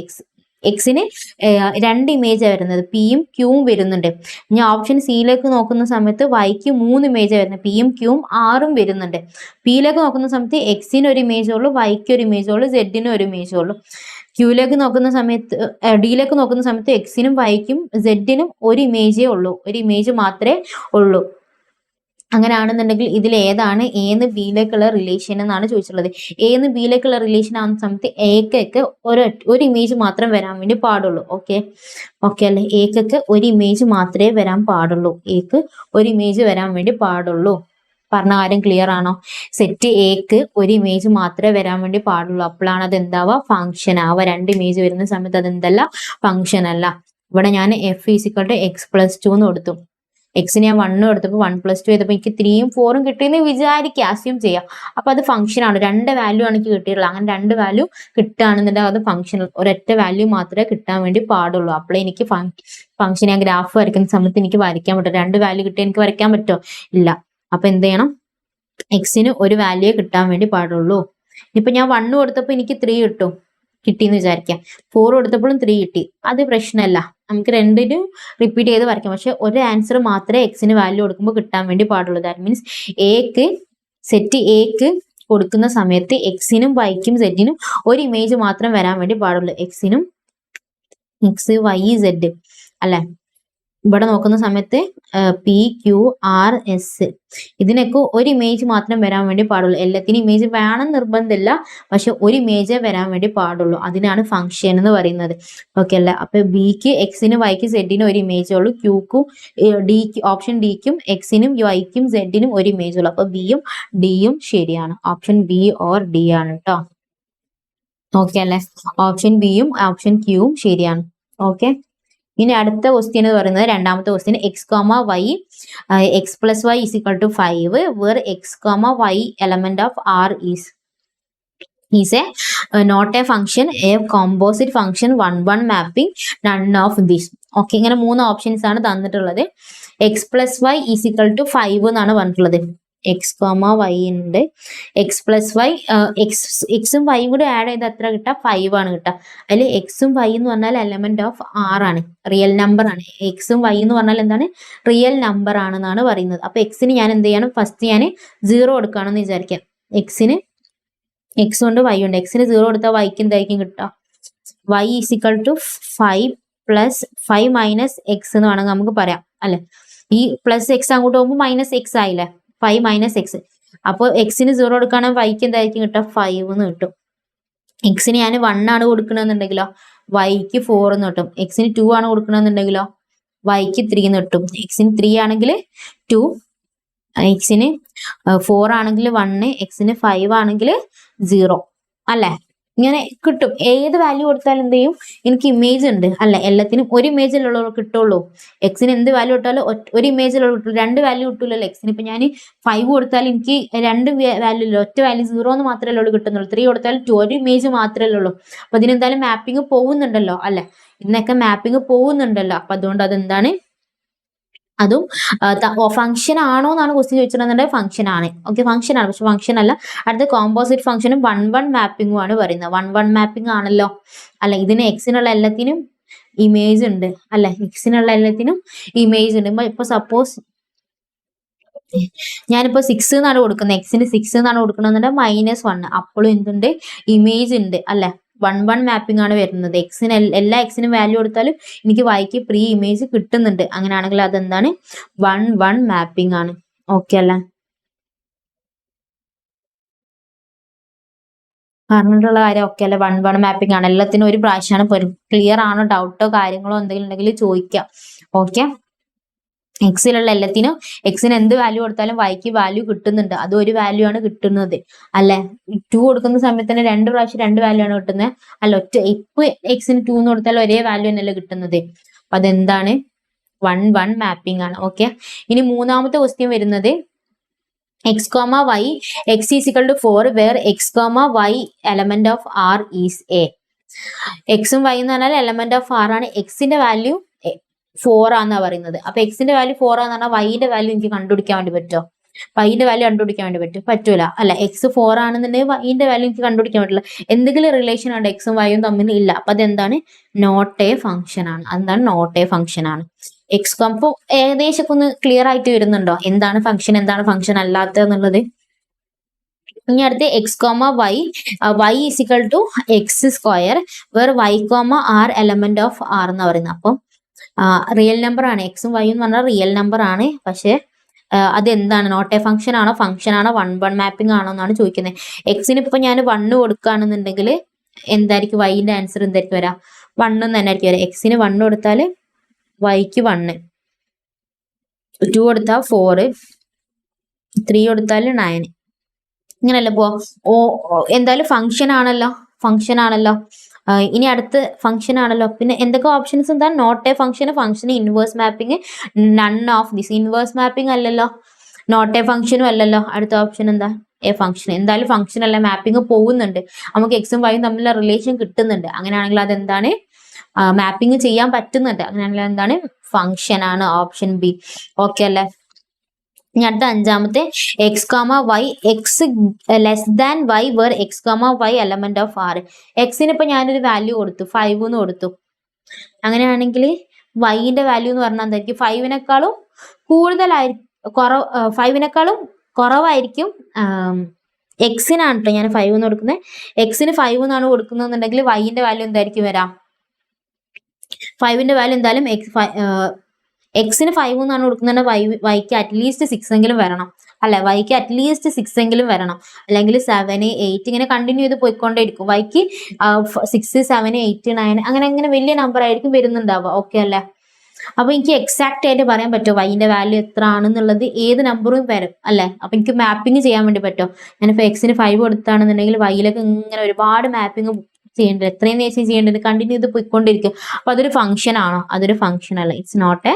എക്സിന് 2 ഇമേജ് വരുന്നത്. പിയും ക്യൂവും വരുന്നുണ്ട്. ഇനി ഓപ്ഷൻ സിയിലേക്ക് നോക്കുന്ന സമയത്ത് വൈക്ക് 3 ഇമേജ് വരുന്നത്. പിയും ക്യൂവും 6ഉം വരുന്നുണ്ട്. പിയിലേക്ക് നോക്കുന്ന സമയത്ത് എക്സിന് 1 ഇമേജ് ഉള്ളൂ, വൈക്ക് 1 ഇമേജ് ഉള്ളൂ, സെഡിന് 1 ഇമേജ് ഉള്ളൂ. ക്യൂയിലേക്ക് നോക്കുന്ന സമയത്ത് ഡിയിലേക്ക് നോക്കുന്ന സമയത്ത് എക്സിനും വൈക്കും സെഡിനും 1 ഇമേജേ ഉള്ളൂ. 1 ഇമേജ് മാത്രമേ ഉള്ളൂ. അങ്ങനെയാണെന്നുണ്ടെങ്കിൽ ഇതിൽ ഏതാണ് എന്ന് ബിയിലേക്കുള്ള റിലേഷൻ എന്നാണ് ചോദിച്ചിട്ടുള്ളത്. എന്ന് ബിയിലേക്കുള്ള റിലേഷൻ ആവുന്ന സമയത്ത് എക്കൊക്കെ ഒരു ഇമേജ് മാത്രം വരാൻ വേണ്ടി പാടുള്ളൂ. ഓക്കെ അല്ലെ. എക്കൊക്കെ 1 ഇമേജ് മാത്രമേ വരാൻ പാടുള്ളൂ. എക്ക് 1 ഇമേജ് വരാൻ വേണ്ടി പാടുള്ളൂ. പറഞ്ഞ കാര്യം ക്ലിയർ ആണോ? സെറ്റ് എക്ക് 1 ഇമേജ് മാത്രമേ വരാൻ വേണ്ടി പാടുള്ളൂ. അപ്പോഴാണ് അത് എന്താവുക, ഫംഗ്ഷൻ ആവുക. 2 ഇമേജ് വരുന്ന സമയത്ത് അതെന്തല്ല, ഫംഗ്ഷൻ അല്ല. ഇവിടെ ഞാൻ f is equal to x plus 2 എന്ന് കൊടുത്തു. എക്സിന് ഞാൻ 1 എടുത്തപ്പോൾ 1 + 2 ചെയ്തപ്പോൾ എനിക്ക് 3ഉം 4ഉം കിട്ടിയെന്ന് വിചാരിക്കുക, അസ്യൂം ചെയ്യാം. അപ്പൊ അത് ഫംഗ്ഷൻ ആണ്. 2 വാല്യൂ ആണ് എനിക്ക് കിട്ടിയിട്ടുള്ളത്. അങ്ങനെ 2 വാല്യൂ കിട്ടുകയാണെന്നുണ്ടെങ്കിൽ അത് ഫംഗ്ഷൻ, ഒരൊറ്റ വാല്യൂ മാത്രമേ കിട്ടാൻ വേണ്ടി പാടുള്ളൂ. അപ്പോഴേ എനിക്ക് ഫംഗ്ഷൻ, ഞാൻ ഗ്രാഫ് വരയ്ക്കുന്ന സമയത്ത് എനിക്ക് വരയ്ക്കാൻ പറ്റും. 2 വാല്യൂ കിട്ടിയാൽ എനിക്ക് വരയ്ക്കാൻ പറ്റുമോ? ഇല്ല. അപ്പൊ എന്ത് ചെയ്യണം, എക്സിന് 1 വാല്യൂ കിട്ടാൻ വേണ്ടി പാടുള്ളൂ. ഇപ്പൊ ഞാൻ 1 കൊടുത്തപ്പോൾ എനിക്ക് 3 കിട്ടിയെന്ന് വിചാരിക്കാം. 4 കൊടുത്തപ്പോഴും 3 കിട്ടി. അത് പ്രശ്നമല്ല, നമുക്ക് 2നും റിപ്പീറ്റ് ചെയ്ത് വരയ്ക്കാം. പക്ഷെ ഒരു ആൻസർ മാത്രമേ എക്സിന് വാല്യൂ കൊടുക്കുമ്പോൾ കിട്ടാൻ വേണ്ടി പാടുള്ളൂ. ദാറ്റ് മീൻസ് സെറ്റ് എക്ക് കൊടുക്കുന്ന സമയത്ത് എക്സിനും വൈക്കും സെഡിനും 1 ഇമേജ് മാത്രം വരാൻ വേണ്ടി പാടുള്ളൂ. എക്സിനും എക്സ് വൈ സെഡ് അല്ലെ. ഇവിടെ നോക്കുന്ന സമയത്ത് പി ക്യൂ ആർ എസ് ഇതിനൊക്കെ 1 ഇമേജ് മാത്രം വരാൻ വേണ്ടി പാടുള്ളൂ. എല്ലാത്തിനും ഇമേജ് വേണം നിർബന്ധമില്ല, പക്ഷെ 1 ഇമേജേ വരാൻ വേണ്ടി പാടുള്ളൂ. അതിനാണ് ഫംഗ്ഷൻ എന്ന് പറയുന്നത്. ഓക്കെ അല്ലേ. അപ്പൊ ബിക്ക് എക്സിനും വൈക്കും സെഡിനും 1 ഇമേജേ ഉള്ളൂ. ക്യൂക്കും ഓപ്ഷൻ ഡിക്കും എക്സിനും വൈക്കും സെഡിനും 1 ഇമേജ് ഉള്ളൂ. അപ്പൊ ബിയും ഡിയും ശരിയാണ്. ഓപ്ഷൻ ബി ഓർ ഡി ആണ് കേട്ടോ. ഓക്കെ അല്ലേ. ഓപ്ഷൻ ബിയും ഓപ്ഷൻ ക്യൂവും ശരിയാണ്. ഓക്കെ. ഇനി അടുത്ത ക്വസ്റ്റ്യൻ എന്ന് പറയുന്നത്, രണ്ടാമത്തെ question, x comma y x plus y is equal to 5 where x comma y element of R is not a function, a composite function, 1 mapping, none of this. Okay, ഇങ്ങനെ 3 options ആണ് തന്നിട്ടുള്ളത്. X plus y is equal to 5 എന്നാണ് പറഞ്ഞിട്ടുള്ളത്. X comma y ഉണ്ട്, x plus y, എക്സും വൈയും കൂടി add ചെയ്ത് എത്ര കിട്ടാം, 5 ആണ് കിട്ടുക. അതിൽ എക്സും വൈ എന്ന് പറഞ്ഞാൽ എലമെന്റ് ഓഫ് ആർ ആണ്, റിയൽ നമ്പർ ആണ്. എക്സും വൈ എന്ന് പറഞ്ഞാൽ എന്താണ്, റിയൽ നമ്പർ ആണെന്നാണ് പറയുന്നത്. അപ്പൊ എക്സിന് ഞാൻ എന്ത് ചെയ്യണം, ഫസ്റ്റ് ഞാൻ 0 കൊടുക്കുകയാണെന്ന് വിചാരിക്കാം. എക്സിന് എക്സ് ഉണ്ട് വൈ ഉണ്ട്. എക്സിന് 0 കൊടുത്താൽ വൈക്ക് എന്തായിരിക്കും കിട്ടുക, y is equal to 5 plus 5 minus x എന്ന് വേണമെങ്കിൽ നമുക്ക് പറയാം അല്ലെ. ഈ പ്ലസ് എക്സ് അങ്ങോട്ട് പോകുമ്പോൾ മൈനസ് എക്സ് ആയില്ലേ, 5 മൈനസ് എക്സ്. അപ്പോൾ എക്സിന് 0 എടുക്കുകയാണെങ്കിൽ വൈക്ക് എന്തായിരിക്കും കിട്ടുക, 5 എന്ന് കിട്ടും. എക്സിന് ഞാൻ 1 ആണ് കൊടുക്കണമെന്നുണ്ടെങ്കിലോ വൈക്ക് 4 എന്ന് കിട്ടും. എക്സിന് 2 ആണ് കൊടുക്കണമെന്നുണ്ടെങ്കിലോ വൈക്ക് 3 എന്ന് കിട്ടും. എക്സിന് 3 ആണെങ്കിൽ 2, എക്സിന് 4 ആണെങ്കിൽ 1, എക്സിന് 5 ആണെങ്കിൽ 0 അല്ലെ. ഇങ്ങനെ കിട്ടും. ഏത് വാല്യൂ കൊടുത്താലും എന്ത് ചെയ്യും, എനിക്ക് ഇമേജ് ഉണ്ട് അല്ലെ. എല്ലാത്തിനും ഒരു ഇമേജിലുള്ള കിട്ടുള്ളൂ. എക്സിന് എന്ത് വാല്യൂ കൊടുത്താലും ഒരു ഇമേജിലുള്ള കിട്ടുള്ളൂ, 2 വാല്യൂ കിട്ടൂലല്ലോ എക്സിന്. ഇപ്പൊ ഞാൻ 5 കൊടുത്താൽ എനിക്ക് 2 വാല്യൂ ഇല്ല, ഒറ്റ വാല്യൂ 0 എന്ന് മാത്രമേ ഉള്ളൂ കിട്ടുന്നുള്ളൂ. 3 കൊടുത്താൽ 2, ഒരു ഇമേജ് മാത്രമേ ഉള്ളൂ. അപ്പൊ ഇതിനെന്തായാലും മാപ്പിംഗ് പോകുന്നുണ്ടല്ലോ അല്ലെ, ഇതിനൊക്കെ മാപ്പിംഗ് പോകുന്നുണ്ടല്ലോ. അപ്പൊ അതുകൊണ്ട് അതെന്താണ്, അതും ഫംഗ്ഷൻ ആണോ എന്നാണ് ക്വസ്റ്റ്യൻ ചോദിച്ചിട്ടുണ്ടെങ്കിൽ ഫംഗ്ഷൻ ആണ്. ഓക്കെ, ഫംഗ്ഷൻ ആണ്, പക്ഷെ ഫംഗ്ഷൻ അല്ല. അടുത്ത കോമ്പോസിറ്റ് ഫംഗ്ഷനും 1-1 മാപ്പിംഗും ആണ് പറയുന്നത്. 1-1 മാപ്പിംഗ് ആണല്ലോ അല്ലെ. ഇതിന് എക്സിനുള്ള എല്ലാത്തിനും ഇമേജ് ഉണ്ട് അല്ലെ, എക്സിനുള്ള എല്ലാത്തിനും ഇമേജ് ഉണ്ട്. ഇപ്പൊ സപ്പോസ് ഞാനിപ്പോ 6 എന്നാണ് കൊടുക്കുന്നത്, എക്സിന് 6 എന്നാണ് കൊടുക്കണമെന്നുണ്ടെങ്കിൽ -1, അപ്പോഴും എന്തുണ്ട്, ഇമേജ് ഉണ്ട് അല്ലെ. 1-1 മാപ്പിംഗ് ആണ് വരുന്നത്. എക്സിന് എല്ലാ എക്സിനും വാല്യൂ കൊടുത്താലും എനിക്ക് വൈക്ക് പ്രീ ഇമേജ് കിട്ടുന്നുണ്ട്. അങ്ങനെയാണെങ്കിൽ അതെന്താണ്, 1-1 മാപ്പിംഗ് ആണ്. ഓക്കെ അല്ലേ, പറഞ്ഞിട്ടുള്ള കാര്യം ഓക്കെ അല്ലെ. 1-1 മാപ്പിംഗ് ആണ്, എല്ലാത്തിനും ഒരു പ്രാവശ്യമാണ്. ക്ലിയർ ആണോ, ഡൗട്ടോ കാര്യങ്ങളോ എന്തെങ്കിലും ഉണ്ടെങ്കിൽ ചോദിക്കാം. ഓക്കെ, എക്സിലുള്ള എല്ലാത്തിനും എക്സിന് എന്ത് വാല്യൂ കൊടുത്താലും വൈക്ക് വാല്യൂ കിട്ടുന്നുണ്ട്. അത് ഒരു വാല്യൂ ആണ് കിട്ടുന്നത് അല്ലെ. 2 കൊടുക്കുന്ന സമയത്ത് തന്നെ 2 പ്രാവശ്യം 2 വാല്യൂ ആണ് കിട്ടുന്നത് അല്ല. ഇപ്പൊ എക്സിന് 2 എന്ന് കൊടുത്താൽ ഒരേ വാല്യൂ തന്നെയല്ലേ കിട്ടുന്നത്. അപ്പൊ അതെന്താണ്, 1-1 മാപ്പിംഗ് ആണ്. ഓക്കെ, ഇനി മൂന്നാമത്തെ ക്വസ്റ്റ്യൻ വരുന്നത് x, y, x is equal to 4 where x, y element of r is a. എക്സും വൈ എന്ന് പറഞ്ഞാൽ എലമെന്റ് ഓഫ് ആർ ആണ്. എക്സിന്റെ വാല്യൂ 4 ആണെന്നാ പറയുന്നത്. അപ്പൊ എക്സിന്റെ വാല്യൂ 4 ആണെന്ന് പറഞ്ഞാൽ വൈന്റെ വാല്യൂ എനിക്ക് കണ്ടുപിടിക്കാൻ വേണ്ടി പറ്റുമോ, വൈന്റെ വാല്യൂ കണ്ടുപിടിക്കാൻ വേണ്ടി പറ്റൂല അല്ല. എക്സ് 4 ആണെന്നുണ്ടെങ്കിൽ വൈന്റെ വാല്യൂ എനിക്ക് കണ്ടുപിടിക്കാൻ പറ്റില്ല. എന്തെങ്കിലും റിലേഷൻ ആണ് എക്സും വൈയും തമ്മിൽ ഇല്ല. അപ്പൊ അതെന്താണ്, നോട്ട് എ ഫംഗ്ഷൻ ആണ്. അതെന്താണ്, നോട്ട് എ ഫംഗ്ഷൻ ആണ്. എക്സ് അപ്പൊ ഏകദേശം ഒന്ന് ക്ലിയർ ആയിട്ട് വരുന്നുണ്ടോ, എന്താണ് ഫംഗ്ഷൻ, എന്താണ് ഫംഗ്ഷൻ അല്ലാത്തതെന്നുള്ളത്. ഇനി അടുത്ത് x y, y is equal to x square where y are element of R എന്ന് പറയുന്നത്. അപ്പം റിയൽ നമ്പർ ആണ്. എക്സും വൈയും എന്ന് പറഞ്ഞാൽ റിയൽ നമ്പർ ആണ്. പക്ഷെ അതെന്താണ്, നോട്ട് എ ഫംഗ്ഷൻ ആണോ, ഫംഗ്ഷൻ ആണോ, 1-1 മാപ്പിംഗ് ആണോ എന്നാണ് ചോദിക്കുന്നത്. എക്സിന് ഇപ്പൊ ഞാൻ 1 കൊടുക്കുകയാണെന്നുണ്ടെങ്കിൽ എന്തായിരിക്കും വൈന്റെ ആൻസർ, എന്തായിരിക്കും വരാം, 1 തന്നെ ആയിരിക്കും വരാം. എക്സിന് 1 കൊടുത്താൽ വൈക്ക് 1, 2 കൊടുത്താൽ 4, 3 കൊടുത്താൽ 9. ഇങ്ങനല്ലേ പോ. എന്തായാലും ഫംഗ്ഷൻ ആണല്ലോ, ഫംഗ്ഷൻ ആണല്ലോ. ഇനി അടുത്ത് ഫംഗ്ഷൻ ആണല്ലോ. പിന്നെ എന്തൊക്കെ ഓപ്ഷൻസ് എന്താ, not a function, function inverse mapping, none of this. Inverse mapping അല്ലല്ലോ, നോട്ട് എ ഫംഗ്ഷനും അല്ലല്ലോ. അടുത്ത ഓപ്ഷൻ എന്താ, എ ഫംഗ്ഷൻ. എന്തായാലും ഫംഗ്ഷൻ അല്ല, മാപ്പിംഗ് പോകുന്നുണ്ട്, നമുക്ക് എക്സും വൈയും തമ്മിലുള്ള റിലേഷൻ കിട്ടുന്നുണ്ട്. അങ്ങനെയാണെങ്കിൽ അതെന്താണ്, മാപ്പിംഗ് ചെയ്യാൻ പറ്റുന്നുണ്ട്. അങ്ങനെയാണെങ്കിൽ എന്താണ്, ഫംഗ്ഷൻ ആണ്. Option B. ഓക്കെ അല്ലേ. ഇനി അടുത്ത അഞ്ചാമത്തെ x y, x less than y where x y element of R. എക്സിന് ഇപ്പൊ ഞാനൊരു വാല്യൂ കൊടുത്തു, 5 എന്ന് കൊടുത്തു. അങ്ങനെയാണെങ്കിൽ വൈന്റെ വാല്യൂ എന്ന് പറഞ്ഞാൽ എന്തായിരിക്കും, 5-നേക്കാളും കൂടുതലായിരിക്കും, 5-നേക്കാളും കുറവായിരിക്കും. എക്സിനാണ് കേട്ടോ ഞാൻ 5 എന്ന് കൊടുക്കുന്നത്. എക്സിന് 5 എന്നാണ് കൊടുക്കുന്നതെന്നുണ്ടെങ്കിൽ വൈന്റെ വാല്യൂ എന്തായിരിക്കും വരാം, 5ന്റെ വാല്യൂ എന്തായാലും എക്സിന് 5 എന്നാണ് കൊടുക്കുന്നത്, വൈക്ക് അറ്റ്ലീസ്റ്റ് 6 എങ്കിലും വരണം അല്ലെ. വൈക്ക് അറ്റ്ലീസ്റ്റ് 6 എങ്കിലും വരണം, അല്ലെങ്കിൽ 7, 8 ഇങ്ങനെ കണ്ടിന്യൂ ചെയ്ത് പോയിക്കൊണ്ടേയിരിക്കും. വൈക്ക് 6, 7, 8, 9 അങ്ങനെ അങ്ങനെ വലിയ നമ്പർ ആയിരിക്കും വരുന്നുണ്ടാവുക. ഓക്കെ അല്ലേ. അപ്പൊ എനിക്ക് എക്സാക്ട് ആയിട്ട് പറയാൻ പറ്റുമോ വൈന്റെ വാല്യൂ എത്ര ആണെന്നുള്ളത്, ഏത് നമ്പറും വരും അല്ലെ. അപ്പൊ എനിക്ക് മാപ്പിംഗ് ചെയ്യാൻ വേണ്ടി പറ്റുമോ. ഞാനിപ്പോ എക്സിന് 5 കൊടുത്താണെന്നുണ്ടെങ്കിൽ വൈയിലേക്ക് ഇങ്ങനെ ഒരുപാട് മാപ്പിംഗ് ചെയ്യേണ്ടത്, എത്രയും നേരം ചെയ്യേണ്ടത്, കണ്ടിന്യൂ ചെയ്ത് പോയിക്കൊണ്ടിരിക്കും. അപ്പൊ അതൊരു ഫംഗ്ഷൻ ആണോ, അതൊരു ഫംഗ്ഷൻ അല്ല. It's not a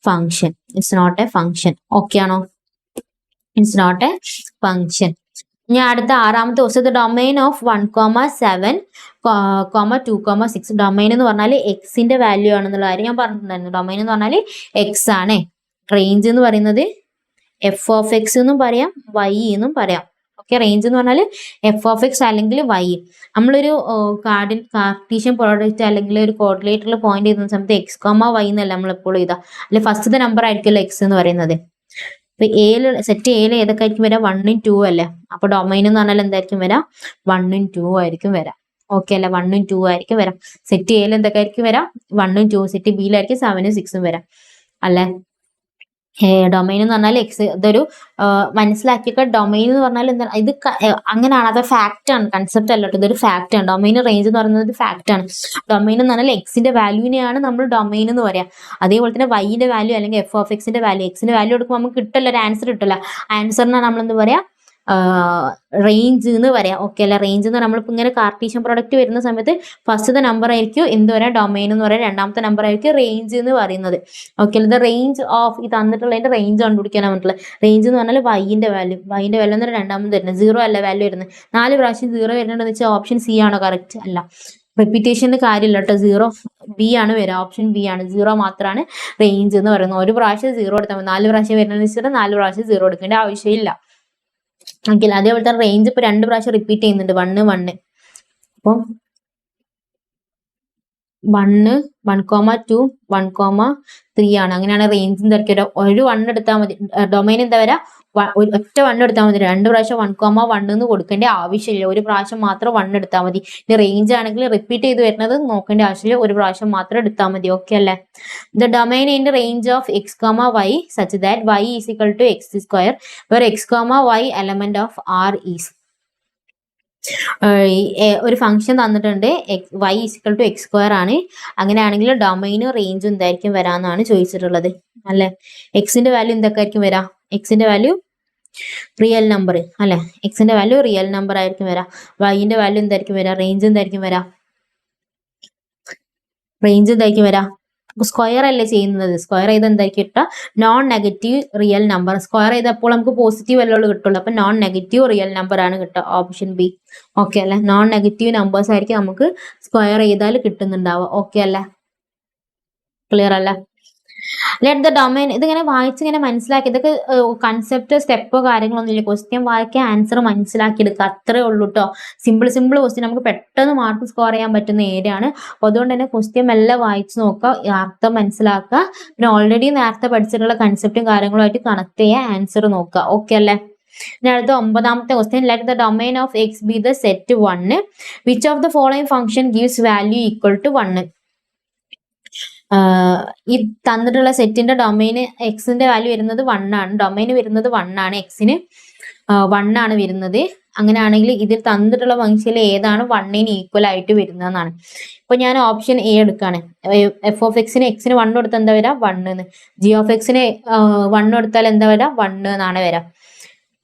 function, it's not a function. Okay ആണോ, ഇറ്റ്സ് നോട്ട് എ ഫംഗ്ഷൻ. ഇനി അടുത്ത ആറാമത്തെ ക്വസ്റ്റ്യൻ, ഡൊമൈൻ ഓഫ് 1,7, 2,6. ഡൊമൈൻ എന്ന് പറഞ്ഞാൽ എക്സിന്റെ വാല്യൂ ആണെന്നുള്ള കാര്യം ഞാൻ പറഞ്ഞിട്ടുണ്ടായിരുന്നു. ഡൊമൈൻ എന്ന് പറഞ്ഞാൽ എക്സ് ആണ്. റേഞ്ച് എന്ന് പറയുന്നത് എഫ് ഓഫ് എക്സ് എന്നും പറയാം, വൈ എന്നും പറയാം. ഓക്കെ, റേഞ്ച് എന്ന് പറഞ്ഞാൽ എഫ് ഓഫ് എക്സ് അല്ലെങ്കിൽ വൈ. നമ്മളൊരു കാർട്ടീഷ്യൻ പ്രോഡക്റ്റ് അല്ലെങ്കിൽ ഒരു കോർഡിനേറ്ററിൽ പോയിന്റ് ചെയ്യുന്ന സമയത്ത് എക്സ് വൈ എന്നല്ല നമ്മൾ എപ്പോഴും ചെയ്താൽ, അല്ലെങ്കിൽ ഫസ്റ്റത്തെ നമ്പർ ആയിരിക്കുമല്ലോ എക്സ് എന്ന് പറയുന്നത്. ഇപ്പൊ സെറ്റ് എയിൽ ഏതൊക്കെ ആയിരിക്കും വരാം, 1ഉം 2ഉം അല്ലേ. അപ്പൊ ഡൊമൈൻ എന്ന് പറഞ്ഞാൽ എന്തായിരിക്കും വരാം, 1ഉം 2ഉം ആയിരിക്കും വരാം. ഓക്കെ അല്ലെ, 1ഉം 2 ആയിരിക്കും വരാം. സെറ്റ് എയിൽ എന്തൊക്കെ ആയിരിക്കും വരാം, 1ഉം 2ഉം. സെറ്റ് ബിയിലായിരിക്കും 7ഉം 6ഉം വരാം അല്ലെ. ഡൊമൈൻ എന്ന് പറഞ്ഞാൽ എക്സ്, ഇതൊരു മനസ്സിലാക്കിയൊക്കെ ഡൊമൈൻ എന്ന് പറഞ്ഞാൽ എന്താ, ഇത് അങ്ങനെയാണ്, അത് ഫാക്റ്റ് ആണ്, കൺസെപ്റ്റ് അല്ല കേട്ടോ, ഇതൊരു ഫാക്റ്റ് ആണ്. ഡൊമൈൻ റേഞ്ച് എന്ന് പറയുന്നത് ഫാക്റ്റ് ആണ്. ഡൊമൈൻ എന്ന് പറഞ്ഞാൽ എക്സിന്റെ വാല്യൂവിനെയാണ് നമ്മൾ ഡൊമൈൻ എന്ന് പറയാം. അതേപോലെ തന്നെ വൈന്റെ വാല്യൂ അല്ലെങ്കിൽ എഫ് ഓഫ് എക്സിന്റെ വാല്യൂ, എക്സിന്റെ വാല്യൂ എടുക്കുമ്പോൾ നമുക്ക് കിട്ടില്ല, ഒരു ആൻസർ കിട്ടില്ല. ആൻസറിനാണ് നമ്മൾ എന്ത് പറയാ, റേഞ്ച് എന്ന് പറയാം. ഓക്കെ അല്ല, റേഞ്ച് എന്ന് നമ്മളിപ്പോൾ ഇങ്ങനെ കാർട്ടീഷ്യൻ പ്രോഡക്റ്റ് വരുന്ന സമയത്ത് ഫസ്റ്റത്തെ നമ്പർ ആയിരിക്കും എന്ത് പറയാം, ഡൊമൈൻ എന്ന് പറയാം. രണ്ടാമത്തെ നമ്പർ ആയിരിക്കും റേഞ്ച് എന്ന് പറയുന്നത്. ഓക്കെ, ഇത് റേഞ്ച് ഓഫ്, ഈ തന്നിട്ടുള്ളതിന്റെ റേഞ്ച് കണ്ടുപിടിക്കാനാണ് പറഞ്ഞിട്ടുള്ളത്. റേഞ്ച് എന്ന് പറഞ്ഞാൽ വൈന്റെ വാല്യൂ എന്ന് രണ്ടാമത് വരുന്നത് 0 അല്ല വാല്യൂ വരുന്നത്. 4 പ്രാവശ്യം 0 വരുന്നുണ്ടെന്ന് വെച്ചാൽ ഓപ്ഷൻ സി ആണോ കറക്റ്റ്? അല്ല, റിപ്പീറ്റേഷന് കാര്യമില്ല കേട്ടോ. 0 ബി ആണ് വരിക, ഓപ്ഷൻ ബി ആണ്. 0 മാത്രമാണ് റേഞ്ച് എന്ന് പറയുന്നത്. ഒരു പ്രാവശ്യം 0 എടുത്താൽ മതി. 4 പ്രാവശ്യം വരുന്നതെന്ന് വെച്ചിട്ട് 4 പ്രാവശ്യം 0 എടുക്കേണ്ട ആവശ്യമില്ല. ഓക്കെ, അതേപോലെ തന്നെ റേഞ്ച് ഇപ്പൊ 2 പ്രാവശ്യം റിപ്പീറ്റ് ചെയ്യുന്നുണ്ട്, 1 1. അപ്പം 1 1,2 1,3 ആണ്. അങ്ങനെയാണ് റേഞ്ച് എന്തായിരിക്കും, ഒരു 1 എടുത്താൽ മതി. ഡൊമൈൻ എന്താ വരാ, ഒറ്റ 1 എടുത്താൽ മതി. 2 പ്രാവശ്യം 1,1 എന്ന് കൊടുക്കേണ്ട ആവശ്യമില്ല, ഒരു പ്രാവശ്യം മാത്രം 1 എടുത്താൽ മതി. ഇനി റേഞ്ച് ആണെങ്കിൽ റിപ്പീറ്റ് ചെയ്ത് വരുന്നത് നോക്കേണ്ട ആവശ്യമില്ല, ഒരു പ്രാവശ്യം മാത്രം എടുത്താൽ മതി. ഓക്കെ അല്ലേ. The domain in range of x comma y such that y is equal to x square where x comma y element of R is. ഒരു ഫംഗ്ഷൻ തന്നിട്ടുണ്ട്, y equal to x square ആണ്. അങ്ങനെയാണെങ്കിൽ ഡൊമൈനും റേഞ്ചും എന്തായിരിക്കും വരാന്നാണ് ചോദിച്ചിട്ടുള്ളത് അല്ലെ. എക്സിന്റെ value എന്തൊക്കെ ആയിരിക്കും വരാ, എക്സിന്റെ വാല്യൂ റിയൽ നമ്പർ അല്ലെ, എക്സിന്റെ വാല്യൂ റിയൽ നമ്പർ ആയിരിക്കും വരാ. വൈന്റെ വാല്യൂ എന്തായിരിക്കും വരാ, റേഞ്ച് എന്തായിരിക്കും വരാ, റേഞ്ച് എന്തായിരിക്കും വരാ, സ്ക്വയർ അല്ലേ ചെയ്യുന്നത്, സ്ക്വയർ ചെയ്ത് എന്തായിരിക്കും കിട്ടുക, non negative real number. Square ചെയ്തപ്പോൾ നമുക്ക് പോസിറ്റീവ് അല്ലേ കിട്ടുള്ളൂ, അപ്പൊ നോൺ നെഗറ്റീവ് റിയൽ നമ്പർ ആണ് കിട്ടുക, ഓപ്ഷൻ ബി. ഓക്കെ അല്ലെ, നോൺ നെഗറ്റീവ് നമ്പേഴ്സ് ആയിരിക്കും നമുക്ക് സ്ക്വയർ ചെയ്താൽ കിട്ടുന്നുണ്ടാവുക. ഓക്കെ അല്ലെ, ക്ലിയർ അല്ലേ. ലെറ്റ് ദ ഡൊമൈൻ, ഇതിങ്ങനെ വായിച്ചിങ്ങനെ മനസ്സിലാക്കി, ഇതൊക്കെ കൺസെപ്റ്റ് സ്റ്റെപ്പോ കാര്യങ്ങളൊന്നും ഇല്ല. ക്വസ്റ്റ്യൻ വായിക്കുക, ആൻസർ മനസ്സിലാക്കി എടുക്കുക, അത്രേ ഉള്ളൂ കേട്ടോ. സിമ്പിൾ ക്വസ്റ്റ്യൻ, നമുക്ക് പെട്ടെന്ന് മാർക്ക് സ്കോർ ചെയ്യാൻ പറ്റുന്ന ഏരിയ ആണ്. അപ്പോൾ അതുകൊണ്ട് തന്നെ ക്വസ്റ്റ്യൻ എല്ലാം വായിച്ച് നോക്കുക, അർത്ഥം മനസ്സിലാക്കുക, പിന്നെ ഓൾറെഡി നേരത്തെ പഠിച്ചിട്ടുള്ള കൺസെപ്റ്റും കാര്യങ്ങളുമായിട്ട് കണക്ട് ചെയ്യുക, ആൻസർ നോക്കുക. ഓക്കെ അല്ലേ. ഇനി അടുത്ത 9ാമത്തെ question, let the domain of x be the set 1 which of the following function gives value equal to 1. ഈ തന്നിട്ടുള്ള സെറ്റിന്റെ ഡൊമൈന് എക്സിന്റെ വാല്യൂ വരുന്നത് 1 ആണ്, ഡൊമൈന് വരുന്നത് 1 ആണ്, എക്സിന് 1 ആണ് വരുന്നത്. അങ്ങനെയാണെങ്കിൽ ഇതിൽ തന്നിട്ടുള്ള ഫംഗ്ഷനിൽ ഏതാണ് 1ന് ഈക്വൽ ആയിട്ട് വരുന്നതെന്നാണ്. ഇപ്പൊ ഞാൻ ഓപ്ഷൻ എ എടുക്കാണ്. എഫ് ഓഫ് എക്സിന് 1 കൊടുത്താൽ എന്താ വരാ, 1 എന്ന്. ജി ഓഫ് എക്സിന് 1 കൊടുത്താൽ എന്താ വരാ, 1 എന്നാണ് വരാ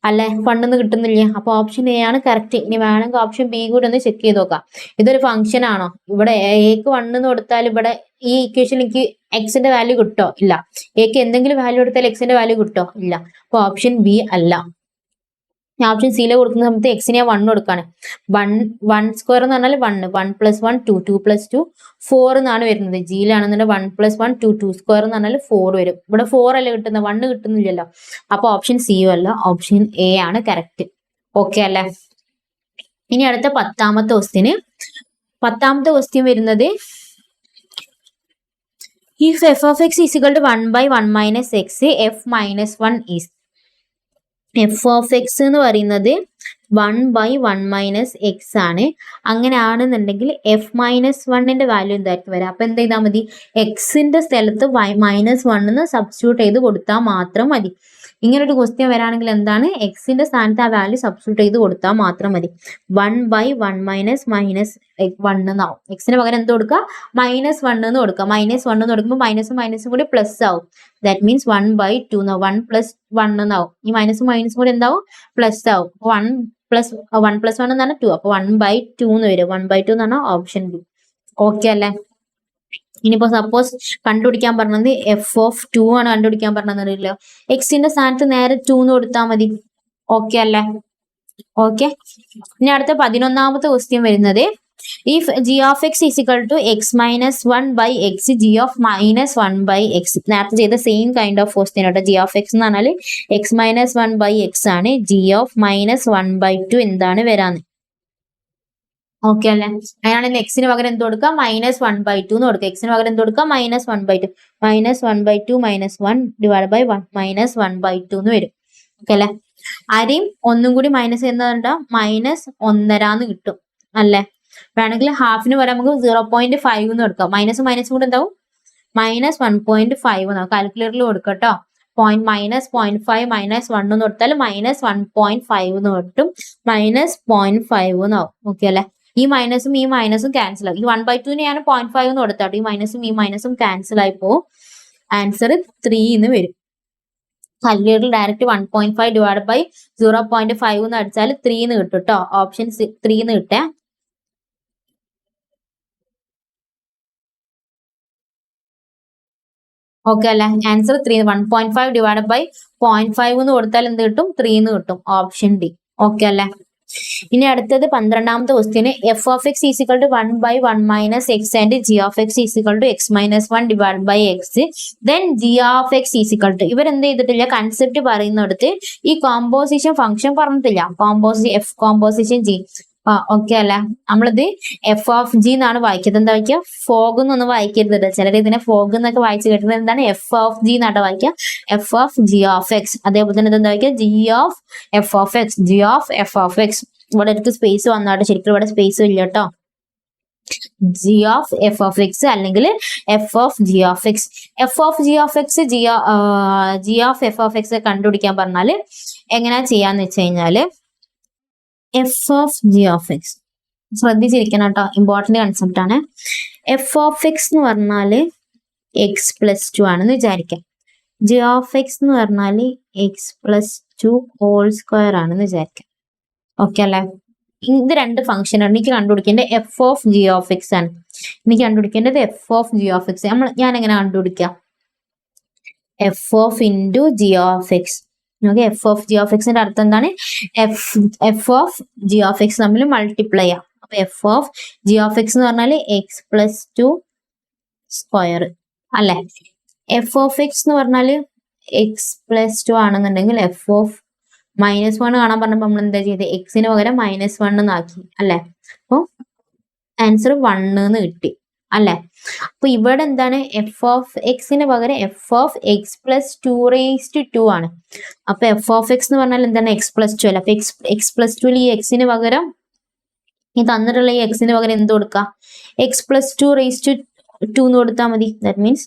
അല്ലെ. 1 എന്ന് കിട്ടുന്നില്ല, അപ്പൊ ഓപ്ഷൻ എ ആണ് കറക്റ്റ്. ഇനി വേണമെങ്കിൽ ഓപ്ഷൻ ബി കൂടി ഒന്ന് ചെക്ക് ചെയ്ത് നോക്കാം. ഇതൊരു ഫംഗ്ഷൻ ആണോ, ഇവിടെ എക്ക് 1 എന്ന് കൊടുത്താൽ ഇവിടെ ഈ ഇക്വേഷൻ എനിക്ക് എക്സിന്റെ വാല്യൂ കിട്ടോ, ഇല്ല. എക്ക് എന്തെങ്കിലും വാല്യൂ കൊടുത്താൽ എക്സിന്റെ വാല്യൂ കിട്ടോ, ഇല്ല. അപ്പൊ ഓപ്ഷൻ ബി അല്ല. ഓപ്ഷൻ സിയിലെ കൊടുക്കുന്ന സമയത്ത് എക്സിനെ 1 കൊടുക്കാണ്. 1 സ്ക്വയർ എന്ന് പറഞ്ഞാൽ 1 + 1 2 2 + 2 4 എന്നാണ് വരുന്നത്. ജിയിലാണെന്നുണ്ടെങ്കിൽ 1 + 1 2 2 സ്ക്വയർ എന്ന് പറഞ്ഞാൽ 4 വരും. ഇവിടെ 4 അല്ല കിട്ടുന്നത്, 1 കിട്ടുന്നില്ലല്ലോ. അപ്പൊ ഓപ്ഷൻ സിയും അല്ല, ഓപ്ഷൻ എ ആണ് കറക്റ്റ്. ഓക്കെ അല്ലേ. ഇനി അടുത്ത 10ാമത്തെ ക്വസ്റ്റ്യന്, 10ാമത്തെ ക്വസ്റ്റ്യൻ വരുന്നത് if f of x is equal to 1/1 - x, f - 1 is. F of x എന്ന് പറയുന്നത് 1/1 - x ആണ്. അങ്ങനെയാണെന്നുണ്ടെങ്കിൽ f - 1ന്റെ വാല്യൂ എന്തായിരിക്കും വരാം. അപ്പൊ എന്ത് ചെയ്താൽ മതി, എക്സിന്റെ സ്ഥലത്ത് -1 എന്ന് സബ്സ്റ്റിറ്റ്യൂട്ട് ചെയ്ത് കൊടുത്താൽ മാത്രം മതി. ഇങ്ങനൊരു ക്വസ്റ്റ്യൻ വരാണെങ്കിൽ എന്താണ്, എക്സിന്റെ സ്ഥാനത്ത് ആ വാല്യൂ സബ്സ്റ്റിറ്റ്യൂട്ട് ചെയ്ത് കൊടുത്താൽ മാത്രം മതി. 1/1 - 1 എന്നാവും. എക്സിന് പകരം എന്ത് കൊടുക്കുക, -1 എന്ന് കൊടുക്കുക. -1 എന്ന് കൊടുക്കുമ്പോൾ മൈനസും മൈനസും കൂടി പ്ലസ് ആവും. ദാറ്റ് മീൻസ് 1/2 1 + 1 എന്നാവും. ഈ മൈനസും മൈനസും കൂടി എന്താവും, പ്ലസ് ആവും. 1 + 1 എന്നാണ് 2, അപ്പൊ 1/2 എന്ന് വരും. 1/2 എന്നാണ് ഓപ്ഷൻ ബി. ഓക്കെ അല്ലേ. ഇനിയിപ്പോ സപ്പോസ് കണ്ടുപിടിക്കാൻ പറഞ്ഞത് എഫ് ഓഫ് 2 ആണ് കണ്ടുപിടിക്കാൻ പറഞ്ഞതല്ലോ, എക്സിന്റെ സ്ഥാനത്ത് നേരെ 2 എന്ന് കൊടുത്താൽ മതി. ഓക്കെ അല്ലേ. ഓക്കെ. ഇനി അടുത്ത 11ാമത്തെ ക്വസ്റ്റ്യൻ വരുന്നത്, if g of x is equal to x - 1/x, g of -1/x. നേരത്തെ ചെയ്ത സെയിം കൈൻഡ് ഓഫ് ക്വസ്റ്റ്യൻ കേട്ടോ. g of x എന്ന് പറഞ്ഞാൽ x - 1/x ആണ്. g of -1/2 എന്താണ് വരാന്ന്. ഓക്കെ അല്ലേ. അങ്ങനെയാണെങ്കിൽ എക്സിന് പകരം എന്ത് കൊടുക്കുക, -1/2 എന്ന് കൊടുക്കുക. എക്സിന് പകരം എന്ത് കൊടുക്കുക, -1/2 -1/2 -1 / 1 -1/2 എന്ന് വരും. ഓക്കെ അല്ലെ. ആരെയും ഒന്നും കൂടി മൈനസ് എന്താ -1.5 എന്ന് കിട്ടും അല്ലെ. വേണമെങ്കിൽ ഹാഫിന് വരെ നമുക്ക് 0.5 എന്ന് എടുക്കാം. മൈനസ് മൈനസ് കൂടെ എന്താവും -1.5 എന്നാവും. കാൽക്കുലേറ്ററിൽ കൊടുക്കട്ടോ. -0.5 -1 എന്ന് കൊടുത്താൽ -1.5 എന്ന് കിട്ടും. -0.5 എന്നാവും. ഓക്കെ അല്ലെ. ഈ മൈനസും ഈ മൈനസും ക്യാൻസൽ ആവും. ഈ 1/2 ഞാൻ 0.5 എന്ന് കൊടുത്താട്ടോ. ഈ മൈനസും ക്യാൻസൽ ആയി പോവും. ആൻസർ 3 എന്ന് വരും. കാൽക്കുലേറ്ററിൽ ഡയറക്റ്റ് 1.5 ഡിവൈഡ് ബൈ 0.5 എന്ന് അടിച്ചാൽ 3 എന്ന് കിട്ടും കേട്ടോ. ഓപ്ഷൻ 3 എന്ന് കിട്ടേ. ഓക്കെ അല്ലെ. ആൻസർ 3. 1.5 ഡിവൈഡ് ബൈ 0.5 എന്ന് കൊടുത്താൽ എന്ത് കിട്ടും? 3 എന്ന് കിട്ടും. Option D. ഓക്കെ അല്ലെ. ഇനി അടുത്തത് 12ാമത്തെ question f of x is equal to 1/1 - x and g of x is equal to x-1 divide by x then g of x is equal to. ഇവരെന്ത് ചെയ്തിട്ടില്ല? കൺസെപ്റ്റ് പറയുന്നിടത്ത് ഈ കോമ്പോസിഷൻ ഫംഗ്ഷൻ പറഞ്ഞിട്ടില്ല. F composition g. ഓക്കെ അല്ലെ. നമ്മളിത് എഫ് ഓഫ് ജി എന്നാണ് വായിക്കുന്നത്. എന്താ വായിക്കുക? ഫോഗ് എന്നൊന്നും വായിക്കരുത്. ചിലർ ഇതിനെ ഫോഗ് എന്നൊക്കെ വായിച്ചു കേട്ടത്. എന്താണ്? എഫ് ഓഫ് ജി എന്നാണ് വായിക്കുക. F of g of x. അതേപോലെ തന്നെ എന്താ വായിക്കുക? G of f of x. G of f of x. ഇവിടെ എനിക്ക് സ്പേസ് വന്നാട്ടെ. ശരിക്കും ഇവിടെ സ്പേസ് ഇല്ല കേട്ടോ. G of f of x അല്ലെങ്കിൽ f of g of x. F of g of x g of f of x കണ്ടുപിടിക്കാൻ പറഞ്ഞാല് എങ്ങനെയാ ചെയ്യാന്ന് വെച്ച് കഴിഞ്ഞാല് f of g of x ശ്രദ്ധിച്ചിരിക്കണം കേട്ടോ. ഇമ്പോർട്ടന്റ് കൺസെപ്റ്റ് ആണ്. എഫ് ഓഫ് എക്സ് എന്ന് പറഞ്ഞാല് x+2 ആണെന്ന് വിചാരിക്കാം. ജി ഓഫ് എക്സ് എന്ന് പറഞ്ഞാല് x+2 ഹോൾ സ്ക്വയർ ആണെന്ന് വിചാരിക്കാം. ഓക്കെ അല്ലെ. ഇത് രണ്ട് ഫംഗ്ഷൻ ആണ്. എനിക്ക് കണ്ടുപിടിക്കേണ്ടത് F of g of x ആണ്. എനിക്ക് കണ്ടുപിടിക്കേണ്ടത് F of g of X. ഞാൻ എങ്ങനെ കണ്ടുപിടിക്കാം? F of into g of x. Okay. F of g of എക്സിന്റെ അർത്ഥം എന്താണ്? F of g of X തമ്മിൽ മൾട്ടിപ്ലൈ ചെയ്യാം. അപ്പൊ F of g of x എന്ന് പറഞ്ഞാൽ x+2 സ്ക്വയർ അല്ലെ. എഫ് ഓഫ് എക്സ് എന്ന് പറഞ്ഞാല് x+2 ആണെന്നുണ്ടെങ്കിൽ എഫ് ഓഫ് -1 കാണാൻ പറഞ്ഞപ്പോ നമ്മൾ എന്താ ചെയ്തത്? എക്സിന് പകരം -1 എന്നാക്കി അല്ലെ. അപ്പൊ ആൻസർ 1 എന്ന് കിട്ടി അല്ലെ. അപ്പൊ ഇവിടെ എന്താണ്? എഫ് ഓഫ് എക്സിന് പകരം എഫ് ഓഫ് x+2 ആണ്. അപ്പൊ എഫ് ഓഫ് എക്സ് എന്ന് പറഞ്ഞാൽ എന്താണ്? x+2 അല്ല. അപ്പൊ x+2 ഈ എക്സിന് പകരം ഈ തന്നിട്ടുള്ള ഈ എക്സിന് പകരം എന്ത് കൊടുക്കാം? x+2 എന്ന് കൊടുത്താൽ മതി. ദാറ്റ് മീൻസ്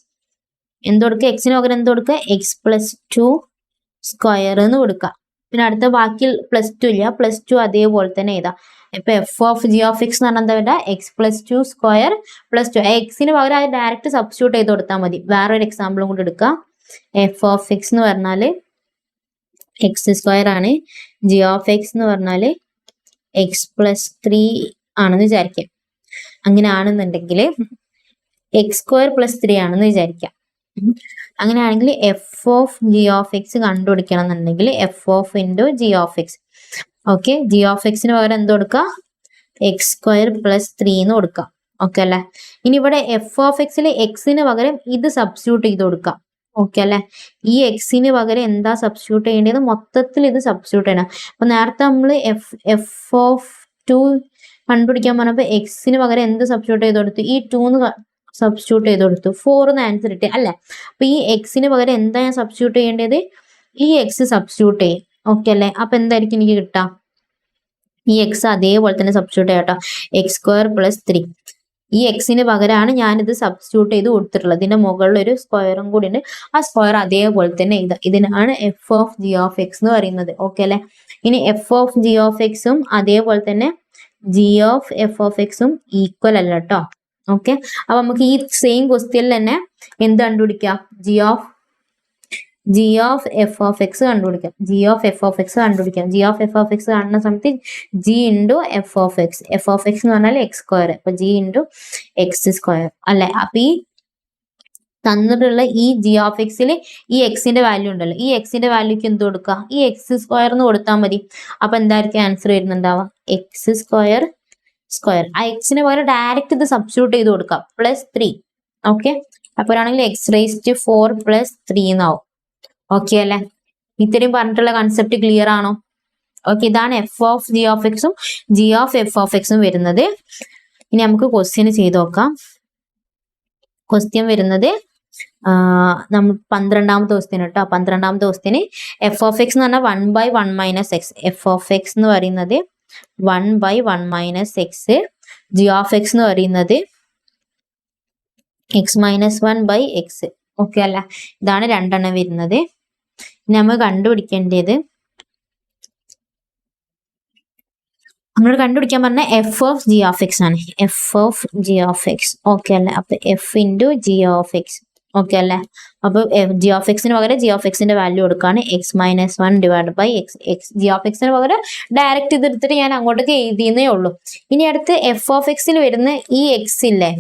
എന്ത് കൊടുക്കുക? എക്സിന് പകരം എന്ത് കൊടുക്കുക? x+2 സ്ക്വയർ എന്ന് കൊടുക്കുക. പിന്നെ അടുത്ത ബാക്കി +2 ഇല്ല. +2 അതേപോലെ തന്നെ എഴുതാം. ഇപ്പൊ f of g of x എന്ന് പറഞ്ഞാൽ എന്താ വേണ്ട? x+2 square +2. എക്സിന് പകരം അത് ഡയറക്റ്റ് സബ്സ്റ്റിറ്റ്യൂട്ട് ചെയ്ത് കൊടുത്താൽ മതി. വേറൊരു എക്സാമ്പിളും കൂടി എടുക്കാം. എഫ് ഓഫ് എക്സ് എന്ന് പറഞ്ഞാല് x² ആണ്. ജി ഓഫ് എക്സ് എന്ന് പറഞ്ഞാല് x+3 ആണെന്ന് വിചാരിക്കാം. അങ്ങനെ ആണെന്നുണ്ടെങ്കിൽ x² + 3 ആണെന്ന് വിചാരിക്കാം. അങ്ങനെയാണെങ്കിൽ f of g of X കണ്ടുപിടിക്കണം എന്നുണ്ടെങ്കിൽ F of into g of x. Okay. G of എക്സിന് പകരം എന്ത് കൊടുക്കാം? x² + 3 എന്ന് കൊടുക്കാം. ഓക്കെ അല്ലെ. ഇനി ഇവിടെ എഫ് ഓഫ് എക്സിൽ എക്സിന് പകരം ഇത് സബ്സ്റ്റിറ്റ്യൂട്ട് ചെയ്ത് കൊടുക്കാം. ഓക്കെ അല്ലെ. ഈ എക്സിന് പകരം എന്താ സബ്സ്റ്റിറ്റ്യൂട്ട് ചെയ്യേണ്ടത്? മൊത്തത്തിൽ ഇത് സബ്സ്റ്റിറ്റ്യൂട്ട് ചെയ്യണം. അപ്പൊ നേരത്തെ നമ്മൾ എഫ് ഓഫ് 2 കണ്ടുപിടിക്കാൻ പറഞ്ഞപ്പോ എക്സിന് പകരം എന്ത് സബ്സ്റ്റിറ്റ്യൂട്ട് ചെയ്ത് കൊടുത്തു? ഈ 2 സബ്സ്റ്റിറ്റ്യൂട്ട് ചെയ്ത് കൊടുത്തു. 4 എന്ന് ആൻസർ കിട്ടി അല്ലെ. അപ്പൊ ഈ എക്സിന് പകരം എന്താ ഞാൻ സബ്സ്റ്റിറ്റ്യൂട്ട് ചെയ്യേണ്ടത്? ഈ എക്സ് സബ്സ്റ്റിറ്റ്യൂട്ട് ചെയ്യും. ഓക്കെ അല്ലെ. അപ്പൊ എന്തായിരിക്കും എനിക്ക് കിട്ടുക? ഈ എക്സ് അതേപോലെ തന്നെ സബ്സ്റ്റിറ്റ്യൂട്ട് ചെയ്യാം കേട്ടോ. x² + 3. ഈ എക്സിന് പകരമാണ് ഞാനിത് സബ്സ്റ്റിറ്റ്യൂട്ട് ചെയ്ത് കൊടുത്തിട്ടുള്ളത്. ഇതിന്റെ മുകളിൽ ഒരു സ്ക്വയറും കൂടി ഉണ്ട്. ആ സ്ക്വയർ അതേപോലെ തന്നെ എഴുതാം. ഇതിനാണ് F of g of x എന്ന് പറയുന്നത്. ഓക്കെ അല്ലെ. ഇനി എഫ് ഓഫ് ജി ഓഫ് എക്സും അതേപോലെ തന്നെ ജി ഓഫ് എഫ് ഓഫ് എക്സും ഈക്വൽ അല്ല കേട്ടോ. ഓക്കെ. അപ്പൊ നമുക്ക് ഈ സെയിം ക്വസ്റ്റ്യനിൽ തന്നെ എന്ത് കണ്ടുപിടിക്കാം? G of f of x കണ്ടുപിടിക്കാം. G of f of x കണ്ടുപിടിക്കാം. G of f of x കാണുന്ന സമയത്ത് g into f of x. F of x എന്ന് പറഞ്ഞാൽ x². അപ്പൊ ജി ഇൻറ്റു x² അല്ലെ. അപ്പൊ ഈ തന്നിട്ടുള്ള ഈ ജി ഓഫ് എക്സിൽ ഈ എക്സിന്റെ വാല്യൂ ഉണ്ടല്ലോ. ഈ എക്സിന്റെ വാല്യൂക്ക് എന്ത് കൊടുക്കുക? ഈ x² എന്ന് കൊടുത്താൽ മതി. അപ്പൊ എന്തായിരിക്കും ആൻസർ വരുന്നുണ്ടാവുക? x² square. ആ എക്സിന് പകരം ഡയറക്റ്റ് ഇത് സബ്സ്റ്റിറ്റ്യൂട്ട് ചെയ്ത് കൊടുക്കാം. +3. ഓക്കെ. അപ്പോഴാണെങ്കിൽ x⁴ + 3 എന്നാവും. ഓക്കെ അല്ലെ. ഇത്രയും പറഞ്ഞിട്ടുള്ള കൺസെപ്റ്റ് ക്ലിയർ ആണോ? ഓക്കെ. ഇതാണ് എഫ് ഓഫ് ജി ഓഫ് എക്സും ജി ഓഫ് എഫ് ഓഫ് എക്സും വരുന്നത്. ഇനി നമുക്ക് ക്വസ്റ്റ്യൻ ചെയ്ത് നോക്കാം. ക്വസ്റ്റ്യൻ വരുന്നത് നമ്മൾ 12ാമത്തെ ക്വസ്റ്റ്യൻ കേട്ടോ. 12ാമത്തെ ക്വസ്റ്റ്യന് എഫ് ഓഫ് എക്സ് എന്ന് പറഞ്ഞാൽ 1/1 - x. എഫ് ഓഫ് എക്സ് എന്ന് പറയുന്നത് 1/1 - x ജി ഓഫ് എക്സ് എന്ന് പറയുന്നത് x minus 1 by x. Okay അല്ല, ഇതാണ് രണ്ടെണ്ണം വരുന്നത്. നമ്മൾ കണ്ടുപിടിക്കേണ്ടത്, നമ്മൾ കണ്ടുപിടിക്കാൻ പറഞ്ഞ f of g of x ആണ്. F of g of x. Okay അല്ലേ? അപ്പൊ f into g of x. Okay അല്ലേ? അപ്പൊ ജി ഓഫ് എക്സിന് പകരം ജി ഓഫ് എക്സിന്റെ വാല്യൂ കൊടുക്കുകയാണ് x minus 1 divide by x. X g of എക്സിന് പകരം ഡയറക്റ്റ് ഇതെടുത്തിട്ട് ഞാൻ അങ്ങോട്ടേക്ക് എഴുതിയെന്നേ ഉള്ളൂ. ഇനി അടുത്ത് എഫ് ഓഫ് എക്സിൽ വരുന്ന ഈ എക്സ് ഇല്ലേ,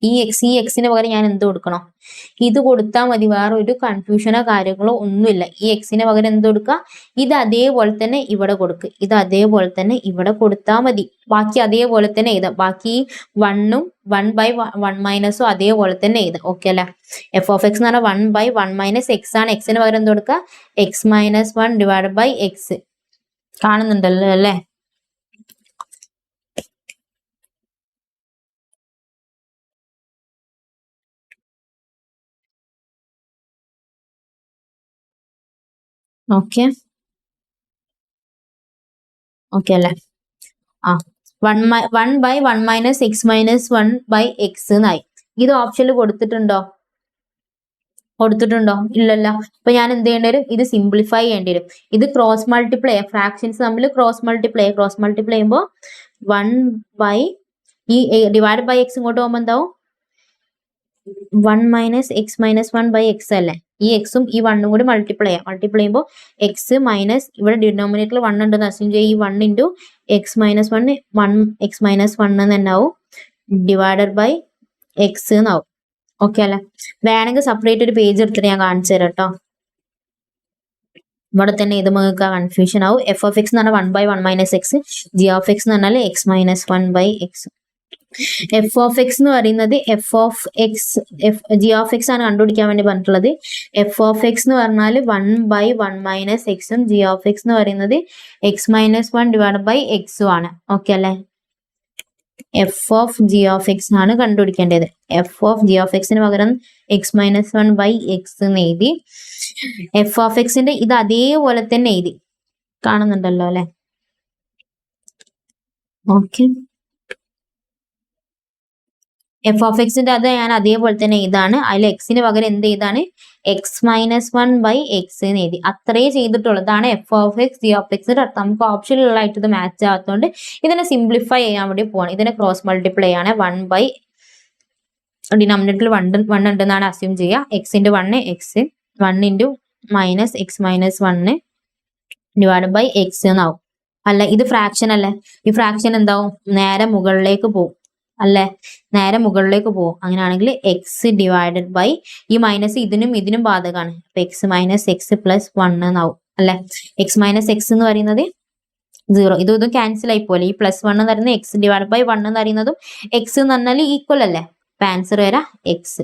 ഈ എക്സിന് പകരം ഞാൻ എന്ത് കൊടുക്കണം? ഇത് കൊടുത്താൽ മതി, വേറെ ഒരു കൺഫ്യൂഷനോ കാര്യങ്ങളോ ഒന്നുമില്ല. ഈ എക്സിന് പകരം എന്ത് കൊടുക്കുക? ഇത് അതേപോലെ തന്നെ ഇവിടെ കൊടുക്കുക, ഇത് അതേപോലെ തന്നെ ഇവിടെ കൊടുത്താൽ മതി. ബാക്കി അതേപോലെ തന്നെ എഴുതാം. ബാക്കി 1ഉം 1 ബൈ 1 മൈനസും അതേപോലെ തന്നെ എഴുതാം. ഓക്കെ അല്ലേ? എഫ് ഓഫ് എക്സ് എന്ന് പറഞ്ഞാൽ 1 ബൈ 1 മൈനസ് എക്സ് ആണ്. എക്സിന് പകരം എന്ത് കൊടുക്കുക? X minus 1 divide by x. കാണുന്നുണ്ടല്ലോ അല്ലേ? ഓക്കെ ഓക്കെ അല്ലേ? ആ 1 by 1 minus x minus 1 by x എന്നായി. ഇത് ഓപ്ഷനിൽ കൊടുത്തിട്ടുണ്ടോ? ഇല്ലല്ലോ. അപ്പൊ ഞാൻ എന്ത് ചെയ്യേണ്ടി വരും? ഇത് സിംപ്ലിഫൈ ചെയ്യേണ്ടി വരും. ഇത് ക്രോസ് മൾട്ടിപ്ലൈ, ഫ്രാക്ഷൻസ് തമ്മിൽ ക്രോസ് മൾട്ടിപ്ലൈ ചെയ്യുമ്പോൾ 1 ബൈ ഈ ഡിവൈഡ് ബൈ എക്സ് ഇങ്ങോട്ട് പോകുമ്പോൾ എന്താവും? 1 minus x minus 1 by x അല്ലേ? ഈ എക്സും ഈ 1ഉം കൂടി മൾട്ടിപ്ലൈ ചെയ്യുമ്പോൾ എക്സ് മൈനസ് ഇവിടെ ഡിനോമിനേറ്ററിൽ 1 ഉണ്ടെന്ന് അസ്യൂം ചെയ്യും. ഈ 1 into X minus 1 X minus 1 തന്നെ ആവും ഡിവൈഡഡ് ബൈ എക്സ് എന്നാവും. ഓക്കെ അല്ലേ? വേണമെങ്കിൽ സെപ്പറേറ്റ് ഒരു പേജ് എടുത്തിട്ട് ഞാൻ കാണിച്ചു തരാം കേട്ടോ. ഇവിടെ തന്നെ ഇത് നിങ്ങൾക്ക് കൺഫ്യൂഷൻ ആവും. എഫ് ഓഫ് എക്സ് എന്ന് പറഞ്ഞാൽ 1 by 1 minus x, g of x എന്ന് പറഞ്ഞാൽ x minus 1 by x. F of x എന്ന് പറയുന്നത് ജി ഓഫ് എക്സ് ആണ് കണ്ടുപിടിക്കാൻ വേണ്ടി പറഞ്ഞിട്ടുള്ളത്. എഫ് ഓഫ് എക്സ് എന്ന് പറഞ്ഞാൽ 1 ബൈ 1 മൈനസ് എക്സും ജി ഓഫ് എക്സ് എന്ന് പറയുന്നത് എക്സ് മൈനസ് 1 ഡിവൈഡ് ബൈ എക്സും ആണ്. ഓക്കെ അല്ലേ? F of g of x ആണ് കണ്ടുപിടിക്കേണ്ടത്. എഫ് ഓഫ് ജി ഓഫ് എക്സിന് പകരം എക്സ് മൈനസ് 1 ബൈ എക്സ് എന്ന് എഴുതി. എഫ് ഓഫ് എക്സിന്റെ ഇത് അതേപോലെ തന്നെ എഴുതി. കാണുന്നുണ്ടല്ലോ അല്ലെ? ഓക്കെ. എഫ് ഓഫ് എക്സിന്റെ അത് ഞാൻ അതേപോലെ തന്നെ ഇതാണ്. അതിൽ എക്സിന് പകരം എന്ത് ചെയ്താണ്? എക്സ് മൈനസ് 1 ബൈ എക്സ് എന്ന് എഴുതി. അത്രേ ചെയ്തിട്ടുള്ളൂ. അതാണ് F of x g of എക്സിന്റെ അർത്ഥം. നമുക്ക് ഓപ്ഷനിലായിട്ട് ഇത് മാച്ച് ആകാത്തതുകൊണ്ട് ഇതിനെ സിംപ്ലിഫൈ ചെയ്യാൻ വേണ്ടി പോവാണ്. ഇതിനെ ക്രോസ് മൾട്ടിപ്ലൈ ആണ്. 1 ബൈ ഡിനോമിനേറ്ററിൽ 1 ഉണ്ടെന്നാണ് അസ്യൂം ചെയ്യുക. X into 1 x, 1 into minus x minus 1 divide by x എന്നാവും. അല്ല, ഇത് ഫ്രാക്ഷൻ അല്ലേ? ഈ ഫ്രാക്ഷൻ എന്താവും? നേരെ മുകളിലേക്ക് പോകും അല്ലെ? നേരെ മുകളിലേക്ക് പോകും. അങ്ങനെയാണെങ്കിൽ എക്സ് ഡിവൈഡഡ് ബൈ ഈ മൈനസ് ഇതിനും ബാധകമാണ്. അപ്പൊ എക്സ് മൈനസ് എക്സ് പ്ലസ് 1 എന്നാവും അല്ലെ? എക്സ് മൈനസ് എക്സ് എന്ന് പറയുന്നത് 0. ഇതും ക്യാൻസൽ ആയി പോലെ. ഈ പ്ലസ് 1 എന്ന് പറയുന്നത് എക്സ് ഡിവൈഡ് ബൈ 1 എന്ന് പറയുന്നതും എക്സ് എന്ന് പറഞ്ഞാൽ ഈക്വൽ അല്ലേ? അപ്പൊ ആൻസർ വരാ എക്സ്.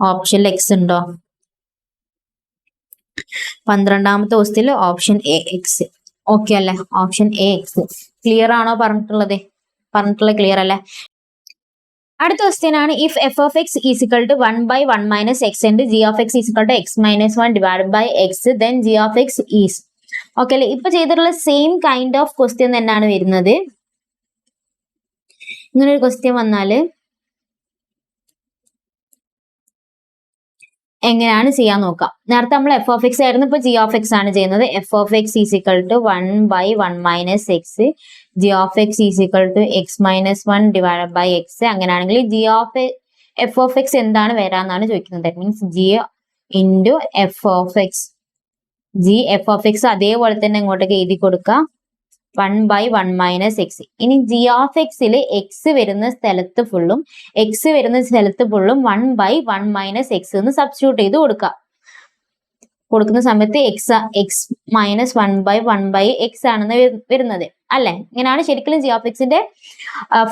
ഓപ്ഷനിൽ എക്സ് ഉണ്ടോ? 12ാമത്തെ ക്വസ്റ്റ്യനിൽ ഓപ്ഷൻ എ എക്സ്. ഓക്കെ അല്ലേ? Option A x. ക്ലിയർ ആണോ പറഞ്ഞിട്ടുള്ളത് ക്ലിയർ അല്ലേ? അടുത്ത ക്വസ്റ്റ്യൻ ആണ്, if f of x is equal to 1 by 1 minus x and g of x is equal to x minus 1 divide by x, then g of x is. Okay അല്ലേ? ഇപ്പൊ ചെയ്തിട്ടുള്ള same kind of question തന്നെയാണ് വരുന്നത്. ഇങ്ങനെ ഒരു question വന്നാല് എങ്ങനെയാണ് ചെയ്യാൻ നോക്കാം. നേരത്തെ നമ്മൾ എഫ് ഓഫ് എക്സ് ആയിരുന്നു, ഇപ്പൊ ജി ഓഫ് എക്സ് ആണ് ചെയ്യുന്നത്. F of x is equal to 1 by 1 minus x, g of x is equal to x minus 1 divide by x. അങ്ങനെയാണെങ്കിൽ എഫ് ഓഫ് എക്സ് എന്താണ് വരാന്നാണ് ചോദിക്കുന്നത്. That means g into f of x. G f of x അതേപോലെ തന്നെ ഇങ്ങോട്ടേക്ക് എഴുതി കൊടുക്കുക. 1 by 1 minus x. ഇനി ജി ഓഫ് എക്സിൽ എക്സ് വരുന്ന സ്ഥലത്ത് ഫുള്ളും 1 ബൈ 1 മൈനസ് എക്സ് എന്ന് സബ്സ്റ്റിറ്റ്യൂട്ട് ചെയ്ത് കൊടുക്കുന്ന സമയത്ത് x minus 1 by 1 by x ആണെന്ന് വരുന്നത് അല്ലെ? ഇങ്ങനെയാണ് ശരിക്കും ജി ഓഫ് എക്സിന്റെ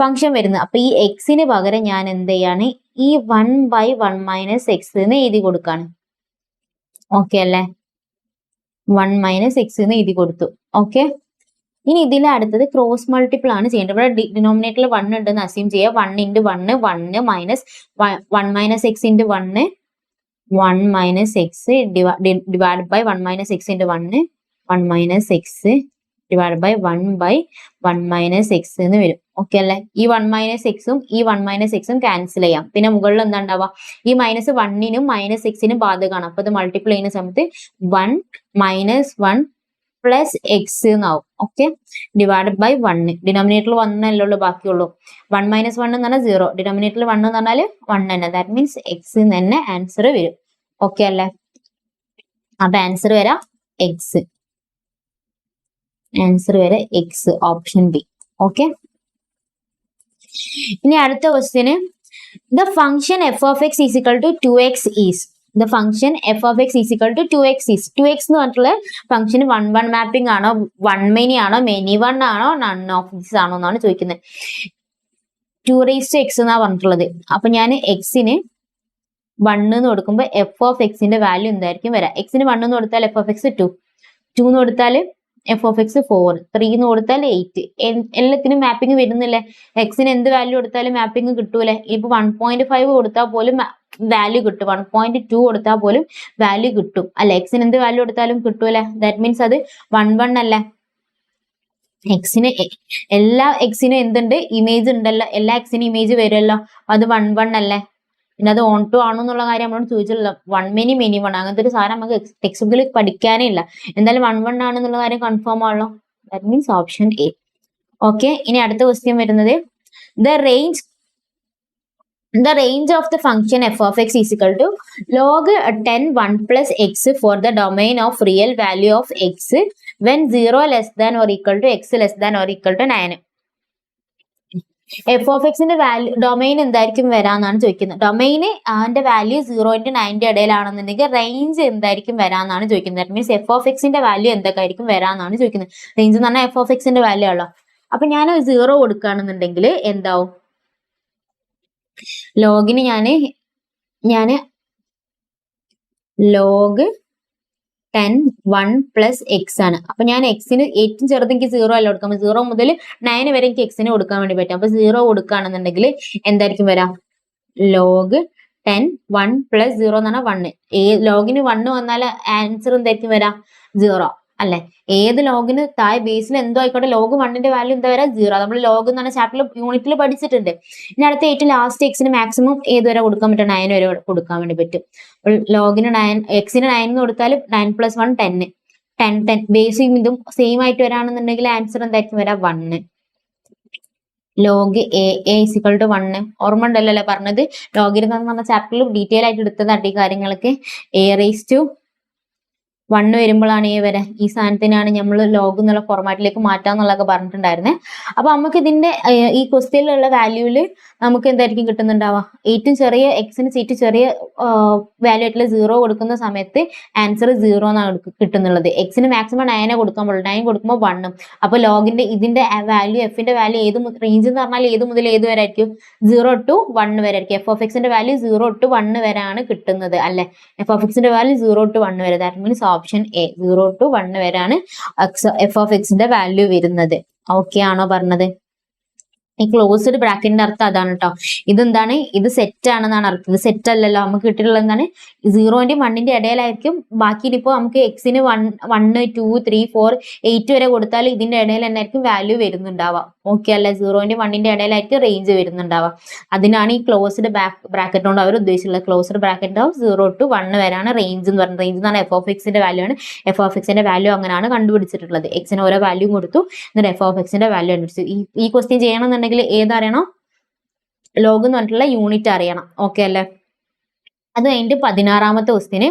ഫംഗ്ഷൻ വരുന്നത്. അപ്പൊ ഈ എക്സിന് പകരം ഞാൻ എന്ത് ചെയ്യാണ്? ഈ 1 ബൈ 1 മൈനസ് എക്സ് എന്ന് എഴുതി കൊടുക്കാണ്. ഓക്കെ അല്ലേ? 1 മൈനസ് എക്സ് എന്ന് എഴുതി കൊടുത്തു. ഓക്കെ. ഇനി ഇതിലെ അടുത്തത് ക്രോസ് മൾട്ടിപ്പിൾ ആണ് ചെയ്യേണ്ടത്. ഇവിടെ ഡിനോമിനേറ്ററിൽ 1 ഉണ്ടെന്ന് അസ്യൂം ചെയ്യുക. 1 into 1 1 minus 1 minus x into 1 1 minus x divide by 1 minus x into 1 1 minus x divide by 1 minus x എന്ന് വരും. ഓക്കെ അല്ലെ? ഈ 1 മൈനസ് എക്സും ഈ 1 മൈനസ് എക്സും ക്യാൻസൽ ചെയ്യാം. പിന്നെ മുകളിൽ എന്താ ഉണ്ടാവുക? ഈ മൈനസ് 1നും മൈനസ് എക്സിനും ബാധകമാണ്. അപ്പൊ ഇത് മൾട്ടിപ്ലൈ ചെയ്യുന്ന സമയത്ത് 1 മൈനസ് 1 പ്ലസ് എക്സ് എന്നാവും. Okay, divided by 1. ഡിനോമിനേറ്ററിൽ 1 അല്ലേ ഉള്ളൂ, ബാക്കിയുള്ളൂ. 1 മൈനസ് 1 എന്ന് പറഞ്ഞാൽ 0. ഡിനോമിനേറ്ററിൽ 1 എന്ന് പറഞ്ഞാൽ 1 തന്നെ. ദാറ്റ് മീൻസ് എക്സ് തന്നെ ആൻസർ വരും. ഓക്കെ അല്ലേ? അപ്പൊ ആൻസർ വരാം എക്സ്. ആൻസർ വരെ എക്സ്, ഓപ്ഷൻ ബി. ഓക്കെ, ഇനി അടുത്ത ക്വസ്റ്റ്യന് the function f of x is equal to 2x is. The function f of x is equal to 2x is. 2x എന്ന് പറഞ്ഞിട്ടുള്ള ഫംഗ്ഷന് 1 മാപ്പിംഗ് ആണോ, 1 മെനി ആണോ, മെനി 1 ആണോ, നൺ ഓഫ് ദിസ് ആണോ എന്നാണ് ചോദിക്കുന്നത്. 2x എന്നാ പറഞ്ഞിട്ടുള്ളത്. അപ്പൊ ഞാൻ എക്സിന് 1 എന്ന് കൊടുക്കുമ്പോൾ എഫ് ഓഫ് എക്സിന്റെ വാല്യൂ എന്തായിരിക്കും വരാം? എക്സിന് 1 എന്ന് കൊടുത്താൽ എഫ് ഓഫ് എക്സ് 2, 2 എന്ന് കൊടുത്താൽ എഫ് ഓഫ് എക്സ് 4, 3 എന്ന് കൊടുത്താൽ 8. എല്ലാത്തിനും മാപ്പിംഗ് വരുന്നില്ലേ? എക്സിന് എന്ത് വാല്യൂ കൊടുത്താലും മാപ്പിംഗ് കിട്ടൂലേ? ഇപ്പൊ 1.5 കൊടുത്താൽ പോലും വാല്യൂ കിട്ടും, 1.2 കൊടുത്താൽ പോലും വാല്യൂ കിട്ടും അല്ലെ? എക്സിന് എന്ത് വാല്യൂ കൊടുത്താലും കിട്ടൂലേ? ദാറ്റ് മീൻസ് അത് 1 അല്ലേ? എക്സിന് എല്ലാ എക്സിനും എന്തുണ്ട്? ഇമേജ് ഉണ്ടല്ലോ, എല്ലാ എക്സിനും ഇമേജ് വരുമല്ലോ. അത് 1 അല്ലേ? പിന്നെ അത് ഓൺ ടു ആണോ എന്നുള്ള കാര്യം നമ്മളോട് ചോദിച്ചിട്ടില്ല. 1 മെനി 1 അങ്ങനത്തെ ഒരു സാധനം നമുക്ക് ടെക്സ്റ്റ് ബുക്കിൽ പഠിക്കാനേ ഇല്ല. എന്തായാലും 1 ആണെന്നുള്ള കാര്യം കൺഫേം ആണല്ലോ. That means option A. Okay, ഇനി അടുത്ത ക്വസ്റ്റ്യൻ വരുന്നത് the range of the function f of x is equal to log 10 1 plus x for the domain of real value of x when 0 less than or equal to x less than or equal to 9. F of എക്സിന്റെ value domain എന്തായിരിക്കും വരാന്നാണ് ചോദിക്കുന്നത്. Domain അതിന്റെ value 0 - 9 ഇടയിലാണെന്നുണ്ടെങ്കിൽ range എന്തായിരിക്കും വരാന്നാണ് ചോദിക്കുന്നത്. That means F of എക്സിന്റെ value എന്തൊക്കെ ആയിരിക്കും വരാന്നാണ് ചോദിക്കുന്നത്. റേഞ്ച് എന്ന് പറഞ്ഞാൽ എഫ് ഓഫ് എക്സിന്റെ വാല്യൂ ആണല്ലോ. അപ്പൊ ഞാൻ 0 കൊടുക്കുകയാണെന്നുണ്ടെങ്കിൽ എന്താവും? ലോഗിന് ഞാന് ലോഗ് 10 1 പ്ലസ് എക്സ് ആണ്. അപ്പൊ ഞാൻ എക്സിന് ഏറ്റവും ചെറുത് എനിക്ക് 0 അല്ല കൊടുക്കാം. 0 മുതൽ 9 വരെ എനിക്ക് എക്സിന് കൊടുക്കാൻ വേണ്ടി പറ്റും. അപ്പൊ 0 കൊടുക്കുകയാണെന്നുണ്ടെങ്കിൽ എന്തായിരിക്കും വരാം? ലോഗ് 10 1 പ്ലസ് 0 എന്ന് പറഞ്ഞാൽ 1. ലോഗിന് 1 വന്നാൽ ആൻസർ എന്തായിരിക്കും വരാം? 0 അല്ലെ? ഏത് ലോഗിന് താഴെ ബേസിൽ എന്തോ ആയിക്കോട്ടെ, ലോഗ് 1ന്റെ വാല്യൂ എന്താ വരാ? 0. നമ്മൾ ലോഗ് എന്ന് പറഞ്ഞ ചാപ്റ്ററിൽ യൂണിറ്റിൽ പഠിച്ചിട്ടുണ്ട്. ഇനി അടുത്ത ഏറ്റവും ലാസ്റ്റ് എക്സിന് മാക്സിമം ഏത് വരെ കൊടുക്കാൻ പറ്റും? 9 വരെ കൊടുക്കാൻ വേണ്ടി പറ്റും. ലോഗിന് 9, എക്സിന് 9 എന്ന് കൊടുത്താൽ 9 + 1 10, 10 ബേസും ഇതും സെയിം ആയിട്ട് വരാണെന്നുണ്ടെങ്കിൽ ആൻസർ എന്തായിരിക്കും വരാ? 1. Log a is equal to 1. ഓർമ്മ ഉണ്ടല്ലോ പറഞ്ഞത്? ലോഗരിതം എന്ന് പറഞ്ഞ ചാപ്റ്ററിൽ ഡീറ്റെയിൽ ആയിട്ട് എടുത്തതായിട്ട് ഈ കാര്യങ്ങളൊക്കെ. a raised to 1 വരുമ്പോഴാണ് എ വരെ. ഈ സാധനത്തിനാണ് നമ്മൾ ലോഗ് എന്നുള്ള ഫോർമാറ്റിലേക്ക് മാറ്റാന്നുള്ളതൊക്കെ പറഞ്ഞിട്ടുണ്ടായിരുന്നേ. അപ്പൊ നമുക്ക് ഇതിന്റെ ഈ ക്വസ്റ്റ്യനിലുള്ള വാല്യൂല് നമുക്ക് എന്തായിരിക്കും കിട്ടുന്നുണ്ടാവുക? ഏറ്റവും ചെറിയ എക്സിന് ഏറ്റവും ചെറിയ വാല്യൂ ആയിട്ടുള്ള 0 കൊടുക്കുന്ന സമയത്ത് ആൻസർ 0 എന്നാണ് കിട്ടുന്നുള്ളത്. എക്സിന് മാക്സിമം 9 കൊടുക്കാൻ പാടുള്ളൂ. 9 കൊടുക്കുമ്പോൾ 1. അപ്പൊ ലോഗിന്റെ ഇതിന്റെ വാല്യൂ, എഫിന്റെ വാല്യൂ ഏത് റേഞ്ച് എന്ന് പറഞ്ഞാൽ ഏത് മുതൽ ഏത് വരെ ആയിരിക്കും? 0 to 1 വരെ ആയിരിക്കും. എഫ് ഓഫ് എക്സിന്റെ വാല്യൂ 0 to 1 വരെയാണ് കിട്ടുന്നത് അല്ലെ? എഫ് ഓഫ് എക്സിന്റെ വാല്യൂ 0 to 1 വരെ. That means option A, 0 to 1 വരെയാണ് എഫ് ഓഫ് എക്സിന്റെ വാല്യൂ വരുന്നത്. ഓക്കെ ആണോ പറഞ്ഞത്? ഈ ക്ലോസ്ഡ് ബ്രാക്കറ്റിന്റെ അർത്ഥം അതാണ് കേട്ടോ. ഇതെന്താണ്? ഇത് സെറ്റ് ആണെന്നാണ് അർത്ഥം. ഇത് സെറ്റ് അല്ലല്ലോ. നമുക്ക് കിട്ടിയിട്ടുള്ളത് എന്താണ്? 0ന്റെയും 1ന്റെയും ഇടയിലായിരിക്കും. ബാക്കി ഇപ്പോ നമുക്ക് എക്സിന് 1 2 3 4 8 വരെ കൊടുത്താൽ ഇതിന്റെ ഇടയിൽ എന്നായിരിക്കും വാല്യൂ വരുന്നുണ്ടാവാം. ഓക്കെ അല്ലെ? 0ന്റെയും 1ന്റെയും ഇടയിലായിരിക്കും റേഞ്ച് വരുന്നുണ്ടാവാം. അതിനാണ് ഈ ക്ലോസ്ഡ് ബ്രാക്കറ്റ് കൊണ്ട് അവർ ഉദ്ദേശിച്ചുള്ളത്. ക്ലോസ്ഡ് ബ്രാക്കറ്റ് 0 to 1 വരെയാണ് റേഞ്ച് എന്ന് പറയുന്നത്. റേഞ്ച് എന്ന് പറഞ്ഞാൽ എഫ് ഓഫ് എക്സിന്റെ വാല്യൂ ആണ്. എഫ് ഓഫ് എക്സിന്റെ വാല്യൂ അങ്ങനെയാണ് കണ്ടുപിടിച്ചിട്ടുള്ളത്. എക്സിന് ഓരോ വാല്യൂ കൊടുത്തു, എന്നിട്ട് എഫ് ഓഫ് എക്സിന്റെ വാല്യൂ കണ്ടുപിടിച്ചു. ഈ ക്വസ്റ്റ്യൻ ചെയ്യണമെന്നുണ്ടെങ്കിൽ ഏതറിയണം? ലോഗ് എന്ന് പറഞ്ഞിട്ടുള്ള യൂണിറ്റ് അറിയണം. ഓക്കെ അല്ലെ? അത് കഴിഞ്ഞിട്ട് 16ാമത്തെ question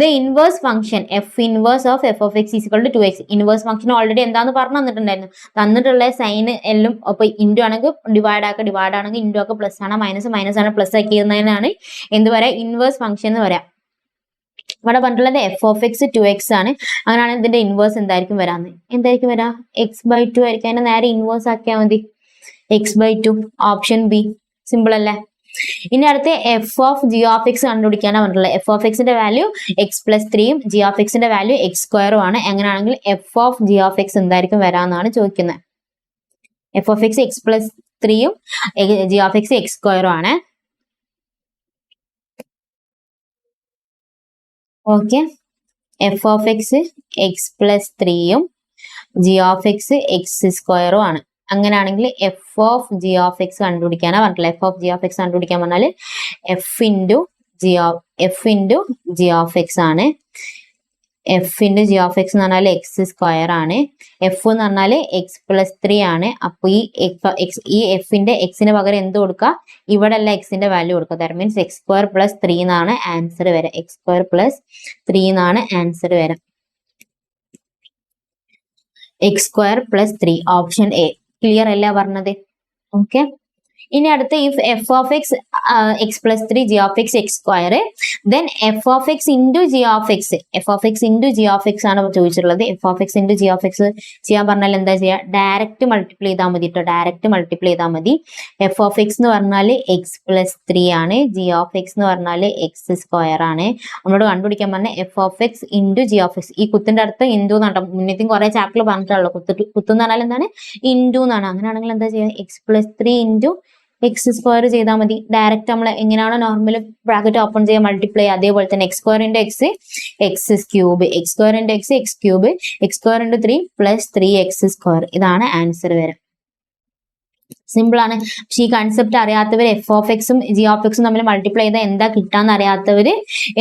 the inverse function f inverse of f of x is equal to 2x. Inverse function already എന്താന്ന് പറഞ്ഞു തന്നിട്ടുണ്ടായിരുന്നു. തന്നിട്ടുള്ള സൈൻ എല്ലാം അപ്പൊ ഇൻറ്റു ആണെങ്കിൽ ഡിവൈഡ് ആണെങ്കിൽ ഇൻറ്റു ഒക്കെ പ്ലസ് ആണ്, മൈനസ് ആണ്, പ്ലസ് ആക്കിയിരുന്നതിനാണ് എന്ത് പറയാ? ഇൻവേഴ്സ് ഫംഗ്ഷൻ എന്ന് പറയാം. ഇവിടെ പറഞ്ഞിട്ടുള്ളത് എഫ് ഓഫ് എക്സ് 2x ആണ്. അങ്ങനെയാണ് ഇതിന്റെ ഇൻവേഴ്സ് എന്തായിരിക്കും വരാന്ന്? എന്തായിരിക്കും വരാ? x/2 ആയിരിക്കും. അതിനെ നേരെ ഇൻവേഴ്സ് ആക്കിയാൽ മതി. x/2, option B. സിമ്പിൾ അല്ലേ? ഇനി അടുത്ത് f of g of x കണ്ടുപിടിക്കാനാണ് പറഞ്ഞിട്ടുള്ളത്. എഫ് ഓഫ് എക്സിന്റെ വാല്യൂ x+3ഉം ജി ഓഫ് എക്സിന്റെ വാല്യൂ x² ആണ്. എങ്ങനെയാണെങ്കിൽ f of g of x എന്തായിരിക്കും വരാന്നാണ് ചോദിക്കുന്നത്. എഫ് ഓഫ് എക്സ് x+3ഉം ജി ഓഫ് എക്സ് x² ആണ്. Okay, f of x x plus ത്രീയും ജി ഓഫ് എക്സ് എക്സ് സ്ക്വയറും ആണ്. അങ്ങനെയാണെങ്കിൽ f of g of x കണ്ടുപിടിക്കാനാ പറഞ്ഞിട്ടുള്ളത്. F of g of x കണ്ടുപിടിക്കാൻ പറഞ്ഞാൽ f into g of x ആണ്. F into g of x എന്ന് പറഞ്ഞാൽ എക്സ് സ്ക്വയർ ആണ്. എഫ് എന്ന് പറഞ്ഞാൽ എക്സ് പ്ലസ് ത്രീ ആണ്. അപ്പൊ ഈ എഫിന്റെ എക്സിന് പകരം എന്ത് കൊടുക്കുക, ഇവിടെ അല്ല എക്സിന്റെ വാല്യൂ കൊടുക്കുക. That means X square plus three എന്നാണ് ആൻസർ വരെ. എക്സ് സ്ക്വയർ പ്ലസ് ത്രീ എന്നാണ് ആൻസർ വരെ. X square plus three option A. Clear അല്ല പറഞ്ഞത്? ഓക്കെ. ഇനി അടുത്ത if f of x x plus three G of x X square then F of X into g of x. F of X into g of x ആണ് ചോദിച്ചിട്ടുള്ളത്. F of X into g of X ചെയ്യാൻ പറഞ്ഞാൽ എന്താ ചെയ്യുക, direct multiply ചെയ്താൽ മതി കേട്ടോ. Direct multiply ചെയ്താൽ മതി. എഫ് ഓഫ് എക്സ് എന്ന് പറഞ്ഞാൽ എക്സ് പ്ലസ് ത്രീ ആണ്. ജി ഓഫ് എക്സ് എന്ന് പറഞ്ഞാൽ എക്സ് സ്ക്വയർ ആണ്. നമ്മളോട് കണ്ടുപിടിക്കാൻ പറഞ്ഞാൽ f of X into g of X. ഈ കുത്തിന്റെ അടുത്ത് ഇൻറ്റു എന്നാട്ടോ. മുന്നേക്കും കുറെ ചാപ്റ്റർ പറഞ്ഞിട്ടുള്ളൂ. കുത്ത് എന്ന് പറഞ്ഞാൽ എന്താണ്, ഇൻറ്റു എന്നാണ്. അങ്ങനെയാണെങ്കിൽ എന്താ ചെയ്യുക, X plus three into X square ചെയ്താൽ മതി. ഡയറക്റ്റ് നമ്മൾ എങ്ങനെയാണോ നോർമൽ ബ്രാക്കറ്റ് ഓപ്പൺ ചെയ്യുക മൾട്ടിപ്ലൈ, അതേപോലെ തന്നെ X square into X X cube, X square into X X cube, X square into three plus three x square. ഇതാണ് answer വരെ. Simple ആണ്. പക്ഷെ ഈ കൺസെപ്റ്റ് അറിയാത്തവർ എഫ് ഓഫ് എക്സും ജി ഓഫ് എക്സും തമ്മിൽ മൾട്ടിപ്ലൈ ചെയ്താൽ എന്താ കിട്ടാന്ന് അറിയാത്തവര്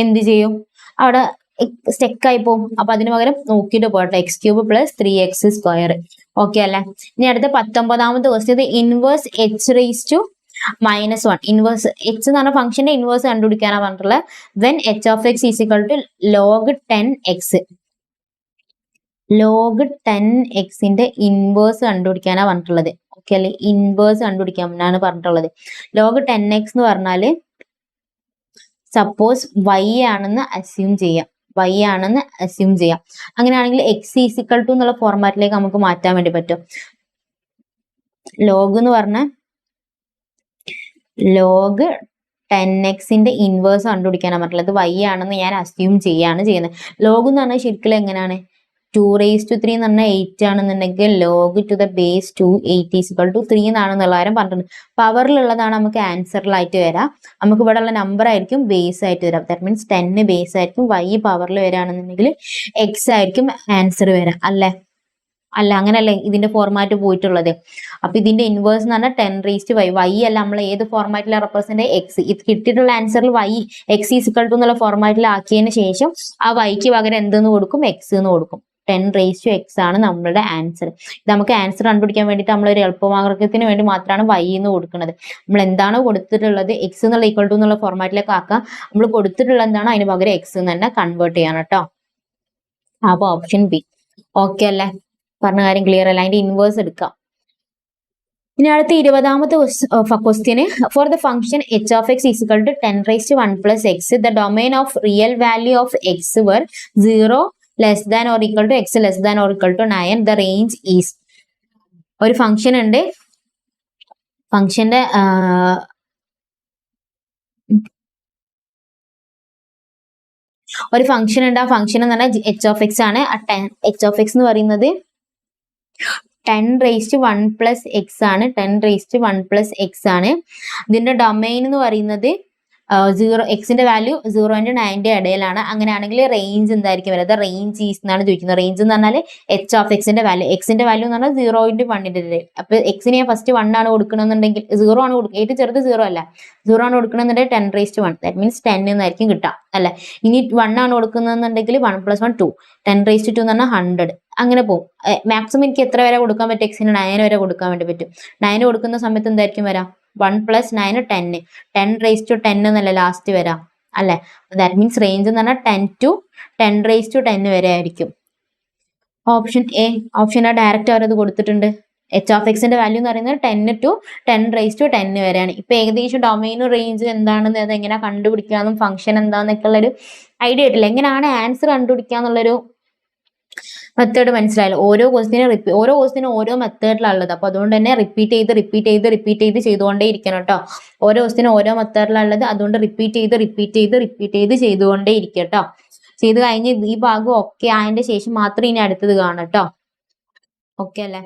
എന്ത് ചെയ്യും, അവിടെ സ്റ്റെക്ക് ആയി പോകും. അപ്പൊ അതിന് പകരം നോക്കിയിട്ട് പോട്ടെ. X cube plus three x square. Okay അല്ലെ? ഇനി അടുത്ത 19ാമത്തെ question, inverse h raise to minus one. Inverse h എന്ന് പറഞ്ഞ ഫംഗ്ഷന്റെ ഇൻവേഴ്സ് കണ്ടുപിടിക്കാനാണ് പറഞ്ഞിട്ടുള്ളത്. When h of x is equal to log 10x. Log 10xന്റെ ഇൻവേഴ്സ് കണ്ടുപിടിക്കാനാണ് പറഞ്ഞിട്ടുള്ളത്. ഓക്കെ അല്ലെ? ഇൻവേഴ്സ് കണ്ടുപിടിക്കാനാണ് പറഞ്ഞിട്ടുള്ളത്. ലോഗ് 10x എന്ന് പറഞ്ഞാല് സപ്പോസ് y ആണെന്ന് അസ്യൂം ചെയ്യാം. y ആണെന്ന് അസ്യൂം ചെയ്യാം. അങ്ങനെയാണെങ്കിൽ എക്സ് ഈസിക്കൽ ടു എന്നുള്ള ഫോർമാറ്റിലേക്ക് നമുക്ക് മാറ്റാൻ വേണ്ടി പറ്റും. ലോഗ് എന്ന് പറഞ്ഞ ലോഗ് 10xന്റെ ഇൻവേഴ്സ് കണ്ടുപിടിക്കാനാണ് പറഞ്ഞിട്ടുള്ളത്. y ആണെന്ന് ഞാൻ അസ്യൂം ചെയ്യാണ് ചെയ്യുന്നത്. ലോഗ് എന്ന് പറഞ്ഞാൽ ശരിക്കും എങ്ങനെയാണ്, 2⁻³ എന്ന് പറഞ്ഞാൽ 8 ആണെന്നുണ്ടെങ്കിൽ log to the base 2 is equal to 3 എന്നാണെന്നുള്ള കാര്യം പറഞ്ഞിട്ടുണ്ട്. പവറിലുള്ളതാണ് നമുക്ക് ആൻസറിലായിട്ട് വരാം. നമുക്ക് ഇവിടെ ഉള്ള നമ്പർ ആയിരിക്കും ബേസ് ആയിട്ട് വരാം. ദാറ്റ് മീൻസ് 10 ബേസ് ആയിരിക്കും, y പവറിൽ വരാണെന്നുണ്ടെങ്കിൽ x ആയിരിക്കും ആൻസർ വരാം. അല്ലേ? അല്ല, അങ്ങനല്ലേ ഇതിന്റെ ഫോർമാറ്റ് പോയിട്ടുള്ളത്. അപ്പൊ ഇതിന്റെ ഇൻവേഴ്സ് എന്ന് പറഞ്ഞാൽ 10⁻⁵. y അല്ല, നമ്മൾ ഏത് ഫോർമാറ്റിലാണ് റെപ്രസെന്റ് എക്സ്. ഇത് കിട്ടിയിട്ടുള്ള ആൻസറിൽ y എക്സ് ഈസിക്കൽ ടു എന്നുള്ള ഫോർമാറ്റിൽ ആക്കിയതിന് ശേഷം ആ yക്ക് പകരം എന്തെന്ന് കൊടുക്കും, എക്സ് എന്ന് കൊടുക്കും. 10⁻x ആണ് നമ്മളുടെ ആൻസർ. ഇത് നമുക്ക് ആൻസർ കണ്ടുപിടിക്കാൻ വേണ്ടിയിട്ട് നമ്മൾ ഒരു എളുപ്പമാർഗത്തിന് വേണ്ടി മാത്രമാണ് y എന്ന് കൊടുക്കുന്നത്. നമ്മൾ എന്താണോ കൊടുത്തിട്ടുള്ളത് എക്സ് എന്നുള്ള ഈക്വൽ ടു എന്നുള്ള ഫോർമാറ്റിലേക്ക് ആക്കാം. നമ്മൾ കൊടുത്തിട്ടുള്ള എന്താണോ അതിന് പകരം എക്സ് എന്ന് തന്നെ കൺവേർട്ട് ചെയ്യണം കേട്ടോ. അപ്പൊ ഓപ്ഷൻ ബി. ഓക്കെ അല്ലേ? പറഞ്ഞ കാര്യം ക്ലിയർ അല്ല? അതിന്റെ ഇൻവേഴ്സ് എടുക്കാം. ഇനി അടുത്ത 20ാമത്തെ question, for the function h of x is equal to 10⁻1 plus x, the domain of real value of x where 0 less than or equal to x less than or equal to 9. The range is. ഒരു function ഉണ്ട്. ഫംഗ്ഷന്റെ ഒരു function ഉണ്ട്. ആ function എന്ന് പറഞ്ഞാൽ h of x ആണ്. H of x എന്ന് പറയുന്നത് 10⁻1 പ്ലസ് എക്സ് ആണ്. 10⁻1 പ്ലസ് എക്സ് ആണ്. ഇതിന്റെ ഡൊമൈൻ എന്ന് പറയുന്നത് 0, എക്സിന്റെ വാല്യൂ 0 and 9 ഇടയിലാണ്. അങ്ങനെയാണെങ്കിൽ റേഞ്ച് എന്തായിരിക്കും വരുന്നത്? റേഞ്ച് ഈസ് എന്നാണ് ചോദിക്കുന്നത്. റേഞ്ച് എന്ന് പറഞ്ഞാൽ എച്ച് ഓഫ് എക്സിന്റെ വാല്യൂ, എക്സിന്റെ വാല്യൂ എന്ന് പറഞ്ഞാൽ 0 into 1 ഇടയിൽ. അപ്പൊ എക്സിന് ഞാൻ ഫസ്റ്റ് 1 ആണ് കൊടുക്കണമെന്നുണ്ടെങ്കിൽ 0 ആണ് കൊടുക്കുക. ഏറ്റവും ചെറുത് 0 അല്ല, 0 ആണ് കൊടുക്കണമെന്നുണ്ടെങ്കിൽ 10⁻1. ദാറ്റ് മീൻസ് 10 എന്നായിരിക്കും കിട്ടാം അല്ലെ? ഇനി 1 ആണ് കൊടുക്കുന്നതെന്നുണ്ടെങ്കിൽ 1 + 1 2. 10⁻2 എന്ന് പറഞ്ഞാൽ 100. അങ്ങനെ പോകും. മാക്സിമം എനിക്ക് എത്ര വരെ കൊടുക്കാൻ പറ്റും? എക്സിന് 9 വരെ കൊടുക്കാൻ വേണ്ടി പറ്റും. 9 കൊടുക്കുന്ന സമയത്ത് എന്തായിരിക്കും വരാം? 1 + 9 10. 10⁻10 എന്നല്ല ലാസ്റ്റ് വരാം അല്ലെ? ദാറ്റ് മീൻസ് റേഞ്ച് എന്ന് പറഞ്ഞാൽ 10 to 10⁻10 വരെ ആയിരിക്കും. Option A. Option A direct അവരത് കൊടുത്തിട്ടുണ്ട്. എച്ച് ഓഫ് എക്സിന്റെ വാല്യൂ എന്ന് പറയുന്നത് 10 to 10⁻10 വരെയാണ്. ഇപ്പൊ ഏകദേശം ഡൊമൈനും റേഞ്ചും എന്താണെന്ന്, അത് എങ്ങനെ കണ്ടുപിടിക്കാന്നും ഫംഗ്ഷൻ എന്താന്നൊക്കെ ഉള്ളൊരു ഐഡിയ ആയിട്ടില്ല. എങ്ങനെയാണ് ആൻസർ കണ്ടുപിടിക്കുക എന്നുള്ളൊരു മെത്തേഡ് മനസ്സിലായല്ലോ. ഓരോ ക്വസ്റ്റിനും ഓരോ മെത്തേഡിലാണ് ഉള്ളത്. അപ്പൊ അതുകൊണ്ട് തന്നെ റിപ്പീറ്റ് ചെയ്ത് ചെയ്തുകൊണ്ടേ ഇരിക്കണം കേട്ടോ. ഓരോ ക്വസ്റ്റിനും ഓരോ മെത്തേഡിലാണ് ഉള്ളത്. അതുകൊണ്ട് റിപ്പീറ്റ് ചെയ്ത് ചെയ്തുകൊണ്ടേ ഇരിക്കുക കേട്ടോ. ചെയ്ത് കഴിഞ്ഞ് ഈ ഭാഗം ഒക്കെ ആയതിന്റെ ശേഷം മാത്രം ഇനി അടുത്തത് കാണാം കേട്ടോ. ഓക്കെ അല്ലേ?